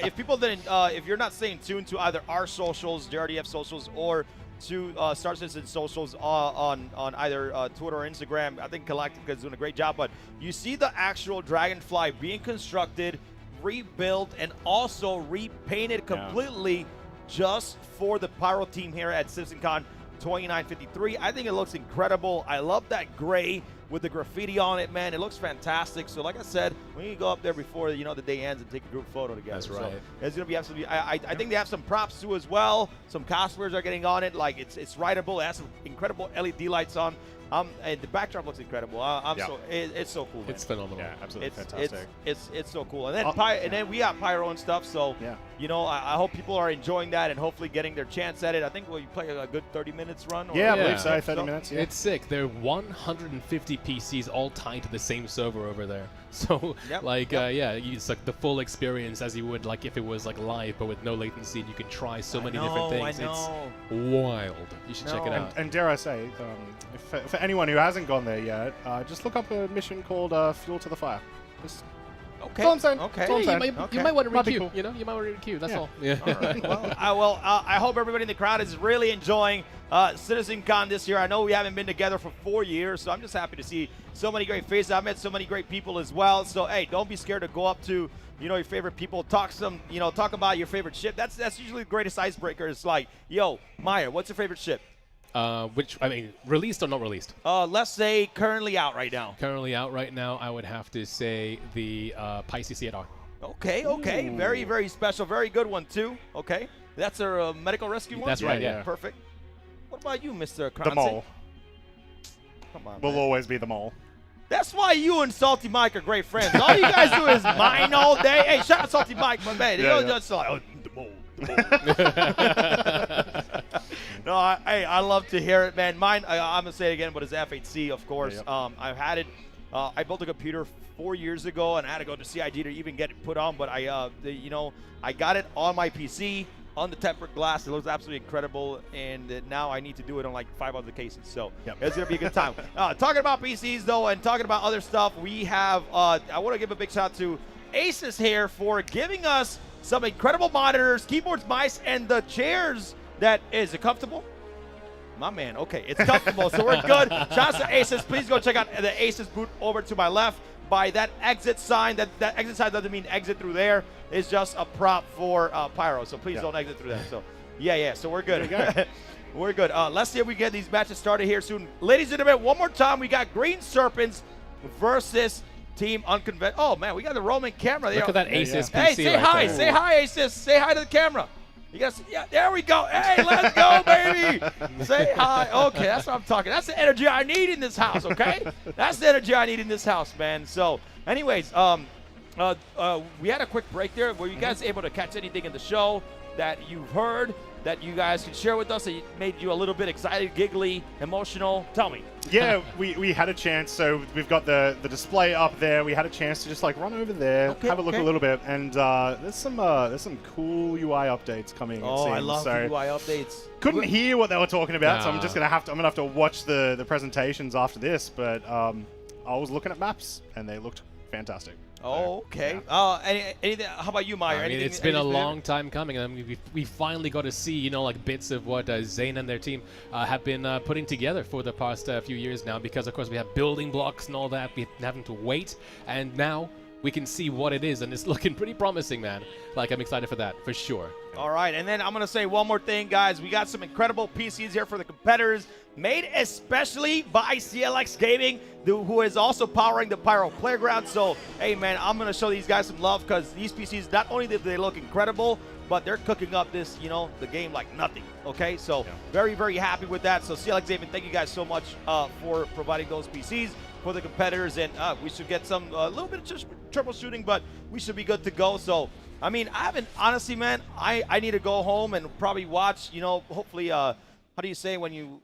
if people didn't, if you're not staying tuned to either our socials, JRDF socials, or to StarCitizen socials on either Twitter or Instagram, I think Galactica is doing a great job. But you see the actual Dragonfly being constructed, rebuilt, and also repainted completely just for the Pyro team here at CitizenCon 2953. I think it looks incredible. I love that gray with the graffiti on it, man. It looks fantastic. So like I said, we need to go up there before, you know, the day ends and take a group photo together. That's right. So it's going to be absolutely, I think they have some props too as well. Some cosplayers are getting on it. Like it's rideable. It has some incredible LED lights on. And the backdrop looks incredible. It's so cool, man. It's phenomenal. Yeah, absolutely fantastic. It's so cool. And then we got Pyro and stuff. So you know, I hope people are enjoying that and hopefully getting their chance at it. I think you play a good 30 minutes run. Or I believe so. 30 minutes. Yeah. It's sick. There are 150 PCs all tied to the same server over there. So it's like the full experience as you would like if it was like live, but with no latency. And you can try so many different things. It's wild. You should check it out. And dare I say, for anyone who hasn't gone there yet, just look up a mission called Fuel to the Fire. That's all I'm saying. Okay. You might want to requeue. Cool. You know, you might want to requeue. That's all. Yeah. All right. Well, I hope everybody in the crowd is really enjoying CitizenCon this year. I know we haven't been together for 4 years, so I'm just happy to see so many great faces. I've met so many great people as well. So hey, don't be scared to go up to your favorite people, talk about your favorite ship. That's usually the greatest icebreaker. It's like, yo, Meyer, what's your favorite ship? Released or not released? Let's say currently out right now. Currently out right now, I would have to say the PyCCR. Okay. Ooh. Very, very special. Very good one, too. Okay. That's a medical rescue one? That's right, yeah. Perfect. What about you, Mr. Kranze? The mole. Come on, Will always be the mole. That's why you and Salty Mike are great friends. All you guys do is mine all day. Hey, shout out Salty Mike, my man. Yeah, Just like, oh, the mole. No, I love to hear it, man. Mine, I'm going to say it again, but it's F8C, of course. I've had it. I built a computer 4 years ago, and I had to go to CIG to even get it put on. But I got it on my PC on the tempered glass. It looks absolutely incredible, and now I need to do it on like 5 other cases. So it's gonna be a good time. Talking about PCs though, and talking about other stuff, we have. I want to give a big shout out to Asus here for giving us some incredible monitors, keyboards, mice, and the chairs. Is it comfortable? My man, okay, it's comfortable, so we're good. Shout out to Asus. Please go check out the Asus booth over to my left. By that exit sign, that exit sign doesn't mean exit through there. It's just a prop for Pyro, so please don't exit through that. So, so we're good. We're good. Let's see if we get these matches started here soon. Ladies and gentlemen, one more time, we got Green Serpents versus Team Unconventional. Oh, man, we got the Roman camera there. Look at that Asus PC. Hey, say hi. Say hi, Asus. Say hi to the camera. You guys, there we go. Hey, let's go, baby. Say hi. Okay, that's what I'm talking. That's the energy I need in this house, okay? That's the energy I need in this house, man. So, anyways, we had a quick break there. Were you guys able to catch anything in the show that you've heard that you guys can share with us that made you a little bit excited, giggly, emotional? Tell me. Yeah, we had a chance. So we've got the display up there. We had a chance to just like run over there, have a look a little bit, and there's some cool UI updates coming. Oh, I love UI updates. Couldn't hear what they were talking about, so I'm gonna have to watch the presentations after this. But I was looking at maps, and they looked fantastic. Oh, okay. Anything? How about you, Meyer? I mean, it's been a long time coming. I mean, we finally got to see, like bits of what Zane and their team have been putting together for the past few years now. Because of course we have building blocks and all that. We've been having to wait, and now we can see what it is, and it's looking pretty promising, man. Like, I'm excited for that, for sure. All right, and then I'm going to say one more thing, guys. We got some incredible PCs here for the competitors, made especially by CLX Gaming, who is also powering the Pyro Playground. So, hey, man, I'm going to show these guys some love because these PCs, not only do they look incredible, but they're cooking up this, the game like nothing, okay? So, very, very happy with that. So, CLX Gaming, thank you guys so much for providing those PCs for the competitors, and we should get a little bit of troubleshooting, but we should be good to go. So, I mean, I haven't, honestly, man, I need to go home and probably watch, hopefully, how do you say when you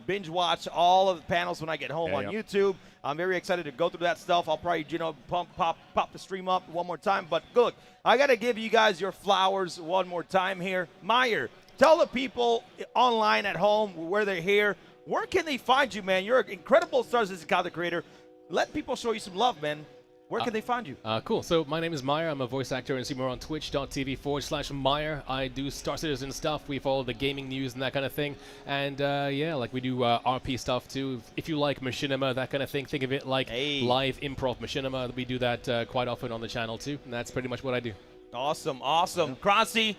binge watch all of the panels when I get home on YouTube. I'm very excited to go through that stuff. I'll probably, pop the stream up one more time. But look, I got to give you guys your flowers one more time here. Meyer, tell the people online at home where they're here. Where can they find you, man? You're an incredible StarCitizen content creator. Let people show you some love, man. Where can they find you? Cool. So my name is Meyer. I'm a voice actor and streamer on twitch.tv/Meyer. I do Star Citizen stuff. We follow the gaming news and that kind of thing. And like we do RP stuff too. If you like machinima, that kind of thing, think of it like live improv machinima. We do that quite often on the channel too. And that's pretty much what I do. Awesome, awesome. Krancy,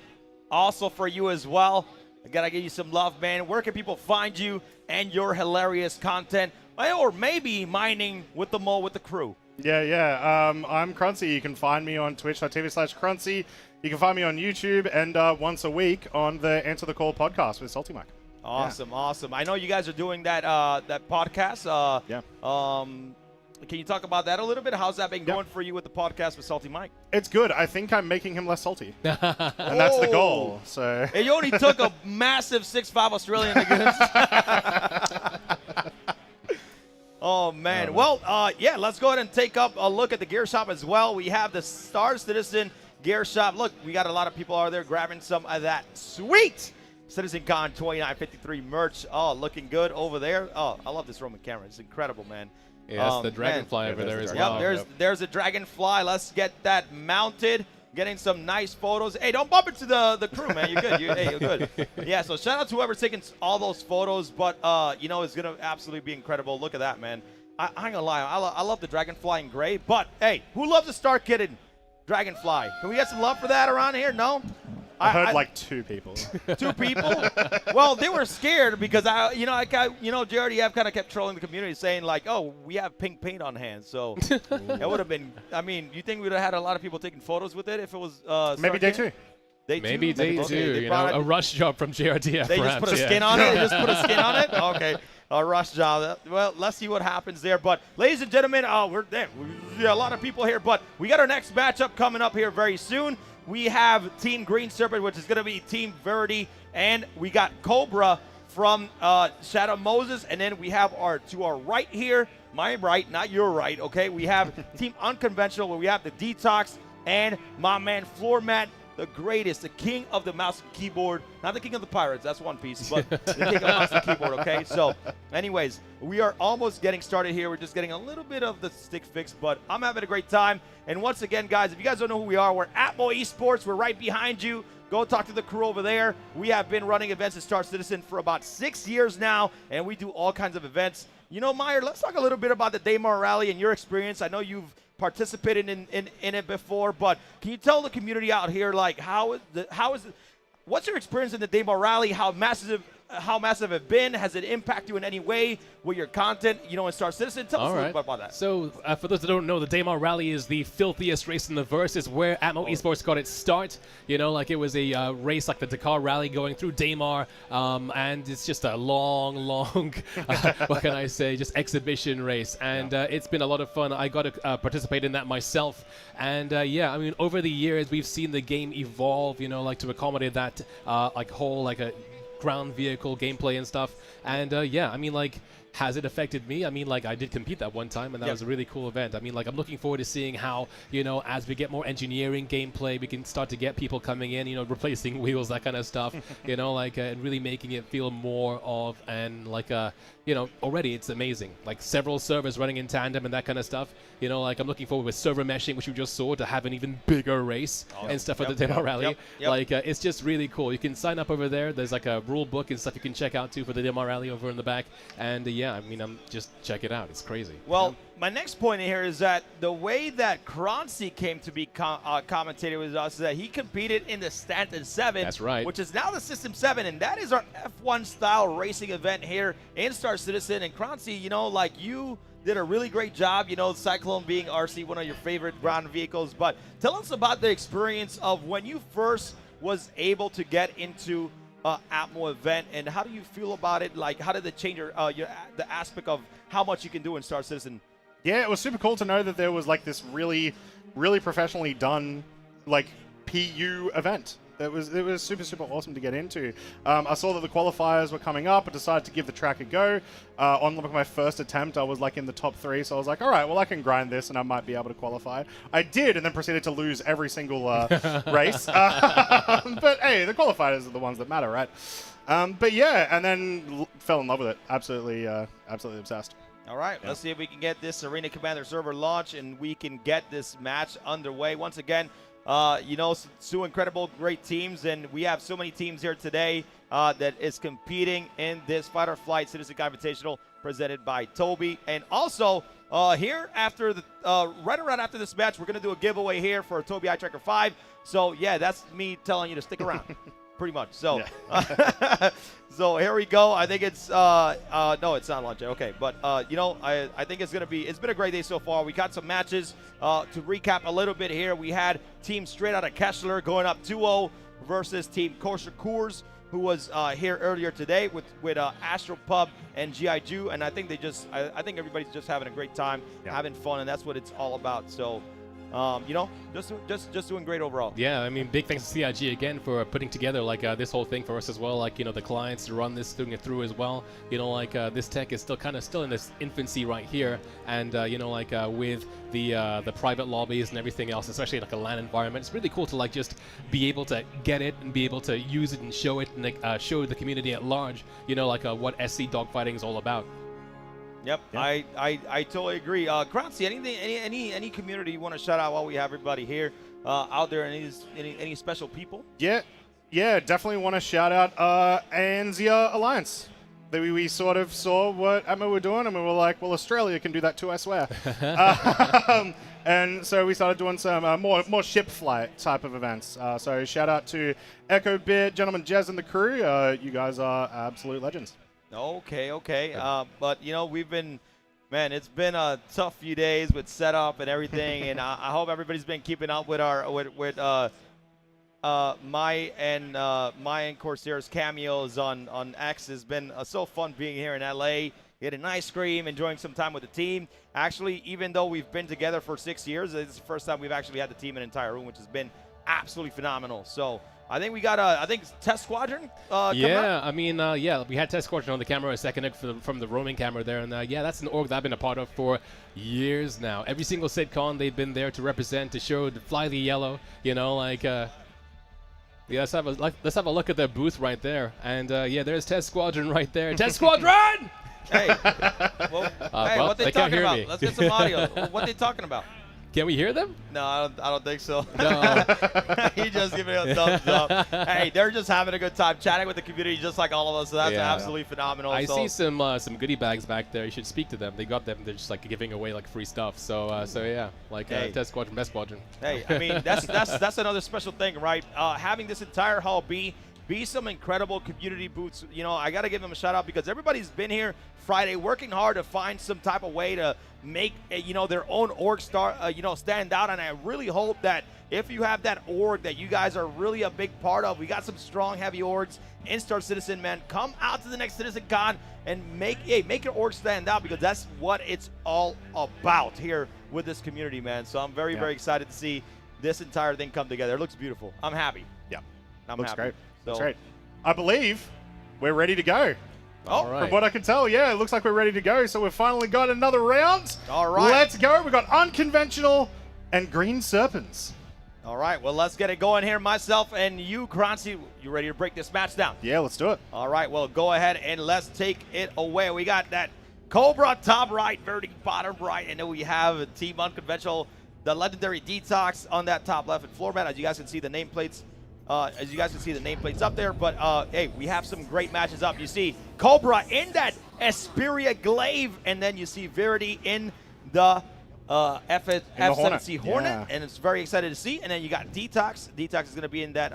also for you as well. I gotta give you some love, man. Where can people find you and your hilarious content? Or maybe mining with the mole with the crew. Yeah. I'm Crunchy. You can find me on twitch.tv/Crunchy. You can find me on YouTube and once a week on the Answer the Call podcast with Salty Mike. Awesome, awesome. I know you guys are doing that podcast. Can you talk about that a little bit? How's that been going for you with the podcast with Salty Mike? It's good. I think I'm making him less salty. And that's the goal. So. And you only took a massive 6'5" Australian against. Oh, man. Well, let's go ahead and take up a look at the gear shop as well. We have the Star Citizen gear shop. Look, we got a lot of people out there grabbing some of that sweet CitizenCon 2953 merch. Oh, looking good over there. Oh, I love this Roman camera. It's incredible, man. Yeah, that's the Dragonfly over there as well. There's a Dragonfly. Let's get that mounted. Getting some nice photos. Hey, don't bump into the crew, man. You're good. You're good. Yeah, so shout out to whoever's taking all those photos. But, it's going to absolutely be incredible. Look at that, man. I ain't going to lie. I love the Dragonfly in gray. But, hey, who loves the StarCitizen Dragonfly? Can we get some love for that around here? No? I heard like 2 people. 2 people? Well, they were scared because JRDF kind of kept trolling the community saying like, oh, we have pink paint on hand. So it would have been, you think we would have had a lot of people taking photos with it if it was maybe day 2. Maybe day 2, a rush job from JRDF. They perhaps, just put a skin on it? They just put a skin on it? Okay. a rush job. Well, let's see what happens there. But ladies and gentlemen, we're there. We got a lot of people here, but we got our next matchup coming up here very soon. We have Team Green Serpent, which is going to be Team Verity, and we got Cobra from Shadow Moses, and then we have to our right here, my right, not your right, okay? We have Team Unconventional, where we have the Detox and my man Floor Mat, the greatest, the king of the mouse and keyboard. Not the king of the pirates, that's One Piece, but the king of the mouse and keyboard, okay? So, anyways, we are almost getting started here. We're just getting a little bit of the stick fix, but I'm having a great time. And once again, guys, if you guys don't know who we are, we're Atmo Esports. We're right behind you. Go talk to the crew over there. We have been running events at StarCitizen for about 6 years now, and we do all kinds of events. You know, Meyer, let's talk a little bit about the Daymar Rally and your experience. I know you've participated in it before, but can you tell the community out here, like, what's your experience in the Daymar Rally? How massive it been? Has it impacted you in any way with your content, you know, in StarCitizen? Tell us a little bit about that. So, for those that don't know, the Daymar Rally is the filthiest race in the verse. It's where Atmo Esports got its start. You know, like it was a race like the Dakar Rally going through Daymar, and it's just a long, what can I say, just exhibition race. And it's been a lot of fun. I got to participate in that myself. And yeah, I mean, over the years, we've seen the game evolve, you know, like to accommodate that whole a ground vehicle gameplay and stuff. And yeah, I mean, like, has it affected me? I mean, like, I did compete that one time, and that was a really cool event. I mean, like, I'm looking forward to seeing how, you know, as we get more engineering gameplay, we can start to get people coming in, you know, replacing wheels, that kind of stuff, you know, like, and really making it feel more of, and like, you know, already it's amazing. Like, several servers running in tandem and that kind of stuff. You know, like, I'm looking forward with server meshing, which we just saw, to have an even bigger race and stuff at the Daymar Rally. Like, it's just really cool. You can sign up over there. There's, like, a rule book and stuff you can check out, too, for the Daymar Rally over in the back. And, yeah, I mean, just check it out. It's crazy. Well, my next point here is that the way that Kroncy came to be commentated with us is that he competed in the Stanton 7. That's right. Which is now the System 7, and that is our F1 style racing event here in StarCitizen. And Kroncy, you know, like, you did a really great job, you know, Cyclone being RC, one of your favorite ground vehicles. But tell us about the experience of when you first was able to get into Atmo event, and how do you feel about it? Like, how did it change the aspect of how much you can do in StarCitizen? Yeah, it was super cool to know that there was like this really professionally done like PU event. It was super awesome to get into. I saw that the qualifiers were coming up. I decided to give the track a go. On my first attempt, I was like in the top 3, so I was like, all right, well, I can grind this and I might be able to qualify. I did, and then proceeded to lose every single race. But hey, the qualifiers are the ones that matter, right? But yeah, and then fell in love with it. Absolutely obsessed. All right, let's see if we can get this Arena Commander server launch and we can get this match underway. Once again, you know, two incredible, great teams, and we have so many teams here today that is competing in this Flight CitizenCon Invitational presented by Tobii. And also, here after the right around after this match, we're going to do a giveaway here for a Tobii Eye Tracker 5. So, yeah, that's me telling you to stick around. Pretty much. So, so here we go. I think it's no, it's not launch. Okay, but you know, I think it's been a great day so far. We got some matches to recap a little bit here. We had Team Straight Outta Kessler going up 2-0 versus Team Kosher Coors, who was here earlier today with Astro Pub and G.I. Jew, and I think I think everybody's just having a great time, having fun, and that's what it's all about. So. You know, just doing great overall. Yeah, I mean, big thanks to CIG again for putting together like this whole thing for us as well. Like, you know, the clients to run this, doing it through as well. You know, like this tech is still in this infancy right here, and you know, like with the private lobbies and everything else, especially like a LAN environment, it's really cool to like just be able to get it and be able to use it and show it and like, show the community at large. You know, like what SC dogfighting is all about. Yep, I totally agree. Kroncy, any community you want to shout out while we have everybody here out there? Any special people? Yeah, definitely want to shout out ANZIA Alliance. We sort of saw what Atmo were doing, and we were like, well, Australia can do that too, I swear. And so we started doing some more ship flight type of events. So shout out to Echo Bit, Gentleman Jez, and the crew. You guys are absolute legends. Okay. But, you know, man, it's been a tough few days with setup and everything, and I hope everybody's been keeping up with our my and Corsair's cameos on X has been so fun being here in LA, getting ice cream, enjoying some time with the team. Actually, even though we've been together for 6 years, it's the first time we've actually had the team in an entire room, which has been absolutely phenomenal. So I think we got I think Test Squadron. Yeah, I mean, yeah, we had Test Squadron on the camera a second from the roaming camera there, and yeah, that's an org that I've been a part of for years now. Every single CitCon, they've been there to represent, to show, to fly the yellow. You know, like. Yeah, let's have a look at their booth right there, and yeah, there's Test Squadron right there. Test Squadron! Hey, well, what they talking about? Let's get some audio. What they talking about? Can we hear them? No, I don't think so. No. He just giving a thumbs up. Hey, they're just having a good time chatting with the community, just like all of us. So that's absolutely phenomenal. I see some goodie bags back there. You should speak to them. They got them. They're just like giving away like free stuff. So yeah, like Test Squadron, Best Squadron. Hey, I mean that's another special thing, right? Having this entire hall be some incredible community booths. You know, I got to give them a shout out because everybody's been here Friday working hard to find some type of way to make their own org stand out. And I really hope that if you have that org that you guys are really a big part of, we got some strong, heavy orgs in StarCitizen, man. Come out to the next CitizenCon and make your org stand out, because that's what it's all about here with this community, man. So I'm very, very excited to see this entire thing come together. It looks beautiful. I'm happy. Yeah, looks great. So, That's great. I believe we're ready to go. Oh, From what I can tell, yeah, it looks like we're ready to go. So we've finally got another round. All right. Let's go. We've got Unconventional and Green Serpents. All right, well, let's get it going here. Myself and you, Kranzi, you ready to break this match down? Yeah, let's do it. All right, well, go ahead and let's take it away. We got that Cobra top right, Verdi bottom right, and then we have Team Unconventional, the legendary Detox on that top left, and floor mat. As you guys can see the nameplates. Up there, but hey, we have some great matches up. You see Cobra in that Esperia glaive, and then you see Verity in the F-17 Hornet, and it's very excited to see. And then you got Detox. Detox is going to be in that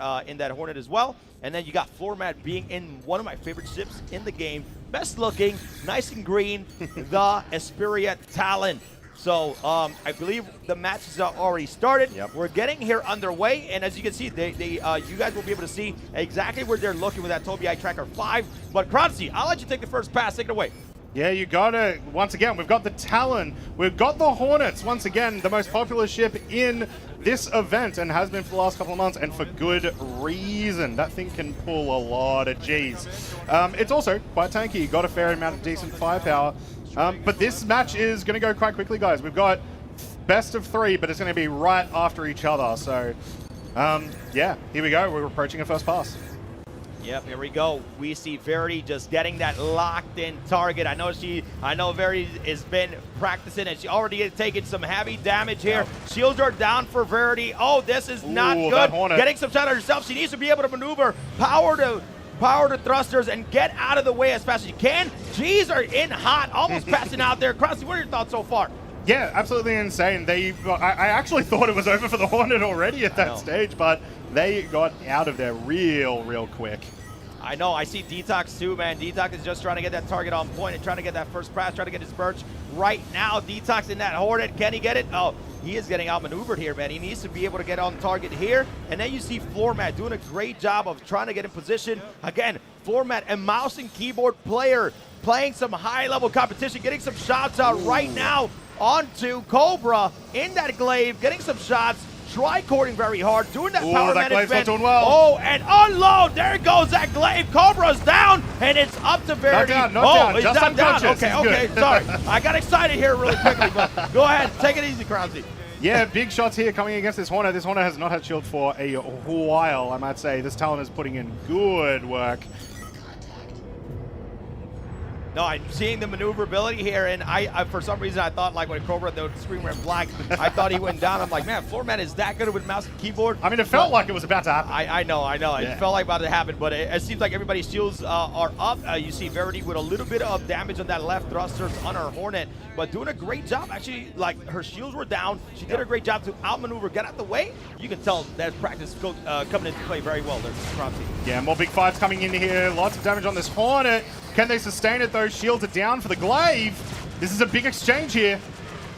Hornet as well. And then you got Floor Mat being in one of my favorite ships in the game, best looking, nice and green, the Esperia Talon. So I believe the matches are already started. Yep. We're getting here underway, and as you can see, you guys will be able to see exactly where they're looking with that Tobii Eye Tracker 5. But Kranzi, I'll let you take the first pass. Take it away. Yeah, you got it. Once again, we've got the Talon. We've got the Hornets. Once again, the most popular ship in this event, and has been for the last couple of months, and for good reason. That thing can pull a lot of G's. It's also quite tanky. Got a fair amount of decent firepower. But this match is going to go quite quickly, guys. We've got best of 3, but it's going to be right after each other. So, yeah, here we go. We're approaching a first pass. Yep, here we go. We see Verity just getting that locked-in target. I know Verity has been practicing, and she already taken some heavy damage here. Yep. Shields are down for Verity. Oh, this is not good. Getting some shot at herself. She needs to be able to maneuver, power to thrusters, and get out of the way as fast as you can. G's are in hot, almost passing out there. Krusty, what are your thoughts so far? Yeah, absolutely insane. I actually thought it was over for the Hornet already at that stage, but they got out of there real quick. I know. I see Detox too, man. Detox is just trying to get that target on point and trying to get that first pass, trying to get his perch. Right now, Detox in that Hornet. Can he get it? Oh, he is getting outmaneuvered here, man. He needs to be able to get on target here. And then you see Floor Mat doing a great job of trying to get in position. Again, Floor Mat, a mouse and keyboard player, playing some high-level competition, getting some shots out right now onto Cobra in that glaive, getting some shots. Tri-cording very hard, doing that power management. Not doing well. Oh, and unload. There goes that glaive. Cobra's down, and it's up to Verity. Not down. He's Just not down. Okay, good. sorry. I got excited here really quickly, but go ahead. Take it easy, Kranzi. Yeah, big shots here coming against this Hornet. This Hornet has not had shield for a while, I might say. This Talon is putting in good work. No, I'm seeing the maneuverability here, and I for some reason I thought, like, when Cobra, the screen went black, I thought he went down. I'm like, man, Floor Mat is that good with mouse and keyboard. I mean, it felt like it was about to happen. I know. Yeah. It felt like about to happen, but it seems like everybody's shields are up. You see Verity with a little bit of damage on that left thruster on her Hornet, but doing a great job. Actually, like, her shields were down. She did a great job to outmaneuver, get out the way. You can tell that practice coming into play very well there, Kranzi. Yeah, more big fights coming in here. Lots of damage on this Hornet. Can they sustain it, though? Shields are down for the glaive. This is a big exchange here.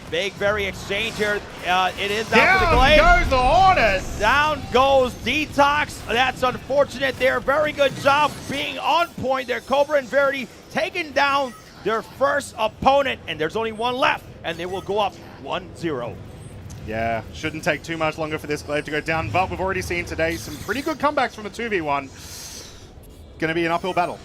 Big very exchange here. It is down for the Glaive. Down goes the Hornet. Down goes Detox. That's unfortunate there. Very good job being on point there. Cobra and Verity taking down their first opponent, and there's only one left, and they will go up 1-0. Yeah, shouldn't take too much longer for this Glaive to go down, but we've already seen today some pretty good comebacks from a 2v1. Going to be an uphill battle.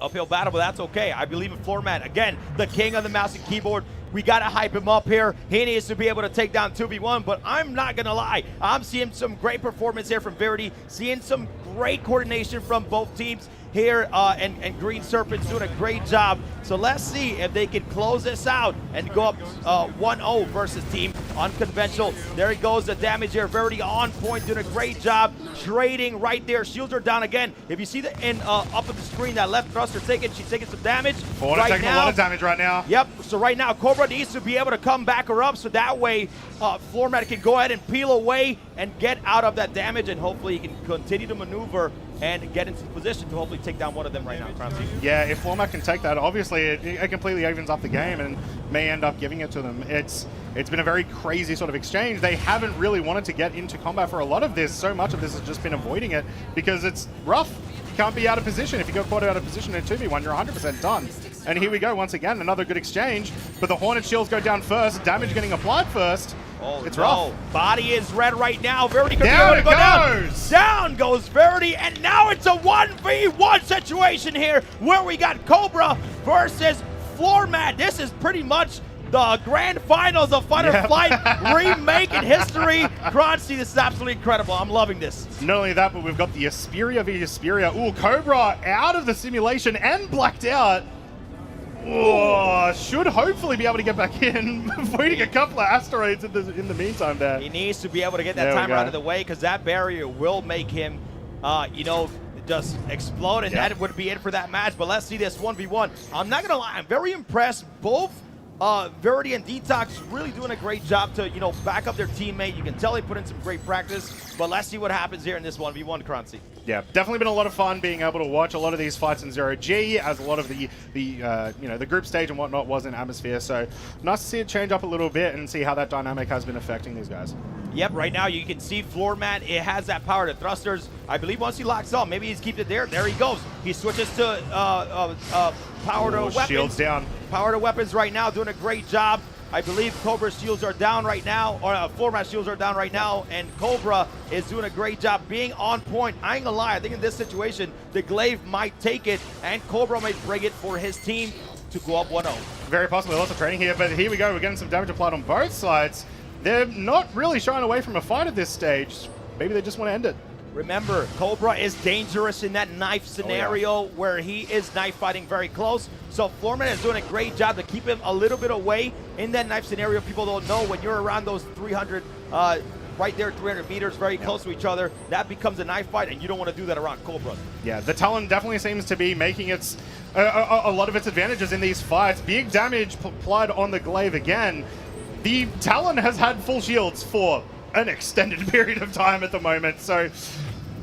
Uphill battle, but that's okay. I believe in Floormat. Again, the king of the mouse and keyboard. We got to hype him up here. He needs to be able to take down 2v1, but I'm not going to lie. I'm seeing some great performance here from Verity, seeing some great coordination from both teams here, and Green Serpent's doing a great job. So let's see if they can close this out and go up 1-0 versus Team Unconventional. There he goes, the damage here. Verity on point, doing a great job. Trading right there. Shields are down again. If you see the up at the screen, that left thruster she's taking some damage. Right taking a lot of damage right now. Yep, so right now Cobra needs to be able to come back her up, so that way Floormat can go ahead and peel away and get out of that damage, and hopefully he can continue to maneuver and get into position to hopefully take down one of them right now. Yeah, if Floormat can take that, obviously it completely opens up the game and may end up giving it to them. It's been a very crazy sort of exchange. They haven't really wanted to get into combat for a lot of this. So much of this has just been avoiding it because it's rough. You can't be out of position. If you get caught out of position in 2v1, you're 100% done. And here we go once again, another good exchange. But the Hornet shields go down first, damage getting applied first. Oh, it's no. rough. Body is red right now. Verity could down be able to go down. Down goes Verity, and now it's a 1v1 situation here where we got Cobra versus Floormat. This is pretty much the grand finals of Fight or Flight remaking history. Croncy, this is absolutely incredible. I'm loving this. Not only that, but we've got the Asperia v Asperia. Ooh, Cobra out of the simulation and blacked out. Oh, should hopefully be able to get back in, avoiding a couple of asteroids in the meantime there. He needs to be able to get that timer out of the way because that barrier will make him, just explode, and that would be it for that match. But let's see this 1v1. I'm not going to lie, I'm very impressed. Both Verity and Detox really doing a great job to, back up their teammate. You can tell they put in some great practice, but let's see what happens here in this 1v1, Croncy. Yeah, definitely been a lot of fun being able to watch a lot of these fights in 0G, as a lot of the group stage and whatnot was in Atmosphere. So nice to see it change up a little bit and see how that dynamic has been affecting these guys. Yep, right now you can see Floormat, it has that power to thrusters. I believe once he locks on, maybe he's keeps it there. There he goes. He switches to power to weapons. Shields down. Power to weapons right now, doing a great job. I believe Cobra's shields are down right now, or Floormat's shields are down right now, and Cobra is doing a great job being on point. I ain't gonna lie, I think in this situation, the Glaive might take it, and Cobra might bring it for his team to go up 1-0. Very possibly, lots of training here, but here we go. We're getting some damage applied on both sides. They're not really shying away from a fight at this stage. Maybe they just want to end it. Remember, Cobra is dangerous in that knife scenario where he is knife fighting very close. So Floormat is doing a great job to keep him a little bit away in that knife scenario. People don't know when you're around those 300, right there, 300 meters, very close to each other, that becomes a knife fight, and you don't want to do that around Cobra. Yeah, the Talon definitely seems to be making its a lot of its advantages in these fights. Big damage applied on the Glaive again. The Talon has had full shields for an extended period of time at the moment, so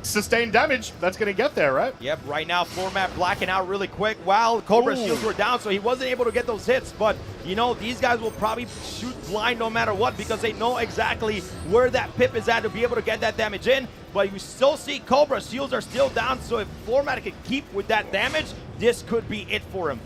sustained damage, that's going to get there, right? Yep, right now Floormat blacking out really quick while Cobra's shields were down, so he wasn't able to get those hits, but these guys will probably shoot blind no matter what because they know exactly where that pip is at to be able to get that damage in, but you still see Cobra's shields are still down, so if Floormat can keep with that damage, this could be it for him.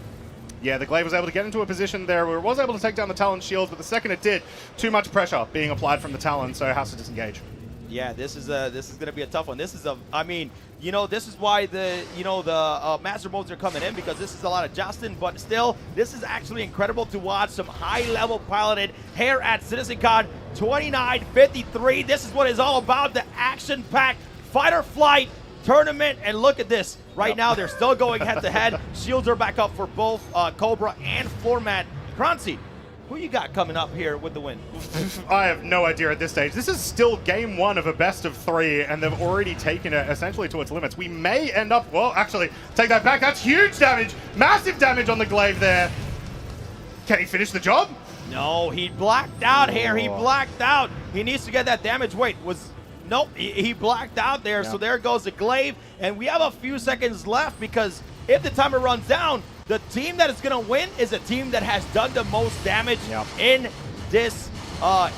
Yeah, the Glaive was able to get into a position there where it was able to take down the Talon shields, but the second it did, too much pressure being applied from the Talon, so it has to disengage. Yeah, this is going to be a tough one. This is this is why the master modes are coming in, because this is a lot of Justin, but still, this is actually incredible to watch some high-level piloted here at CitizenCon 2953. This is what it's all about, the action-packed Fight or Flight tournament, and look at this. Right now, they're still going head-to-head. Shields are back up for both Cobra and Floormat. Croncy, who you got coming up here with the win? I have no idea at this stage. This is still game one of a best of three, and they've already taken it essentially to its limits. We may end up, well, actually, take that back. That's huge damage. Massive damage on the Glaive there. Can he finish the job? No, he blacked out here. He blacked out. He needs to get that damage. Wait, nope, he blacked out there, so there goes the Glaive, and we have a few seconds left because if the timer runs down, the team that is going to win is a team that has done the most damage in this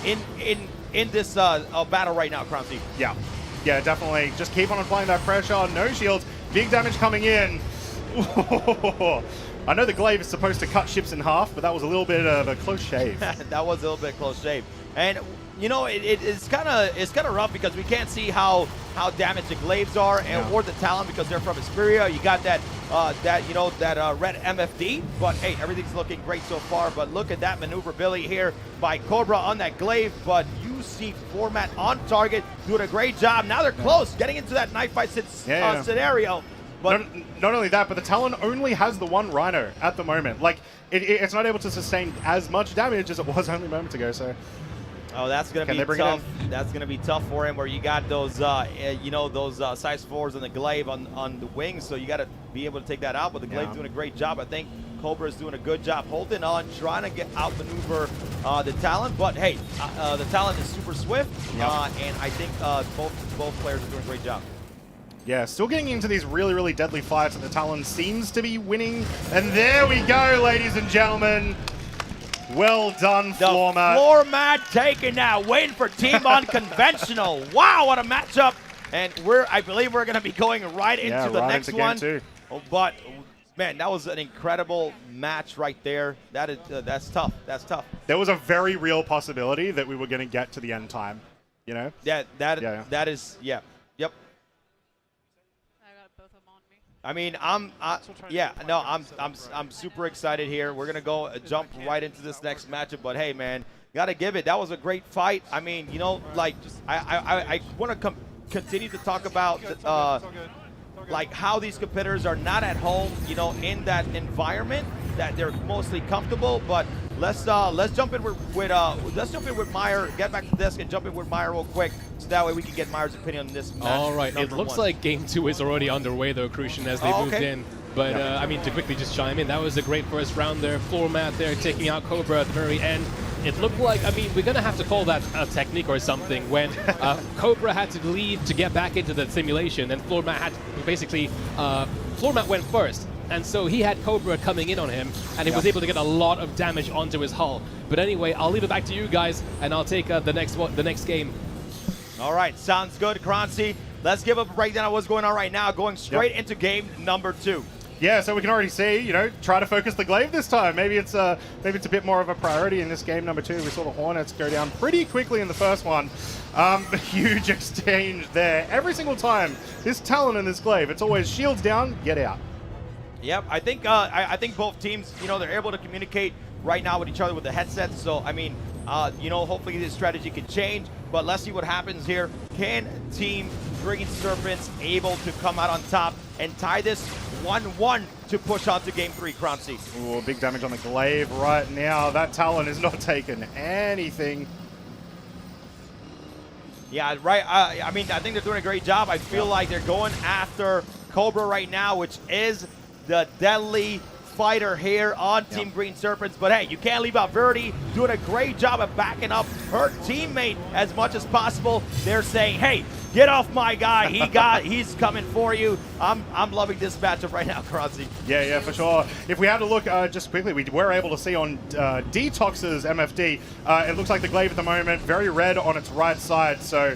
in this battle right now, Crunchy. Yeah, definitely. Just keep on applying that pressure. No shields. Big damage coming in. I know the glaive is supposed to cut ships in half, but that was a little bit of a close shave. That was a little bit close shave. And you know, it's kind of rough because we can't see how damaged the glaives are or the Talon because they're from Xperia. You got that red MFD, but hey, everything's looking great so far. But look at that maneuverability here by Cobra on that glaive. But you see Format on target doing a great job. Now they're close, getting into that knife fight scenario. But not only that, but the Talon only has the one Rhino at the moment. Like, it's not able to sustain as much damage as it was only moments ago. So, oh, that's gonna be tough. That's gonna be tough for him. Where you got those, those size 4s on the glaive on the wings. So you got to be able to take that out. But the glaive's doing a great job. I think Cobra is doing a good job holding on, trying to get outmaneuver the Talon. But hey, the Talon is super swift, and I think both players are doing a great job. Yeah, still getting into these really, really deadly fights, and the Talon seems to be winning. And there we go, ladies and gentlemen. Well done, Floor Mat. Floor Mat taking that win for Team Unconventional. Wow, what a matchup. And I believe we're going to be going right into the next one. But, man, that was an incredible match right there. That's tough. That's tough. There was a very real possibility that we were going to get to the end time, you know? That is, yep. I mean, I'm super excited here. We're gonna go jump right into this next matchup. But hey, man, gotta give it. That was a great fight. I mean, you know, like I want to continue to talk about like how these competitors are not at home, you know, in that environment that they're mostly comfortable. But let's jump in with Meyer. Get back to the desk and jump in with Meyer real quick, so that way we can get Meyer's opinion on this match. All right, it looks like Game 2 is already underway though, Crucian, as they moved in. But I mean, to quickly just chime in, that was a great first round there. Floor Mat there taking out Cobra at the very end. It looked like, I mean, we're going to have to call that a technique or something when Cobra had to leave to get back into the simulation, and Floor Mat had to basically, Floor Mat went first. And so he had Cobra coming in on him, and he was able to get a lot of damage onto his hull. But anyway, I'll leave it back to you guys, and I'll take the next game. All right, sounds good, Kranzi. Let's give a breakdown of what's going on right now, going straight into game number 2. Yeah, so we can already see, you know, try to focus the glaive this time. Maybe it's a bit more of a priority in this game number 2. We saw the Hornets go down pretty quickly in the first one. Huge exchange there. Every single time, this Talon and this glaive, it's always shields down, get out. Yep, I think both teams, you know, they're able to communicate right now with each other with the headsets. So, I mean, you know, hopefully this strategy can change. But let's see what happens here. Can Team Green Serpents able to come out on top and tie this 1-1 to push on to Game 3, Crunchy? Ooh, big damage on the glaive right now. That Talon is not taking anything. Yeah, right. I mean, I think they're doing a great job. I feel like they're going after Cobra right now, which is the deadly fighter here on Team Green Serpents. But hey, you can't leave out Verity doing a great job of backing up her teammate as much as possible. They're saying, hey, get off my guy. He's coming for you. I'm loving this matchup right now, Karadzi. Yeah, for sure. If we had to look just quickly, we were able to see on Detox's MFD, it looks like the glaive at the moment, very red on its right side. So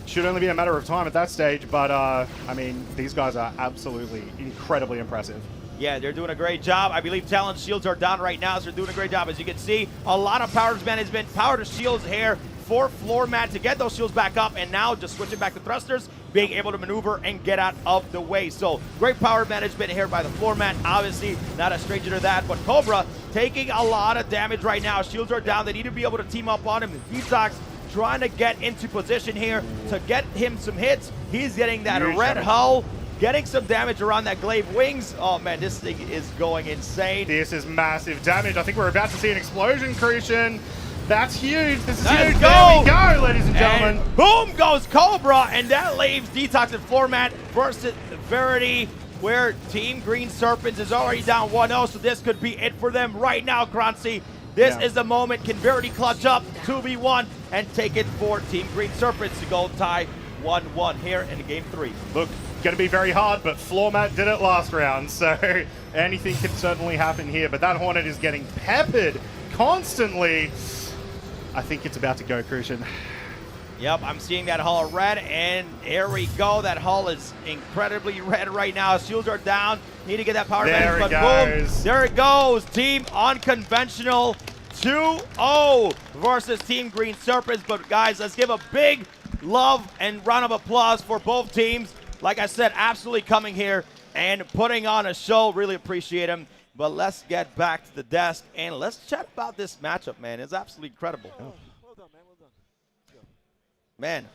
should only be a matter of time at that stage. But I mean, these guys are absolutely incredibly impressive. Yeah, they're doing a great job. I believe Talon's shields are down right now, so they're doing a great job. As you can see, a lot of power management, power to shields here for Floor Mat to get those shields back up, and now just switching back to thrusters, being able to maneuver and get out of the way. So great power management here by the Floor Mat. Obviously, not a stranger to that, but Cobra taking a lot of damage right now. Shields are down. They need to be able to team up on him. Detox trying to get into position here to get him some hits. He's getting that red hull, getting some damage around that glaive wings. Oh man, this thing is going insane. This is massive damage. I think we're about to see an explosion, Christian. That's huge. This is huge. Go. There we go, ladies and gentlemen. And boom goes Cobra, and that leaves Detox and Floor Mat versus Verity, where Team Green Serpents is already down 1-0, so this could be it for them right now, Crancy. This is the moment. Can Verity clutch up 2v1 and take it for Team Green Serpents to go tie 1-1 here in Game 3? Look, going to be very hard, but Floor Mat did it last round, so anything can certainly happen here. But that Hornet is getting peppered constantly. I think it's about to go, Crucian. Yep, I'm seeing that hull red, and here we go. That hull is incredibly red right now. Shields are down. Need to get that power There advantage, it but goes. boom, there it goes. Team Unconventional 2-0 versus Team Green Serpents. But guys, let's give a big love and round of applause for both teams. Like I said, absolutely coming here and putting on a show. Really appreciate them. But let's get back to the desk and let's chat about this matchup, man. It's absolutely incredible. Well done, man. Well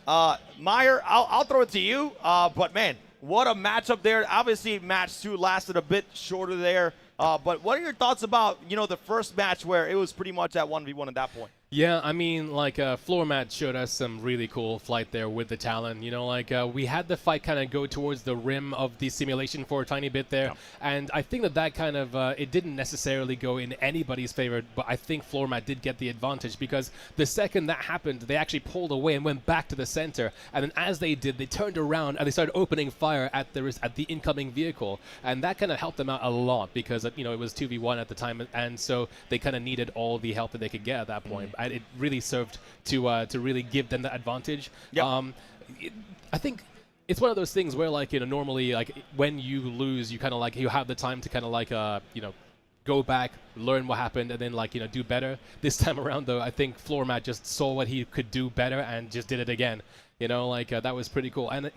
done. Man, Meyer, I'll throw it to you. But man, what a matchup there. Obviously, match 2 lasted a bit shorter there. But what are your thoughts about, the first match where it was pretty much that 1v1 at that point? Yeah, I mean, like, Floor Mat showed us some really cool flight there with the Talon. We had the fight kind of go towards the rim of the simulation for a tiny bit there. Yeah. And I think that kind of, it didn't necessarily go in anybody's favor, but I think Floor Mat did get the advantage because the second that happened, they actually pulled away and went back to the center. And then as they did, they turned around and they started opening fire at the incoming vehicle. And that kind of helped them out a lot because, it was 2v1 at the time. And so they kind of needed all the help that they could get at that point. It really served to really give them that advantage. Yep. I think it's one of those things where, normally, when you lose, you kind of you have the time to kind of go back, learn what happened, and then do better. This time around, though, I think Floor Mat just saw what he could do better and just did it again. That was pretty cool. And,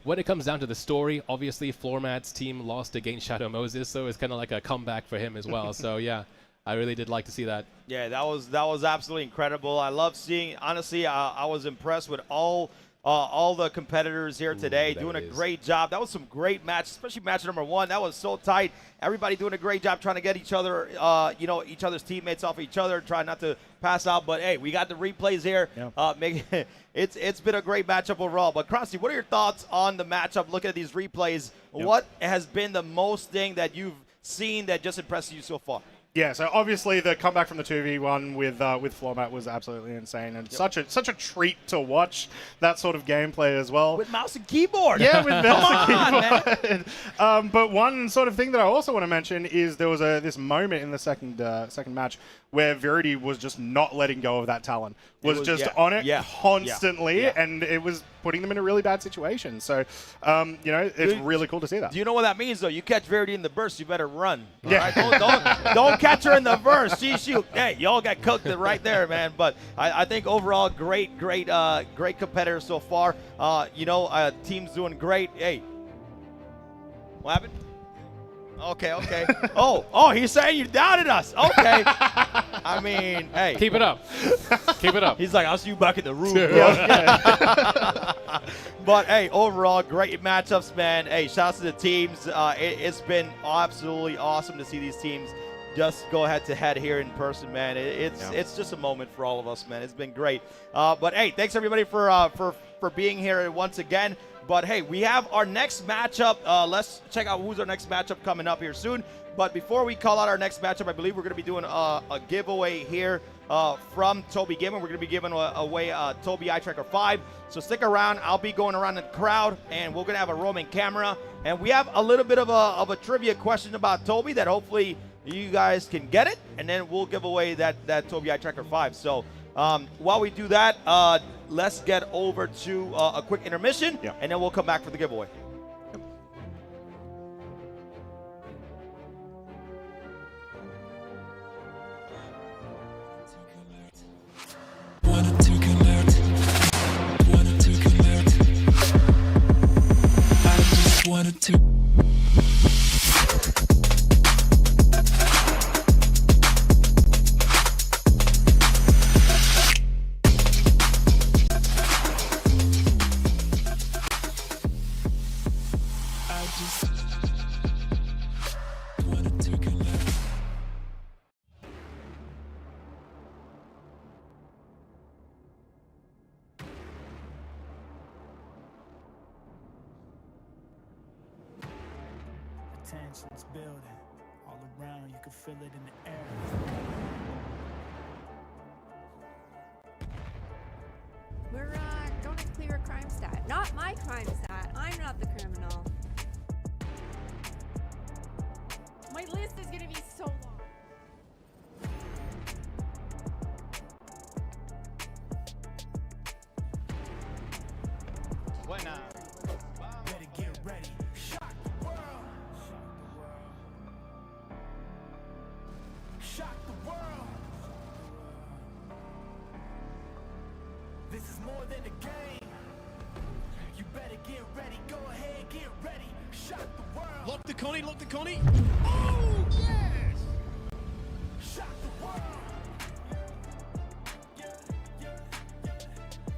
when it comes down to the story, obviously Floor Mat's team lost against Shadow Moses, so it's kind of like a comeback for him as well. So, yeah. I really did like to see that. Yeah, that was absolutely incredible. I love seeing. Honestly, I was impressed with all the competitors here today, doing a great job. That was some great match, especially match number 1. That was so tight. Everybody doing a great job trying to get each other, each other's teammates off each other, trying not to pass out. But hey, we got the replays here. Yeah. It's been a great matchup overall. But Krusty, what are your thoughts on the matchup? Looking at these replays, what has been the most thing that you've seen that just impressed you so far? Yeah, so obviously the comeback from the 2v1 with Floor Mat was absolutely insane, and such a treat to watch that sort of gameplay as well. With mouse and keyboard. Yeah, with mouse and keyboard. But one sort of thing that I also want to mention is there was this moment in the second match where Verity was just not letting go of that Talon, was just on it constantly, and it was putting them in a really bad situation. So, it's really cool to see that. Do you know what that means, though? You catch Verity in the burst, you better run. Yeah. Right? Don't catch her in the burst. Hey, y'all got cooked right there, man. But I think overall, great competitor so far. Team's doing great. Hey, what happened? Okay. Oh, he's saying you doubted us. Okay. I mean, hey. Keep it up. Keep it up. He's like, I'll see you back in the room, bro. But, hey, overall, great matchups, man. Hey, shouts to the teams. It's been absolutely awesome to see these teams just go head-to-head here in person, man. It's just a moment for all of us, man. It's been great. But, hey, thanks, everybody, for being here once again. But, hey, we have our next matchup. Let's check out who's our next matchup coming up here soon. But before we call out our next matchup, I believe we're going to be doing a giveaway here from Tobii Gaming. We're going to be giving away a Tobii Eye Tracker 5. So stick around. I'll be going around the crowd, and we're going to have a roaming camera. And we have a little bit of a trivia question about Tobii that hopefully you guys can get it. And then we'll give away that Tobii Eye Tracker 5. So while we do that, let's get over to a quick intermission, and then we'll come back for the giveaway. Wanted to. Tension's building all around, you can feel it in the air. We're going to clear a crime stat. Not my crime stat. I'm not the criminal. My list is going to be so long. Better get ready. Shock the world. Shock the world. This is more than a game. You better get ready. Go ahead, get ready. Shock the world. Lock the Connie, lock the Connie. Oh, yes! Shock the world.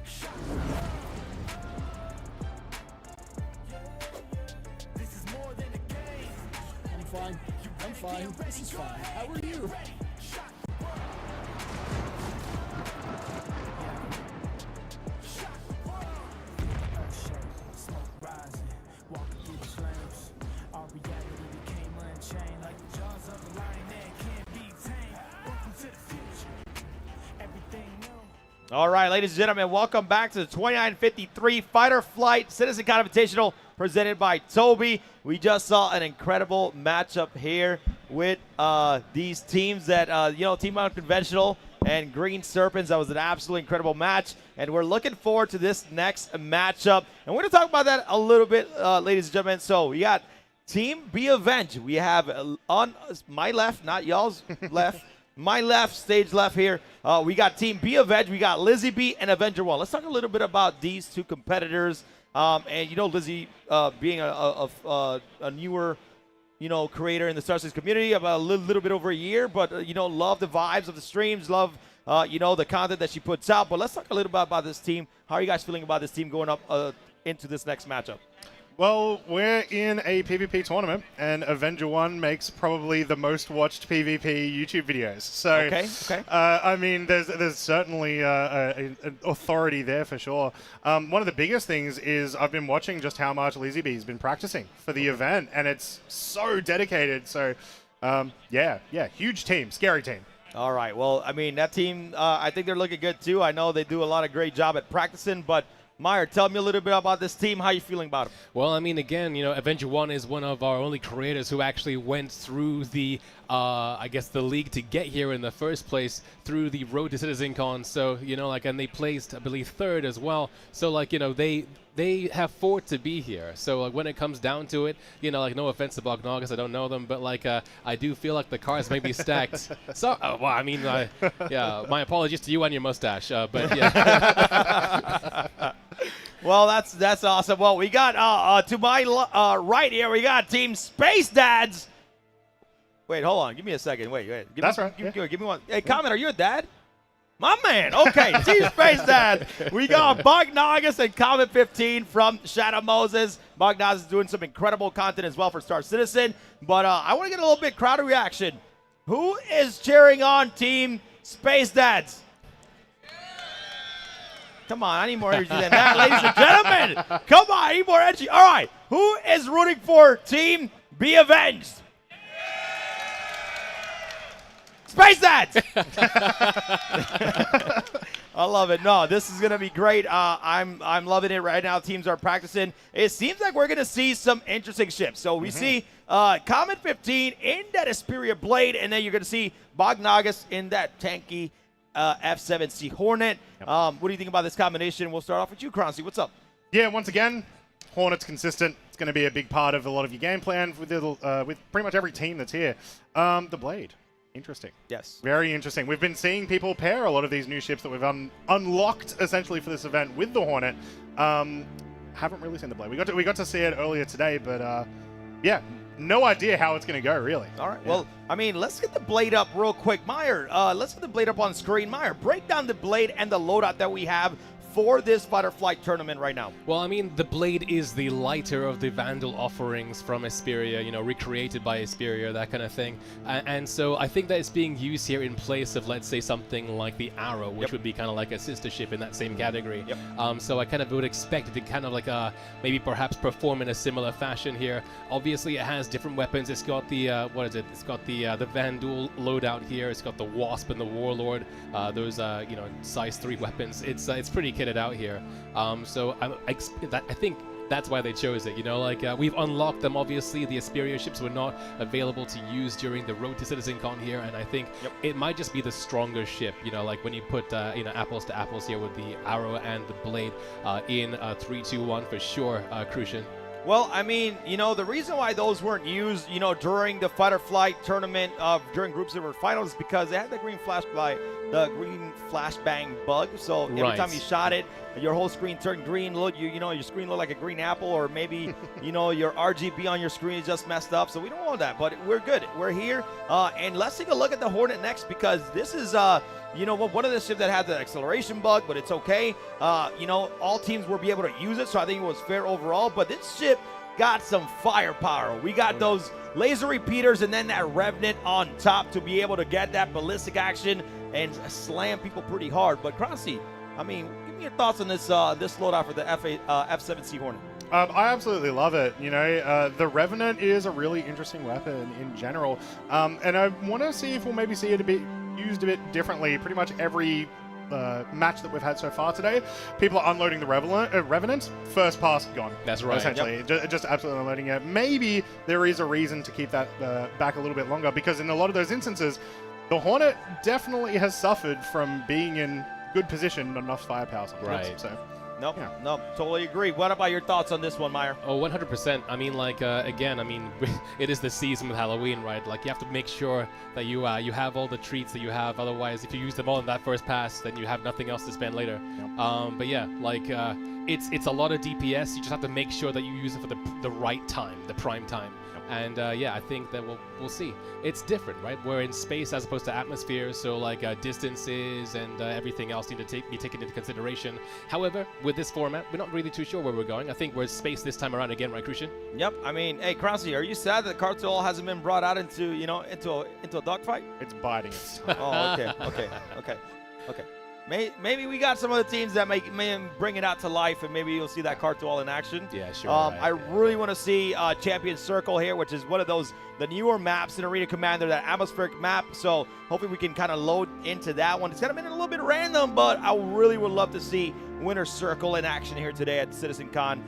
Shock the world. This is more than a game. I'm fine. I'm fine. This is fine. How are you? Shock the world. Shock the world. Smoke rising, walking through the flames. Our reality became unchained, like the jaws of a lion that can't be tamed. Welcome to the future. Everything new. All right, ladies and gentlemen, welcome back to the 2953 Fighter Flight CitizenCon Invitational presented by Tobii. We just saw an incredible matchup here with these teams that, Team Unconventional and Green Serpents. That was an absolutely incredible match, and we're looking forward to this next matchup. And we're going to talk about that a little bit, ladies and gentlemen. So we got Team Be Avenged. We have on my left, not y'all's left, my left, stage left here, we got Team Be Avenged. We got Lizzie B and Avenger 1. Let's talk a little bit about these two competitors. And Lizzie being a newer, creator in the StarCitizen community, about a little bit over a year, but, love the vibes of the streams, love, the content that she puts out. But let's talk a little bit about this team. How are you guys feeling about this team going up into this next matchup? Well, we're in a PvP tournament, and Avenger 1 makes probably the most watched PvP YouTube videos. So, okay. I mean, there's certainly an authority there for sure. One of the biggest things is I've been watching just how much Lizzie B's been practicing for the event, and it's so dedicated. So, yeah, huge team, scary team. All right. Well, I mean, that team, I think they're looking good too. I know they do a lot of great job at practicing, but Meyer, tell me a little bit about this team. How are you feeling about them? Well, I mean, again, Avenger 1 is one of our only creators who actually went through the, the league to get here in the first place through the road to CitizenCon. So, and they placed, I believe, 3rd as well. So, they have fought to be here. So, when it comes down to it, no offense to Bognagas, I don't know them, but, I do feel like the cards may be stacked. So, my apologies to you and your mustache, but yeah. Well, that's awesome. Well, we got to my right here, we got Team Space Dads. Wait, hold on. Give me a second. Wait. Give me one. Hey, Comment, are you a dad? My man. Okay, Team Space Dad. We got Bognagas and Comment 15 from Shadow Moses. Bognagas is doing some incredible content as well for StarCitizen. But I want to get a little bit crowd reaction. Who is cheering on Team Space Dads? Come on, I need more energy than that, ladies and gentlemen. Come on, I need more energy. All right, who is rooting for Team Be Avenged? Space Dads! I love it. No, this is going to be great. I'm loving it right now. Teams are practicing. It seems like we're going to see some interesting ships. So we see Comet 15 in that Asperia Blade, and then you're going to see Bognagas in that tanky F7C Hornet. Yep. What do you think about this combination? We'll start off with you, Croncy. What's up? Yeah, once again, Hornet's consistent. It's going to be a big part of a lot of your game plan with pretty much every team that's here. The Blade. Interesting. Yes. Very interesting. We've been seeing people pair a lot of these new ships that we've unlocked essentially for this event with the Hornet. Haven't really seen the Blade. We got to see it earlier today, but yeah, no idea how it's going to go, really. All right. Yeah. Well, I mean, let's get the Blade up real quick. Meyer, let's get the Blade up on screen. Meyer, break down the Blade and the loadout that we have for this Fighter Flight tournament right now. Well, I mean, the Blade is the lighter of the Vandal offerings from Asperia, recreated by Asperia, that kind of thing. And so I think that it's being used here in place of, let's say, something like the Arrow, which would be kind of like a sister ship in that same category. So I kind of would expect it to kind of maybe perhaps perform in a similar fashion here. Obviously, it has different weapons. It's got the, It's got the Vandal loadout here. It's got the Wasp and the Warlord. Those, size 3 weapons. It's pretty kitted out here. So I think that's why they chose it. You know, like we've unlocked them. Obviously, the Asperia ships were not available to use during the road to CitizenCon here, and I think it might just be the stronger ship. You know, like when you put apples to apples here with the arrow and the blade in 3-2-1 for sure, Crucian. Well, I mean, you know, the reason why those weren't used, you know, during the fight or flight tournament during group silver finals is because they had the green flashbang bug. So every time you shot it, your whole screen turned green. Look, you know, your screen looked like a green apple, or maybe, you know, your RGB on your screen is just messed up. So we don't want that, but we're good. We're here, and let's take a look at the Hornet next, because this is you know, one of the ships that had the acceleration bug, but it's okay. You know, all teams will be able to use it, so I think it was fair overall. But this ship got some firepower. We got those laser repeaters and then that Revenant on top to be able to get that ballistic action and slam people pretty hard. But Krasi, I mean, give me your thoughts on this this loadout for the F7C Hornet. I absolutely love it. You know, the Revenant is a really interesting weapon in general, and I want to see if we'll maybe see it used a bit differently. Pretty much every match that we've had so far today, people are unloading the Revenant. First pass, gone. That's right. Essentially, just absolutely unloading it. Maybe there is a reason to keep that back a little bit longer, because in a lot of those instances, the Hornet definitely has suffered from being in good position, not enough firepower sometimes. Right. So. Nope, nope, totally agree. What about your thoughts on this one, Meyer? Oh, 100%. I mean, like, again, I mean, it is the season with Halloween, right? Like, you have to make sure that you have all the treats that you have. Otherwise, if you use them all in that first pass, then you have nothing else to spend later. Yep. But yeah, like, it's a lot of DPS. You just have to make sure that you use it for the right time, the prime time. And yeah, I think that we'll see. It's different, right? We're in space as opposed to atmosphere, so like distances and everything else need to be taken into consideration. However, with this format, we're not really too sure where we're going. I think we're space this time around again, right, Crucian? Yep. I mean, hey, Krasi, are you sad that the cartel hasn't been brought out into a dogfight? It's biting its Oh, okay. Maybe we got some of the teams that may bring it out to life, and maybe you'll see that cartel in action. Yeah, sure. I really want to see Champion Circle here, which is one of the newer maps in Arena Commander, that atmospheric map. So hopefully we can kind of load into that one. It's kind of been a little bit random, but I really would love to see Winter Circle in action here today at CitizenCon.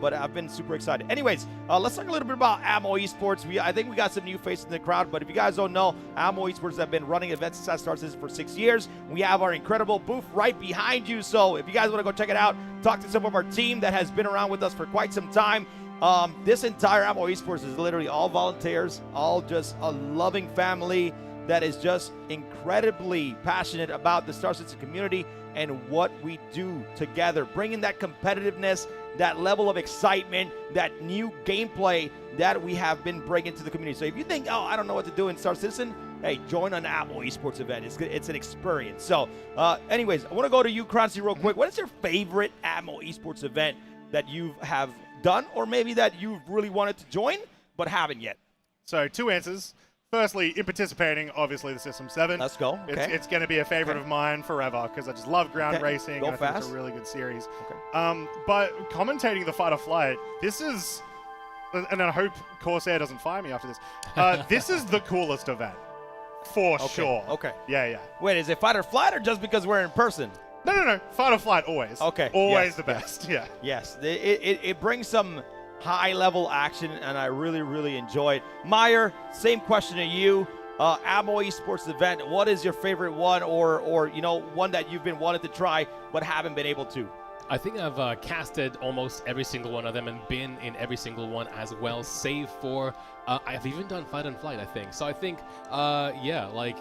But I've been super excited. Anyways, let's talk a little bit about Ammo Esports. I think we got some new faces in the crowd, but if you guys don't know, Ammo Esports have been running events since StarCitizen for 6 years. We have our incredible booth right behind you, so if you guys want to go check it out, talk to some of our team that has been around with us for quite some time. This entire Ammo Esports is literally all volunteers, all just a loving family that is just incredibly passionate about the StarCitizen community and what we do together, bringing that competitiveness, that level of excitement, that new gameplay that we have been bringing to the community. So if you think, oh, I don't know what to do in Star-Citizen, hey, join an Ammo Esports event. It's an experience. So anyways, I want to go to you, Crunchy, real quick. What is your favorite Ammo Esports event that you have done, or maybe that you've really wanted to join but haven't yet? So 2 answers. Firstly, in participating, obviously the System 7. Let's go. Okay. It's going to be a favorite of mine forever, because I just love ground racing. Go and I think fast. it's a really good series. Okay. But commentating the Fight or Flight, this is, and I hope Corsair doesn't fire me after this. This is the coolest event, for sure. Okay. Yeah. Wait, is it Fight or Flight, or just because we're in person? No. Fight or Flight always. Okay. Always the best. Yeah. Yes. It brings some high-level action, and I really, really enjoy it. Meyer, same question to you. Ammo Esports event, what is your favorite one, or you know, one that you've been wanting to try but haven't been able to? I think I've casted almost every single one of them and been in every single one as well, save for I've even done Fight and Flight, I think. So I think, yeah, like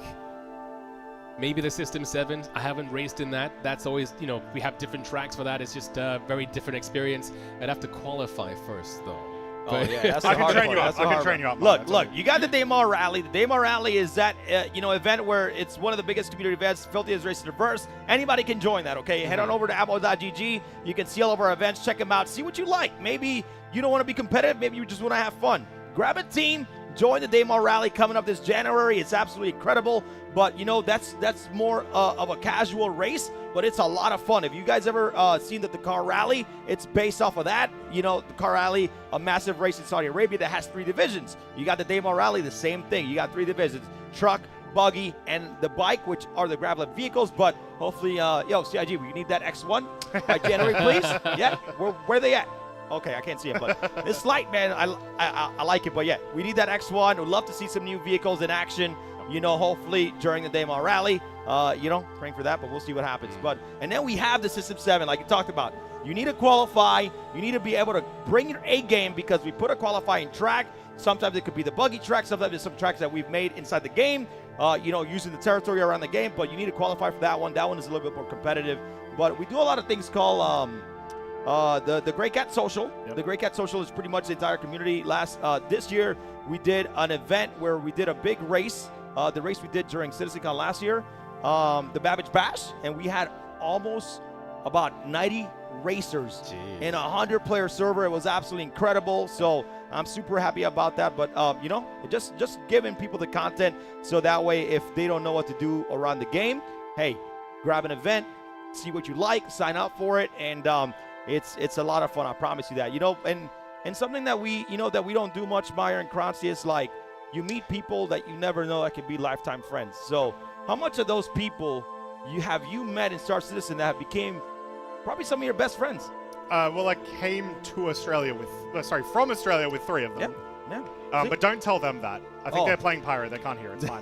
maybe the System 7. I haven't raced in that. That's always, you know, we have different tracks for that. It's just a very different experience. I'd have to qualify first, though. Oh, yeah, that's the hard part. I can train you up. Look, you got the Daymar Rally. The Daymar Rally is that, you know, event where it's one of the biggest community events, Filthiest Race in the Verse. Anybody can join that, okay? Head on over to ammo.gg. You can see all of our events. Check them out. See what you like. Maybe you don't want to be competitive. Maybe you just want to have fun. Grab a team. Join the Daymar Rally coming up this January. It's absolutely incredible. But, you know, that's more of a casual race, but it's a lot of fun. If you guys ever seen the car rally, it's based off of that. You know, the car rally, a massive race in Saudi Arabia that has 3 divisions. You got the Daymar Rally, the same thing. You got 3 divisions: truck, buggy, and the bike, which are the gravel vehicles. But hopefully, CIG, we need that X1 by January, please. Yeah, where are they at? Okay, I can't see it, but it's light, man. I like it, but yeah, we need that X1. We'd love to see some new vehicles in action. You know, hopefully during the Daymar Rally. You know, praying for that, but we'll see what happens. And then we have the System 7, like you talked about. You need to qualify. You need to be able to bring your A game because we put a qualifying track. Sometimes it could be the buggy track. Sometimes it's some tracks that we've made inside the game. You know, using the territory around the game, but you need to qualify for that one. That one is a little bit more competitive. But we do a lot of things called the Grey Cat Social. Yep. The Grey Cat Social is pretty much the entire community. This year we did an event where we did a big race. The race we did during CitizenCon last year, the Babbage Bash, and we had almost about 90 racers in a 100-player server. It was absolutely incredible. So I'm super happy about that. But you know, just giving people the content so that way if they don't know what to do around the game, hey, grab an event, see what you like, sign up for it, and it's a lot of fun. I promise you that. You know, and something that we don't do much, Meyer and Kranzi, is like you meet people that you never know that can be lifetime friends. So how much of those people you met in Star Citizen that became probably some of your best friends? Well, I came to Australia from Australia with 3 of them. Yeah. But don't tell them that. I think they're playing Pyro. They can't hear. It's fine.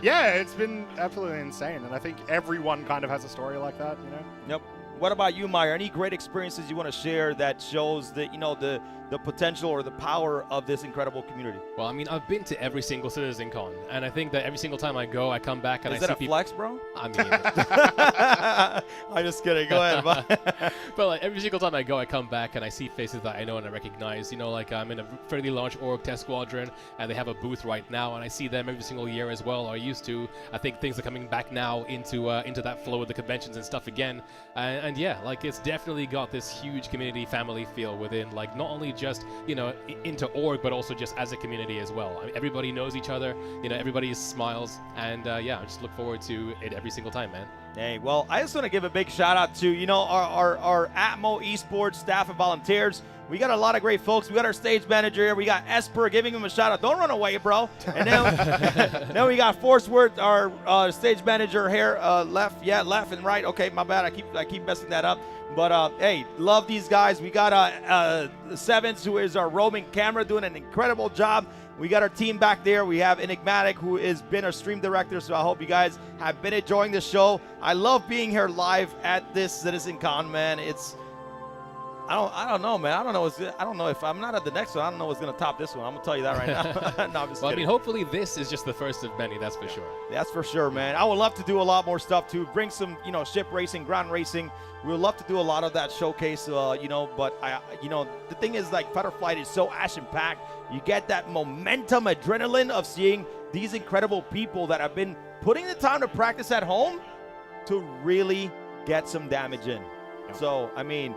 Yeah, it's been absolutely insane. And I think everyone kind of has a story like that, you know? Yep. What about you, Meyer? Any great experiences you want to share that shows that, you know, the potential or the power of this incredible community? Well, I mean, I've been to every single CitizenCon, and I think that every single time I go, I come back and I see people. Is that a flex, bro? I mean, I'm just kidding. Go ahead, but like every single time I go, I come back and I see faces that I know and I recognize. You know, like I'm in a fairly large org test squadron, and they have a booth right now, and I see them every single year as well. Or I used to. I think things are coming back now into that flow of the conventions and stuff again. And yeah, like it's definitely got this huge community family feel within, like not only just, you know, into org, but also just as a community as well. I mean, everybody knows each other, you know, everybody smiles, and yeah, I just look forward to it every single time, man. Hey, well, I just want to give a big shout out to, you know, our Atmo Esports staff and volunteers. We got a lot of great folks. We got our stage manager here. We got Esper, giving him a shout out. Don't run away, bro. And then we got Forceworth, our stage manager here, left and right. Okay, my bad. I keep messing that up. But hey, love these guys. We got Sevens, who is our roaming camera, doing an incredible job. We got our team back there. We have Enigmatic, who has been our stream director. So I hope you guys have been enjoying the show. I love being here live at this CitizenCon, man. I don't know, man. I don't know if I'm not at the next one. I don't know what's gonna top this one. I'm gonna tell you that right now. No, I'm just kidding. I mean, hopefully this is just the first of many. That's for sure. That's for sure, man. I would love to do a lot more stuff too. Bring some, you know, ship racing, ground racing. We would love to do a lot of that showcase, you know. But the thing is, like, Fighter Flight is so action-packed. You get that momentum, adrenaline of seeing these incredible people that have been putting the time to practice at home to really get some damage in. Yeah. So, I mean,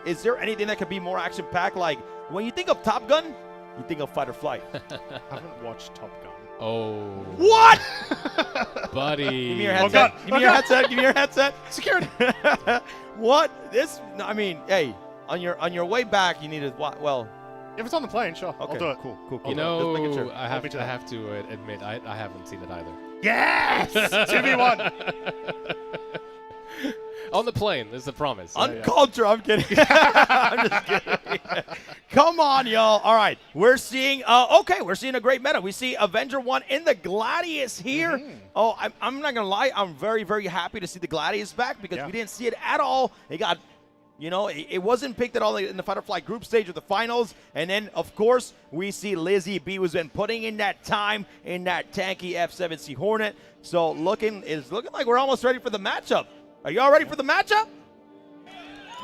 is there anything that could be more action-packed? Like, when you think of Top Gun, you think of Fighter Flight. I haven't watched Top Gun. Oh. What? Buddy. Give me your headset. Give me your headset. Give me your headset. Security. What? I mean, hey, on your way back, you need to, well. If it's on the plane, sure. Okay. I'll do it. Cool. You know, I have to admit, I haven't seen it either. Yes! 2v1. On the plane, there's a promise. Uncultured, I'm kidding. I'm just kidding. Come on, y'all. All right, we're seeing a great meta. We see Avenger 1 in the Gladius here. Mm-hmm. Oh, I'm not going to lie. I'm very, very happy to see the Gladius back because we didn't see it at all. It got, you know, it wasn't picked at all in the Fighter Flight group stage of the finals. And then, of course, we see Lizzie B, who's been putting in that time in that tanky F-7C Hornet. So looking like we're almost ready for the matchup. Are y'all ready for the matchup?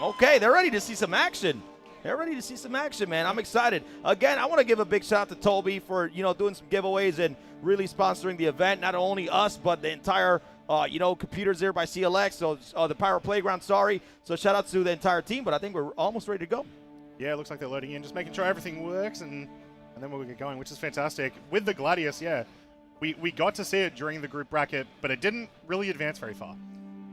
Okay, they're ready to see some action. They're ready to see some action, man. I'm excited. Again, I want to give a big shout out to Tobii for, you know, doing some giveaways and really sponsoring the event. Not only us, but the entire, you know, computers there by CLX. So the Pyro Playground, sorry. So shout out to the entire team, but I think we're almost ready to go. Yeah, it looks like they're loading in, just making sure everything works, and then we'll get going, which is fantastic. With the Gladius, yeah, we got to see it during the group bracket, but it didn't really advance very far.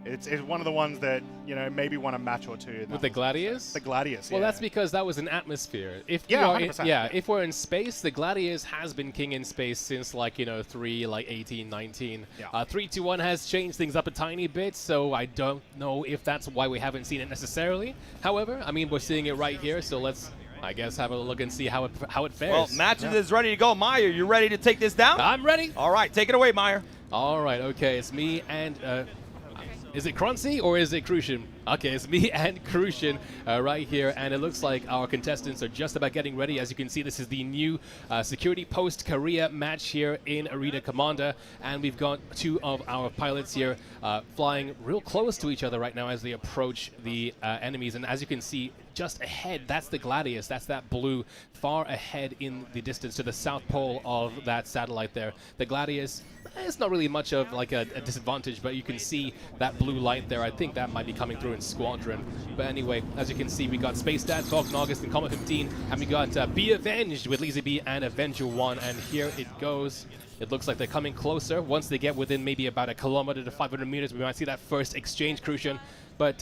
It's one of the ones that, you know, maybe won a match or two. With the Gladius? The Gladius, Well, yeah. that's because that was an atmosphere. If Yeah, you are 100%. if we're in space, the Gladius has been king in space since, like, you know, 18, 19. Yeah. 3-2-1 has changed things up a tiny bit, so I don't know if that's why we haven't seen it necessarily. However, I mean, we're seeing it right here, so let's, I guess, have a look and see how it fares. Well, Matches is ready to go. Meyer, you ready to take this down? I'm ready. All right, take it away, Meyer. All right, okay, it's me and, is it Crunchy or is it Crucian? Okay, it's me and Crucian right here, and it looks like our contestants are just about getting ready. As you can see, this is the new Security Post Korea match here in Arena Commander, and we've got two of our pilots here flying real close to each other right now as they approach the enemies. And as you can see, just ahead, that's the Gladius, that's that blue, far ahead in the distance to the south pole of that satellite there. The Gladius, it's not really much of like a disadvantage, but you can see that blue light there. I think that might be coming through in Squadron. But anyway, as you can see, we got Space Dad, Bog August, and Comet 15, and we got Be Avenged with Lazy B and Avenger 1, and here it goes. It looks like they're coming closer. Once they get within maybe about 1 kilometer to 500 meters, we might see that first exchange, Crucian. But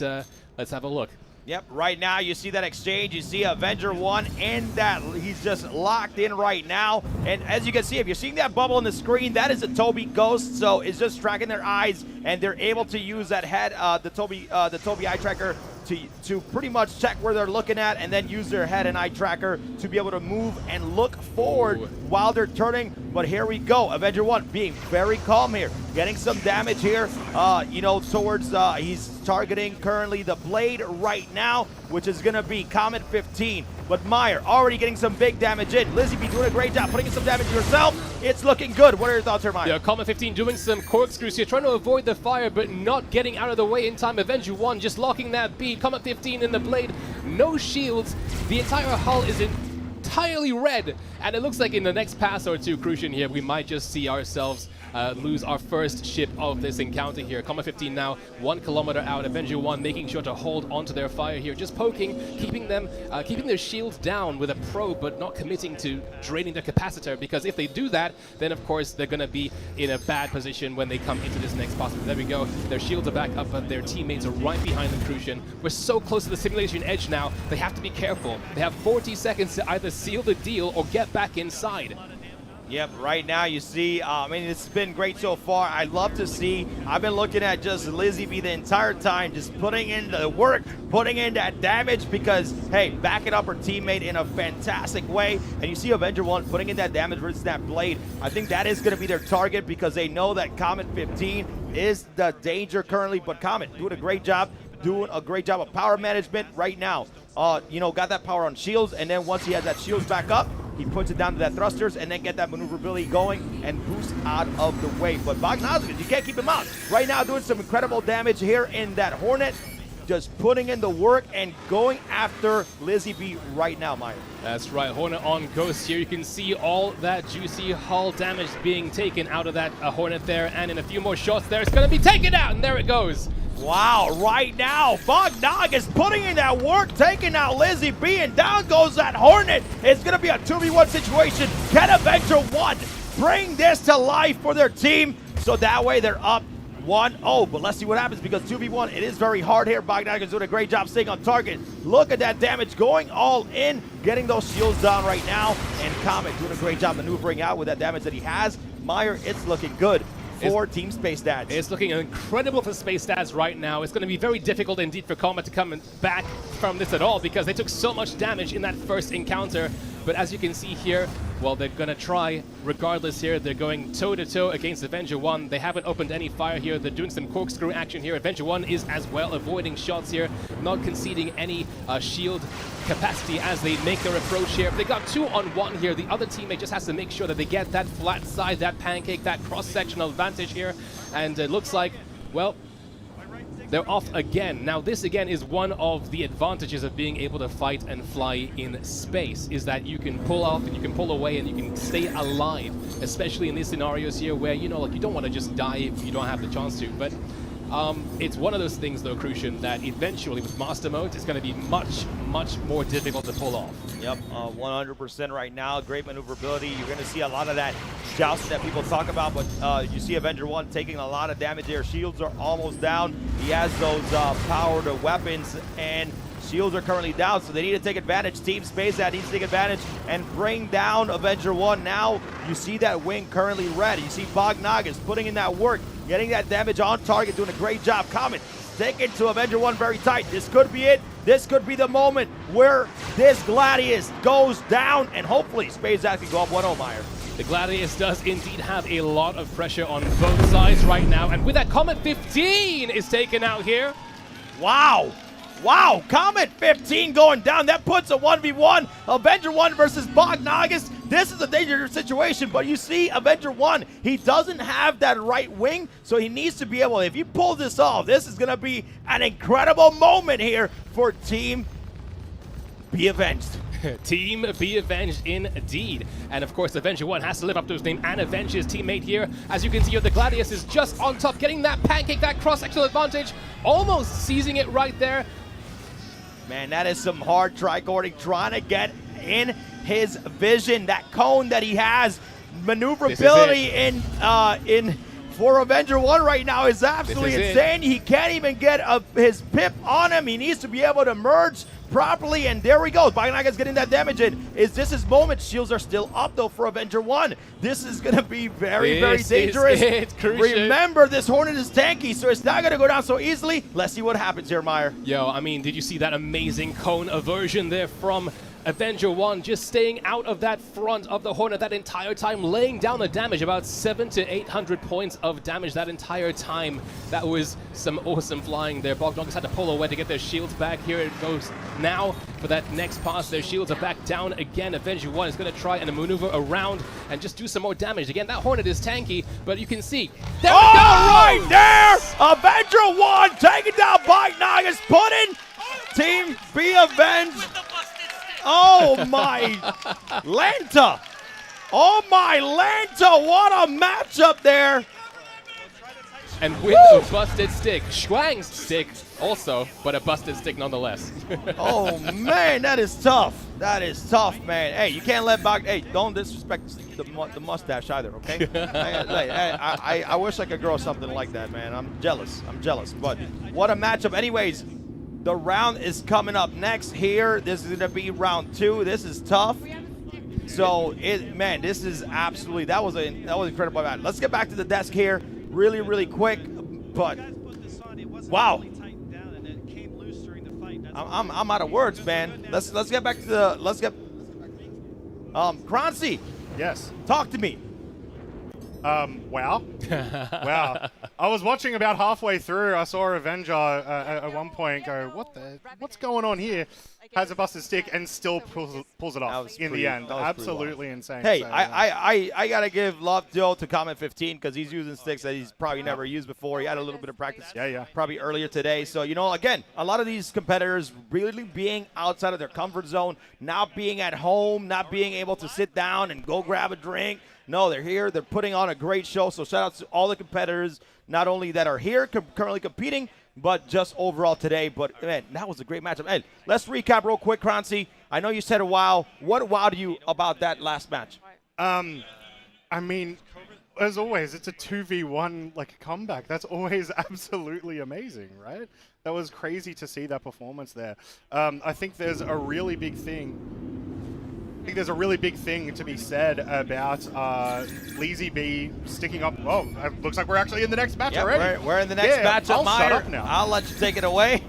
let's have a look. Yep, right now you see that exchange. You see Avenger 1 in that. He's just locked in right now. And as you can see, if you're seeing that bubble on the screen, that is a Tobii Ghost. So it's just tracking their eyes, and they're able to use that head, the Tobii eye tracker to pretty much check where they're looking at, and then use their head and eye tracker to be able to move and look forward while they're turning. But here we go, Avenger 1 being very calm here, getting some damage here, you know, towards, he's targeting currently the blade right now, which is gonna be Comet 15. But Meyer already getting some big damage in. Lizzie B doing a great job putting in some damage yourself. It's looking good. What are your thoughts here, Meyer? Yeah, Comet 15 doing some corkscrews here, trying to avoid the fire, but not getting out of the way in time. Avenger 1 just locking that beat. Comet 15 in the blade, no shields. The entire hull is entirely red, and it looks like in the next pass or two, Crucian here, we might just see ourselves lose our first ship of this encounter here. Comet 15 now 1 kilometer out. Avenger 1 making sure to hold onto their fire here, just poking, keeping their shields down with a probe, but not committing to draining their capacitor, because if they do that, then of course they're going to be in a bad position when they come into this next pass. There we go. Their shields are back up, but their teammates are right behind them, Crucian. We're so close to the simulation edge now, they have to be careful. They have 40 seconds to either seal the deal or get back inside. Yep, right now you see, I mean, it's been great so far. I love to see, I've been looking at just Lizzie B the entire time, just putting in the work, putting in that damage, because, hey, backing up her teammate in a fantastic way. And you see Avenger 1 putting in that damage versus that blade. I think that is going to be their target, because they know that Comet 15 is the danger currently. But Comet doing a great job of power management right now. You know, got that power on shields, and then once he has that shields back up, he puts it down to that thrusters and then get that maneuverability going and boost out of the way. But Bognauskas, you can't keep him out. Right now doing some incredible damage here in that Hornet, just putting in the work and going after Lizzie B right now, Meyer. That's right, Hornet on Ghost here. You can see all that juicy hull damage being taken out of that Hornet there, and in a few more shots there, it's going to be taken out, and there it goes. Wow, right now, Bognog is putting in that work, taking out Lizzie B, and down goes that Hornet. It's going to be a 2v1 situation. Can Avenger 1 bring this to life for their team? So that way they're up 1-0, but let's see what happens, because 2v1, it is very hard here. Bognog is doing a great job staying on target. Look at that damage, going all in, getting those shields down right now, and Comet doing a great job maneuvering out with that damage that he has. Meyer, it's looking good for Team Space Dads. It's looking incredible for Space Dads right now. It's going to be very difficult indeed for Comet to come back from this at all, because they took so much damage in that first encounter. But as you can see here, well, they're going to try regardless here. They're going toe-to-toe against Avenger 1. They haven't opened any fire here. They're doing some corkscrew action here. Avenger 1 is as well avoiding shots here, not conceding any shield capacity as they make their approach here. They got 2-on-1 here. The other teammate just has to make sure that they get that flat side, that pancake, that cross-sectional advantage here. And it looks like, well, they're off again. Now this again is one of the advantages of being able to fight and fly in space, is that you can pull off and you can pull away and you can stay alive, especially in these scenarios here where, you know, like, you don't want to just die if you don't have the chance to. But It's one of those things, though, Crucian, that eventually with Master Mode, it's going to be much, much more difficult to pull off. Yep, 100% right now. Great maneuverability. You're going to see a lot of that jousting that people talk about, but you see Avenger 1 taking a lot of damage there. Shields are almost down. He has those powered weapons, and shields are currently down, so they need to take advantage. Team SpaceAt needs to take advantage and bring down Avenger 1. Now you see that wing currently red. You see Bognagas putting in that work, getting that damage on target, doing a great job. Comet sticking to Avenger 1 very tight. This could be it. This could be the moment where this Gladius goes down, and hopefully SpaceAt can go up 1-0, Meyer. The Gladius does indeed have a lot of pressure on both sides right now, and with that Comet 15 is taken out here. Wow. Wow, Comet 15 going down. That puts a 1v1. Avenger 1 versus Bognagas. This is a dangerous situation, but you see Avenger 1, he doesn't have that right wing, so he needs to be able, if he pulls this off, this is going to be an incredible moment here for Team Be Avenged. Team Be Avenged indeed. And of course, Avenger 1 has to live up to his name and avenge his teammate here. As you can see, the Gladius is just on top, getting that pancake, that cross-sectional advantage, almost seizing it right there. Man, that is some hard tricording, trying to get in his vision, that cone that he has. Maneuverability in for Avenger 1 right now is absolutely insane. He can't even get his pip on him. He needs to be able to merge properly, and there we go. Bognagas getting that damage in. Is this his moment? Shields are still up, though, for Avenger 1. This is going to be very, very dangerous. Remember, this Hornet is tanky, so it's not going to go down so easily. Let's see what happens here, Meyer. Yo, I mean, did you see that amazing cone aversion there from Avenger 1, just staying out of that front of the Hornet that entire time, laying down the damage, about 700 to 800 points of damage that entire time. That was some awesome flying there. Bognagas had to pull away to get their shields back. Here it goes now for that next pass. Their shields are back down again. Avenger 1 is going to try and maneuver around and just do some more damage. Again, that Hornet is tanky, but you can see. There we go! Right there! Avenger 1 taking down Bognagas, putting Team Be Avenged. Oh my Lanta! Oh my Lanta! What a matchup there! And with a busted stick, Schwang's stick also, but a busted stick nonetheless. Oh man, that is tough. That is tough, man. Hey, you can't let hey, don't disrespect the mustache either, okay? I wish I could grow something like that, man. I'm jealous. But what a matchup. Anyways, the round is coming up next here. This is going to be round 2. This is tough. So, man, this is absolutely, that was incredible. Man. Let's get back to the desk here really, really quick. But, wow. I'm out of words, man. Let's get back to the, Kroncy. Yes. Talk to me. Wow. Wow. I was watching about halfway through. I saw Avenger at one point go, what's going on here? Has a busted stick and still pulls it off in the end. Absolutely insane. Hey, so, I got to give love to Comet 15 because he's using sticks that he's probably never used before. He had a little bit of practice probably earlier today. So, you know, again, a lot of these competitors really being outside of their comfort zone, not being at home, not being able to sit down and go grab a drink. No, they're here. They're putting on a great show. So shout out to all the competitors, not only that are here currently competing, but just overall today. But, man, that was a great matchup. Hey, let's recap real quick, Kroncy. I know you said a wow. What wowed you about that last match? I mean, as always, it's a 2v1 like comeback. That's always absolutely amazing, right? That was crazy to see that performance there. I think there's a really big thing. I think there's a really big thing to be said about Lazy B sticking up. Oh, it looks like we're actually in the next match already. We're in the next matchup, Meyer. Shut up now. I'll let you take it away.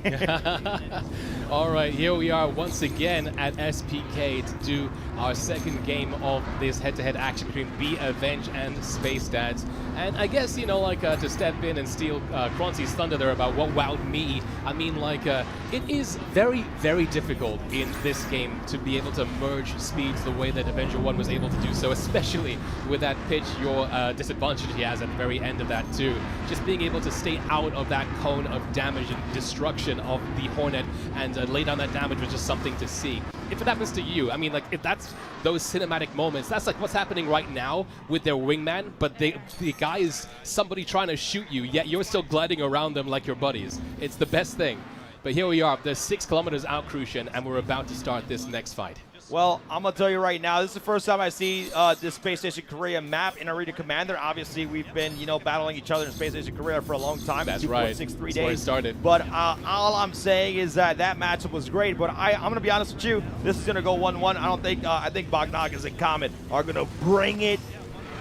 All right, here we are once again at SPK to do our second game of this head-to-head action between Be Avenged and Space Dads. And I guess, you know, like to step in and steal Kroncy's thunder there about what wowed me. I mean, like, it is very, very difficult in this game to be able to merge speeds the way that Avenger 1 was able to do so, especially with that pitch, your disadvantage he has at the very end of that too. Just being able to stay out of that cone of damage and destruction of the Hornet and lay down that damage was just something to see. If it happens to you, I mean, like, if that's those cinematic moments, that's like what's happening right now with their wingman, but the guy is somebody trying to shoot you, yet you're still gliding around them like your buddies. It's the best thing. But here we are, they're 6 kilometers out, Crucian, and we're about to start this next fight. Well, I'm going to tell you right now, this is the first time I see this Space Station Korea map in Arena Commander. Obviously, we've been, battling each other in Space Station Korea for a long time. That's right. 2.63 days. Where it started. But all I'm saying is that matchup was great. But I'm going to be honest with you, this is going to go 1-1. I think Bognagas and Comet are going to bring it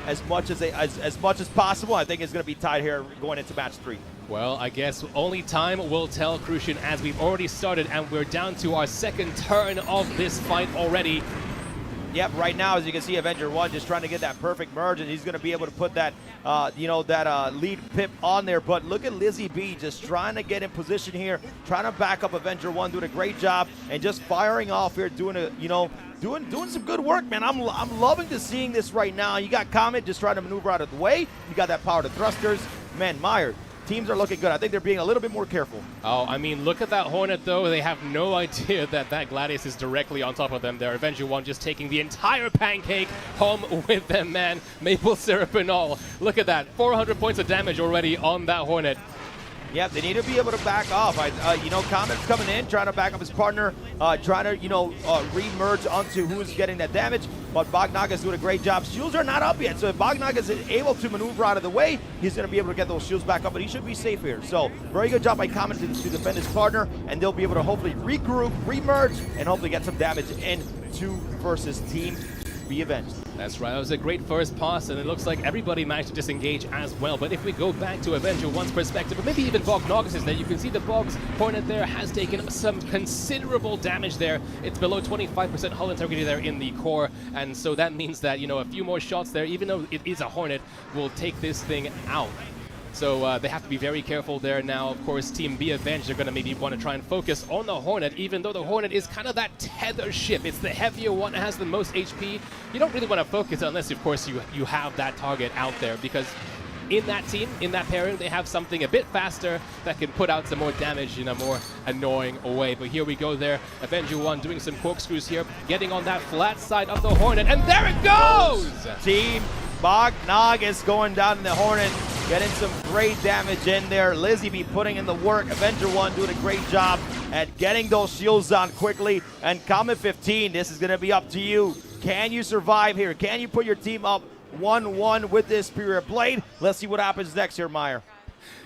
as much as possible. I think it's going to be tied here going into match 3. Well, I guess only time will tell, Crucian, as we've already started, and we're down to our second turn of this fight already. Yep, right now, as you can see, Avenger 1 just trying to get that perfect merge, and he's going to be able to put that, lead pip on there. But look at Lizzie B just trying to get in position here, trying to back up Avenger 1, doing a great job, and just firing off here, doing some good work, man. I'm loving to seeing this right now. You got Comet just trying to maneuver out of the way. You got that power to thrusters. Man, Meyer, teams are looking good. I think they're being a little bit more careful. Oh, I mean, look at that Hornet, though. They have no idea that Gladius is directly on top of them there. Avenger 1 just taking the entire pancake home with them, man. Maple syrup and all. Look at that. 400 points of damage already on that Hornet. Yeah, they need to be able to back off. Comet's coming in, trying to back up his partner, trying to, re-merge onto who's getting that damage. But Bognaga's doing a great job. Shields are not up yet, so if Bognaga's able to maneuver out of the way, he's going to be able to get those shields back up, but he should be safe here. So, very good job by Comet to defend his partner, and they'll be able to hopefully regroup, re-merge, and hopefully get some damage in 2 versus Team Be Avenged. That's right. That was a great first pass, and it looks like everybody managed to disengage as well. But if we go back to Avenger 1's perspective, or maybe even Bognagas' there, you can see the Bog's Hornet there has taken some considerable damage there. It's below 25% hull integrity there in the core, and so that means that, a few more shots there, even though it is a Hornet, will take this thing out. So they have to be very careful there. Now, of course, Team Be Avenged are going to maybe want to try and focus on the Hornet, even though the Hornet is kind of that tether ship. It's the heavier one. It has the most HP. You don't really want to focus unless, of course, you have that target out there, because in that team, in that pairing, they have something a bit faster that can put out some more damage in a more annoying way. But here we go there. Avenger 1 doing some corkscrews here, getting on that flat side of the Hornet, and there it goes! Team Bognagas going down in the Hornet, getting some great damage in there. Lizzie be putting in the work. Avenger 1 doing a great job at getting those shields on quickly. And Comet 15, this is going to be up to you. Can you survive here? Can you put your team up 1-1 with this Superior Blade? Let's see what happens next here, Meyer.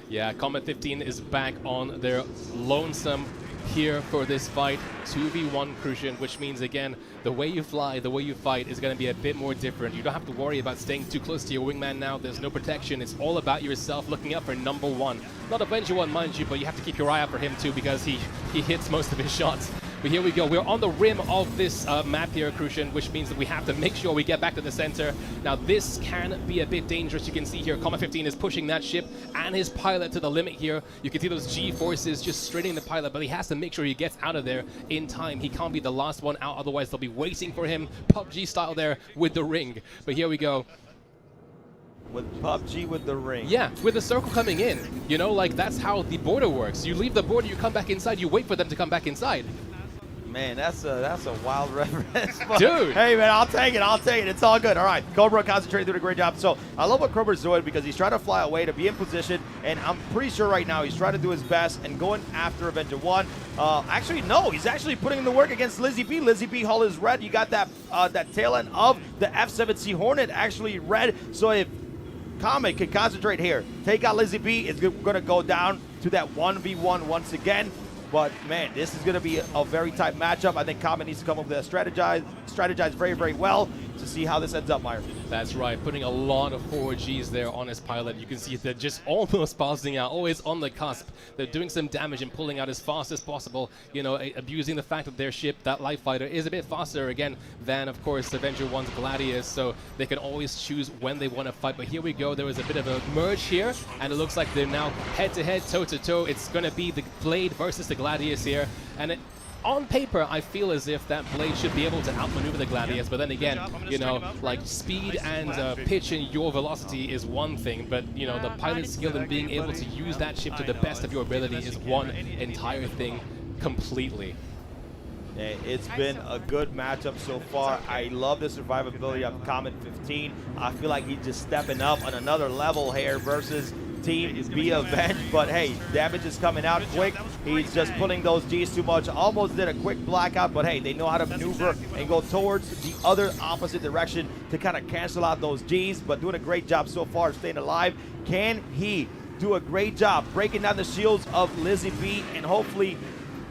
Yeah, Comet 15 is back on their lonesome here for this fight. 2v1 Crucian, which means, again, the way you fly, the way you fight is going to be a bit more different. You don't have to worry about staying too close to your wingman now. There's no protection. It's all about yourself, looking out for number 1. Not Avenger 1, mind you, but you have to keep your eye out for him too, because he hits most of his shots. But here we go. We're on the rim of this map here, Crucian, which means that we have to make sure we get back to the center. Now, this can be a bit dangerous. You can see here, Comet 15 is pushing that ship and his pilot to the limit here. You can see those G-forces just straining the pilot, but he has to make sure he gets out of there in time. He can't be the last one out, otherwise they'll be waiting for him, PUBG style there with the ring. But here we go. With PUBG with the ring. Yeah, with the circle coming in. That's how the border works. You leave the border, you come back inside, you wait for them to come back inside. Man, that's a wild reference. Dude! Hey, man, I'll take it. It's all good. All right, Cobra concentrating, doing a great job. So I love what Cobra's doing, because he's trying to fly away to be in position, and I'm pretty sure right now he's trying to do his best and going after Avenger 1. Actually, no, he's actually putting in the work against Lizzie B. Lizzie B hull is red. You got that tail end of the F-7C Hornet actually red. So if Comet can concentrate here, take out Lizzie B, it's going to go down to that 1v1 once again. But, man, this is going to be a very tight matchup. I think Comet needs to come up with a strategize very, very well to see how this ends up, Meyer. That's right, putting a lot of forward Gs there on his pilot. You can see they're just almost passing out, always on the cusp. They're doing some damage and pulling out as fast as possible, abusing the fact that their ship, that light fighter, is a bit faster, again, than, of course, Avenger 1's Gladius, so they can always choose when they want to fight. But here we go, there was a bit of a merge here, and it looks like they're now head-to-head, toe-to-toe. It's going to be the Blade versus the Gladius here, and on paper, I feel as if that Blade should be able to outmaneuver the Gladius, but then again, like speed and pitch and your velocity is one thing, but, the pilot skill and being able to use that ship to the best of your ability is one entire thing completely. It's been a good matchup so far. I love the survivability of Comet 15. I feel like he's just stepping up on another level here versus Team Be Avenged. But hey, damage is coming out quick. He's just pulling those Gs too much. Almost did a quick blackout, but hey, they know how to maneuver and go towards the other opposite direction to kind of cancel out those Gs. But doing a great job so far staying alive. Can he do a great job breaking down the shields of Lizzie B and hopefully,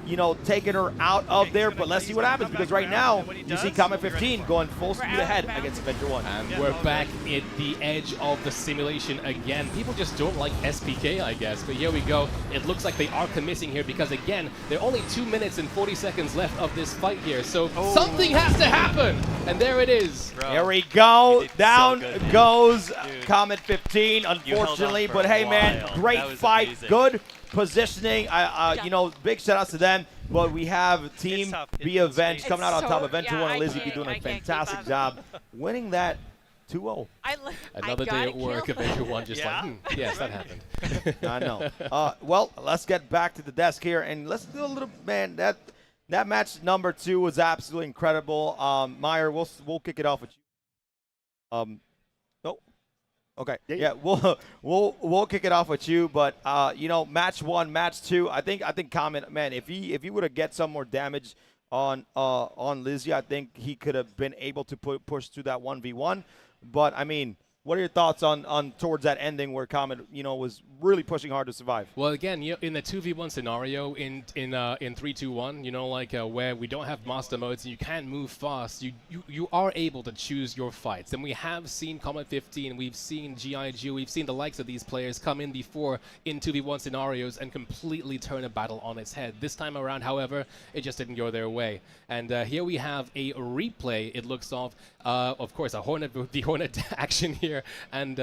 you know, taking her out of there? But let's see what happens, because right now you see Comet 15 going full speed ahead against Avenger 1. And we're back at the edge of the simulation again. People just don't like SPK, I guess. But here we go. It looks like they are committing here because, again, there are only 2 minutes and 40 seconds left of this fight here. So something has to happen. And there it is. There we go. Down goes Comet 15, unfortunately. But hey, man, great fight. Amazing. Good positioning. You know, big shout outs to them. But we have Team Be Avenged coming out on top. Avenger 1 and Lizzie B doing a fantastic job winning that 2-0. Another day at work, Avenger 1 just like, yes, that happened. I know. Well, let's get back to the desk here and let's do a little, man, that match number 2 was absolutely incredible. Meyer, we'll kick it off with you. Okay. Yeah, we'll kick it off with you, but you know, match 1, match 2. I think Comet, man, if he would have get some more damage on Lizzie, I think he could have been able to push through that 1v1. But I mean, what are your thoughts on towards that ending where Comet, you know, was really pushing hard to survive? Well, again, you know, in the 2v1 scenario in 3-2-1, you know, like where we don't have master modes and you can't move fast, you are able to choose your fights. And we have seen Comet 15, we've seen GIG, we've seen the likes of these players come in before in 2v1 scenarios and completely turn a battle on its head. This time around, however, it just didn't go their way. And here we have a replay, it looks of course, the Hornet action here. And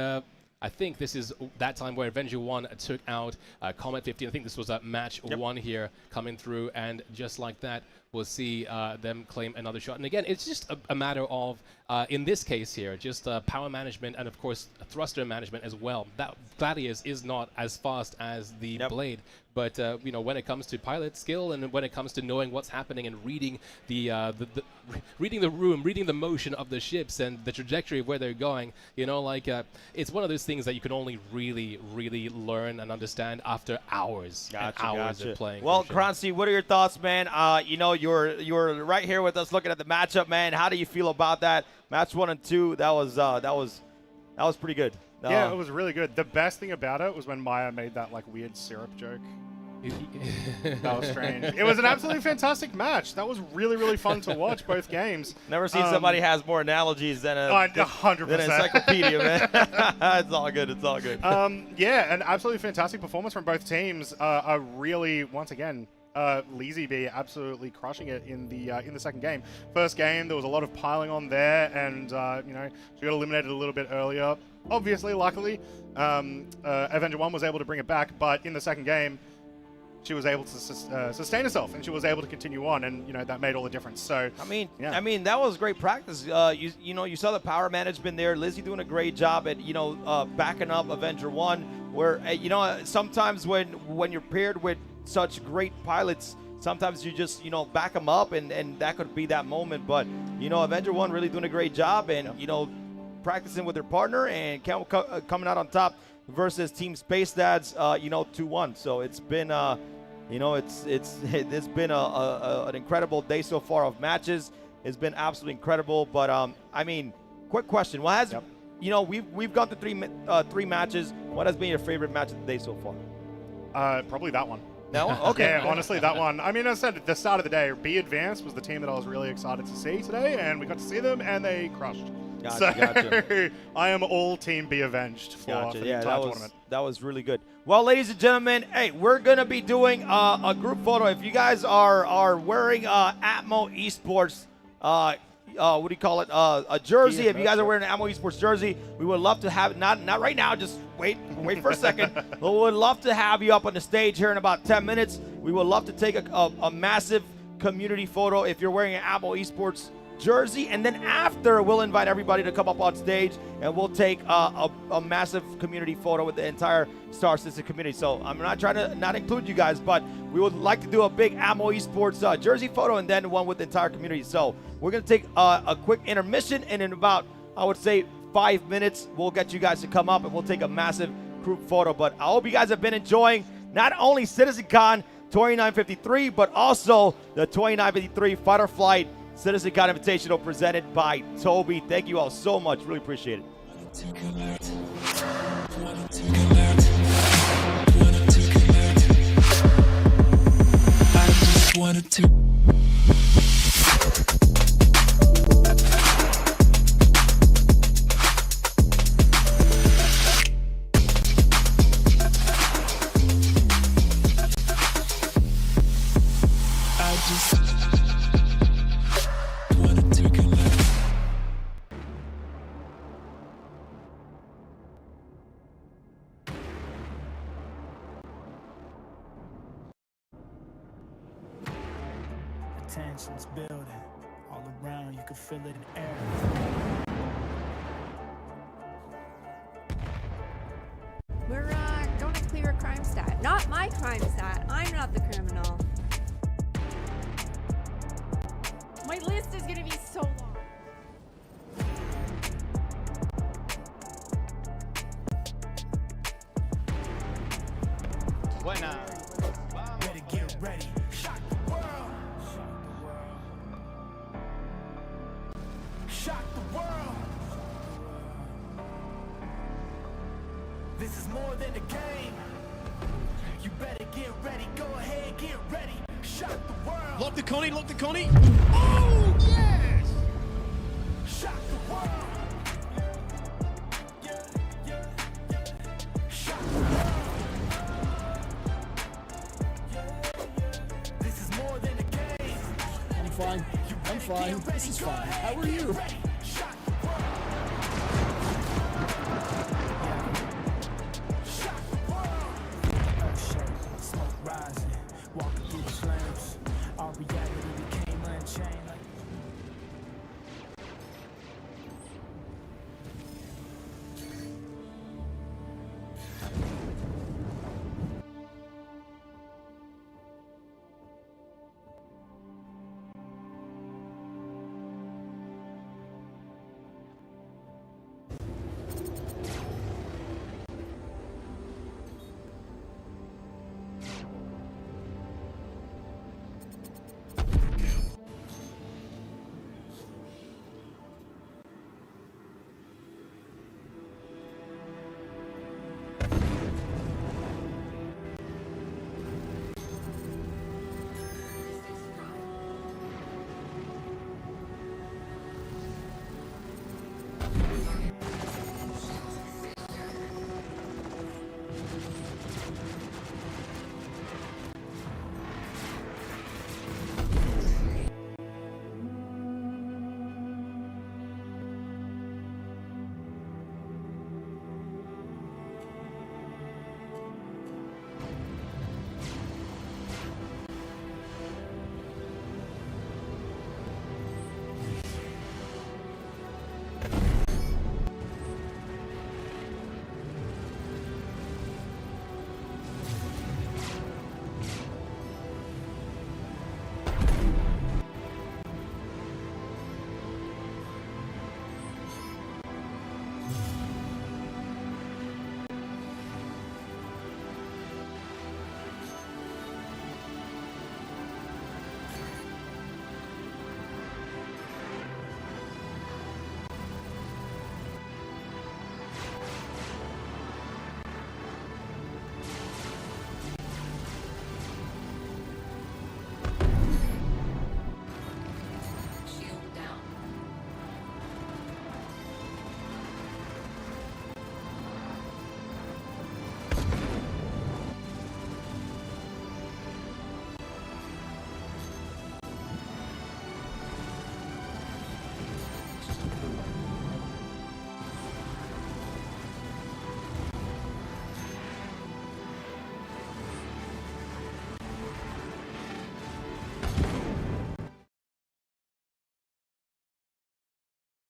I think this is that time where Avenger 1 took out Comet 15. I think this was match 1 here coming through. And just like that, we'll see them claim another shot. And again, it's just a matter of, in this case here, just power management and, of course, thruster management as well. That Gladius is not as fast as the Blade. But, you know, when it comes to pilot skill and when it comes to knowing what's happening and reading reading the room, reading the motion of the ships and the trajectory of where they're going, you know, like, it's one of those things that you can only really, really learn and understand after hours and hours of playing. Well, Krancy, what are your thoughts, man? You know, you're right here with us looking at the matchup, man. How do you feel about that? Match 1 and 2, that was pretty good. Yeah, it was really good. The best thing about it was when Maya made that like weird syrup joke. That was strange. It was an absolutely fantastic match. That was really, really fun to watch both games. Never seen somebody has more analogies than a 100%. Than an encyclopedia, man. It's all good. It's all good. Yeah, an absolutely fantastic performance from both teams. Are really, once again, Lizzie B absolutely crushing it in the second game. First game, there was a lot of piling on there, and you know, she got eliminated a little bit earlier. Obviously, luckily, Avenger 1 was able to bring it back, but in the second game, she was able to sustain herself, and she was able to continue on, and you know that made all the difference. So I mean that was great practice. You know, you saw the power management there. Lizzie doing a great job at backing up Avenger 1. Where you know sometimes when you're paired with such great pilots, sometimes you just back them up, and that could be that moment. But you know, Avenger 1 really doing a great job, and you know, practicing with their partner and coming out on top versus Team Space Dads, 2-1. So it's been, it's been an incredible day so far of matches. It's been absolutely incredible. But I mean, quick question: what has we've gone through three matches. What has been your favorite match of the day so far? Probably that one. That one? Okay. Yeah, honestly, that one. I mean, as I said at the start of the day, Be Advanced was the team that I was really excited to see today, and we got to see them, and they crushed. Gotcha. I am all team Be Avenged for the entire tournament. That was really good. Well, ladies and gentlemen, hey, we're going to be doing a group photo. If you guys are wearing Atmo Esports, what do you call it? A jersey. If you guys are wearing an Atmo Esports jersey, we would love to have, not right now, just wait for a second. But we would love to have you up on the stage here in about 10 minutes. We would love to take a massive community photo. If you're wearing an Atmo Esports jersey, and then after we'll invite everybody to come up on stage and we'll take a massive community photo with the entire StarCitizen community. So I'm not trying to not include you guys, but we would like to do a big Ammo Esports jersey photo and then one with the entire community. So we're going to take a quick intermission, and in about, I would say, 5 minutes, we'll get you guys to come up and we'll take a massive group photo. But I hope you guys have been enjoying not only CitizenCon 2953, but also the 2953 Fighter Flight CitizenCon Invitational presented by Tobii. Thank you all so much. Really appreciate it. I just wanted to. Tensions building all around, you can feel it in the air. We're going to clear a crime stat. Not my crime stat. I'm not the criminal. My list is gonna be so long. Buena. Better get ready. Shock the world. Shock the world. This is more than a game. You better get ready. Go ahead, get ready. Shock the world. Lock the Connie, lock the Connie. Oh, yes! Shock the world. Shock the world. This is more than a game. I'm fine. I'm fine. This is fine. How are you?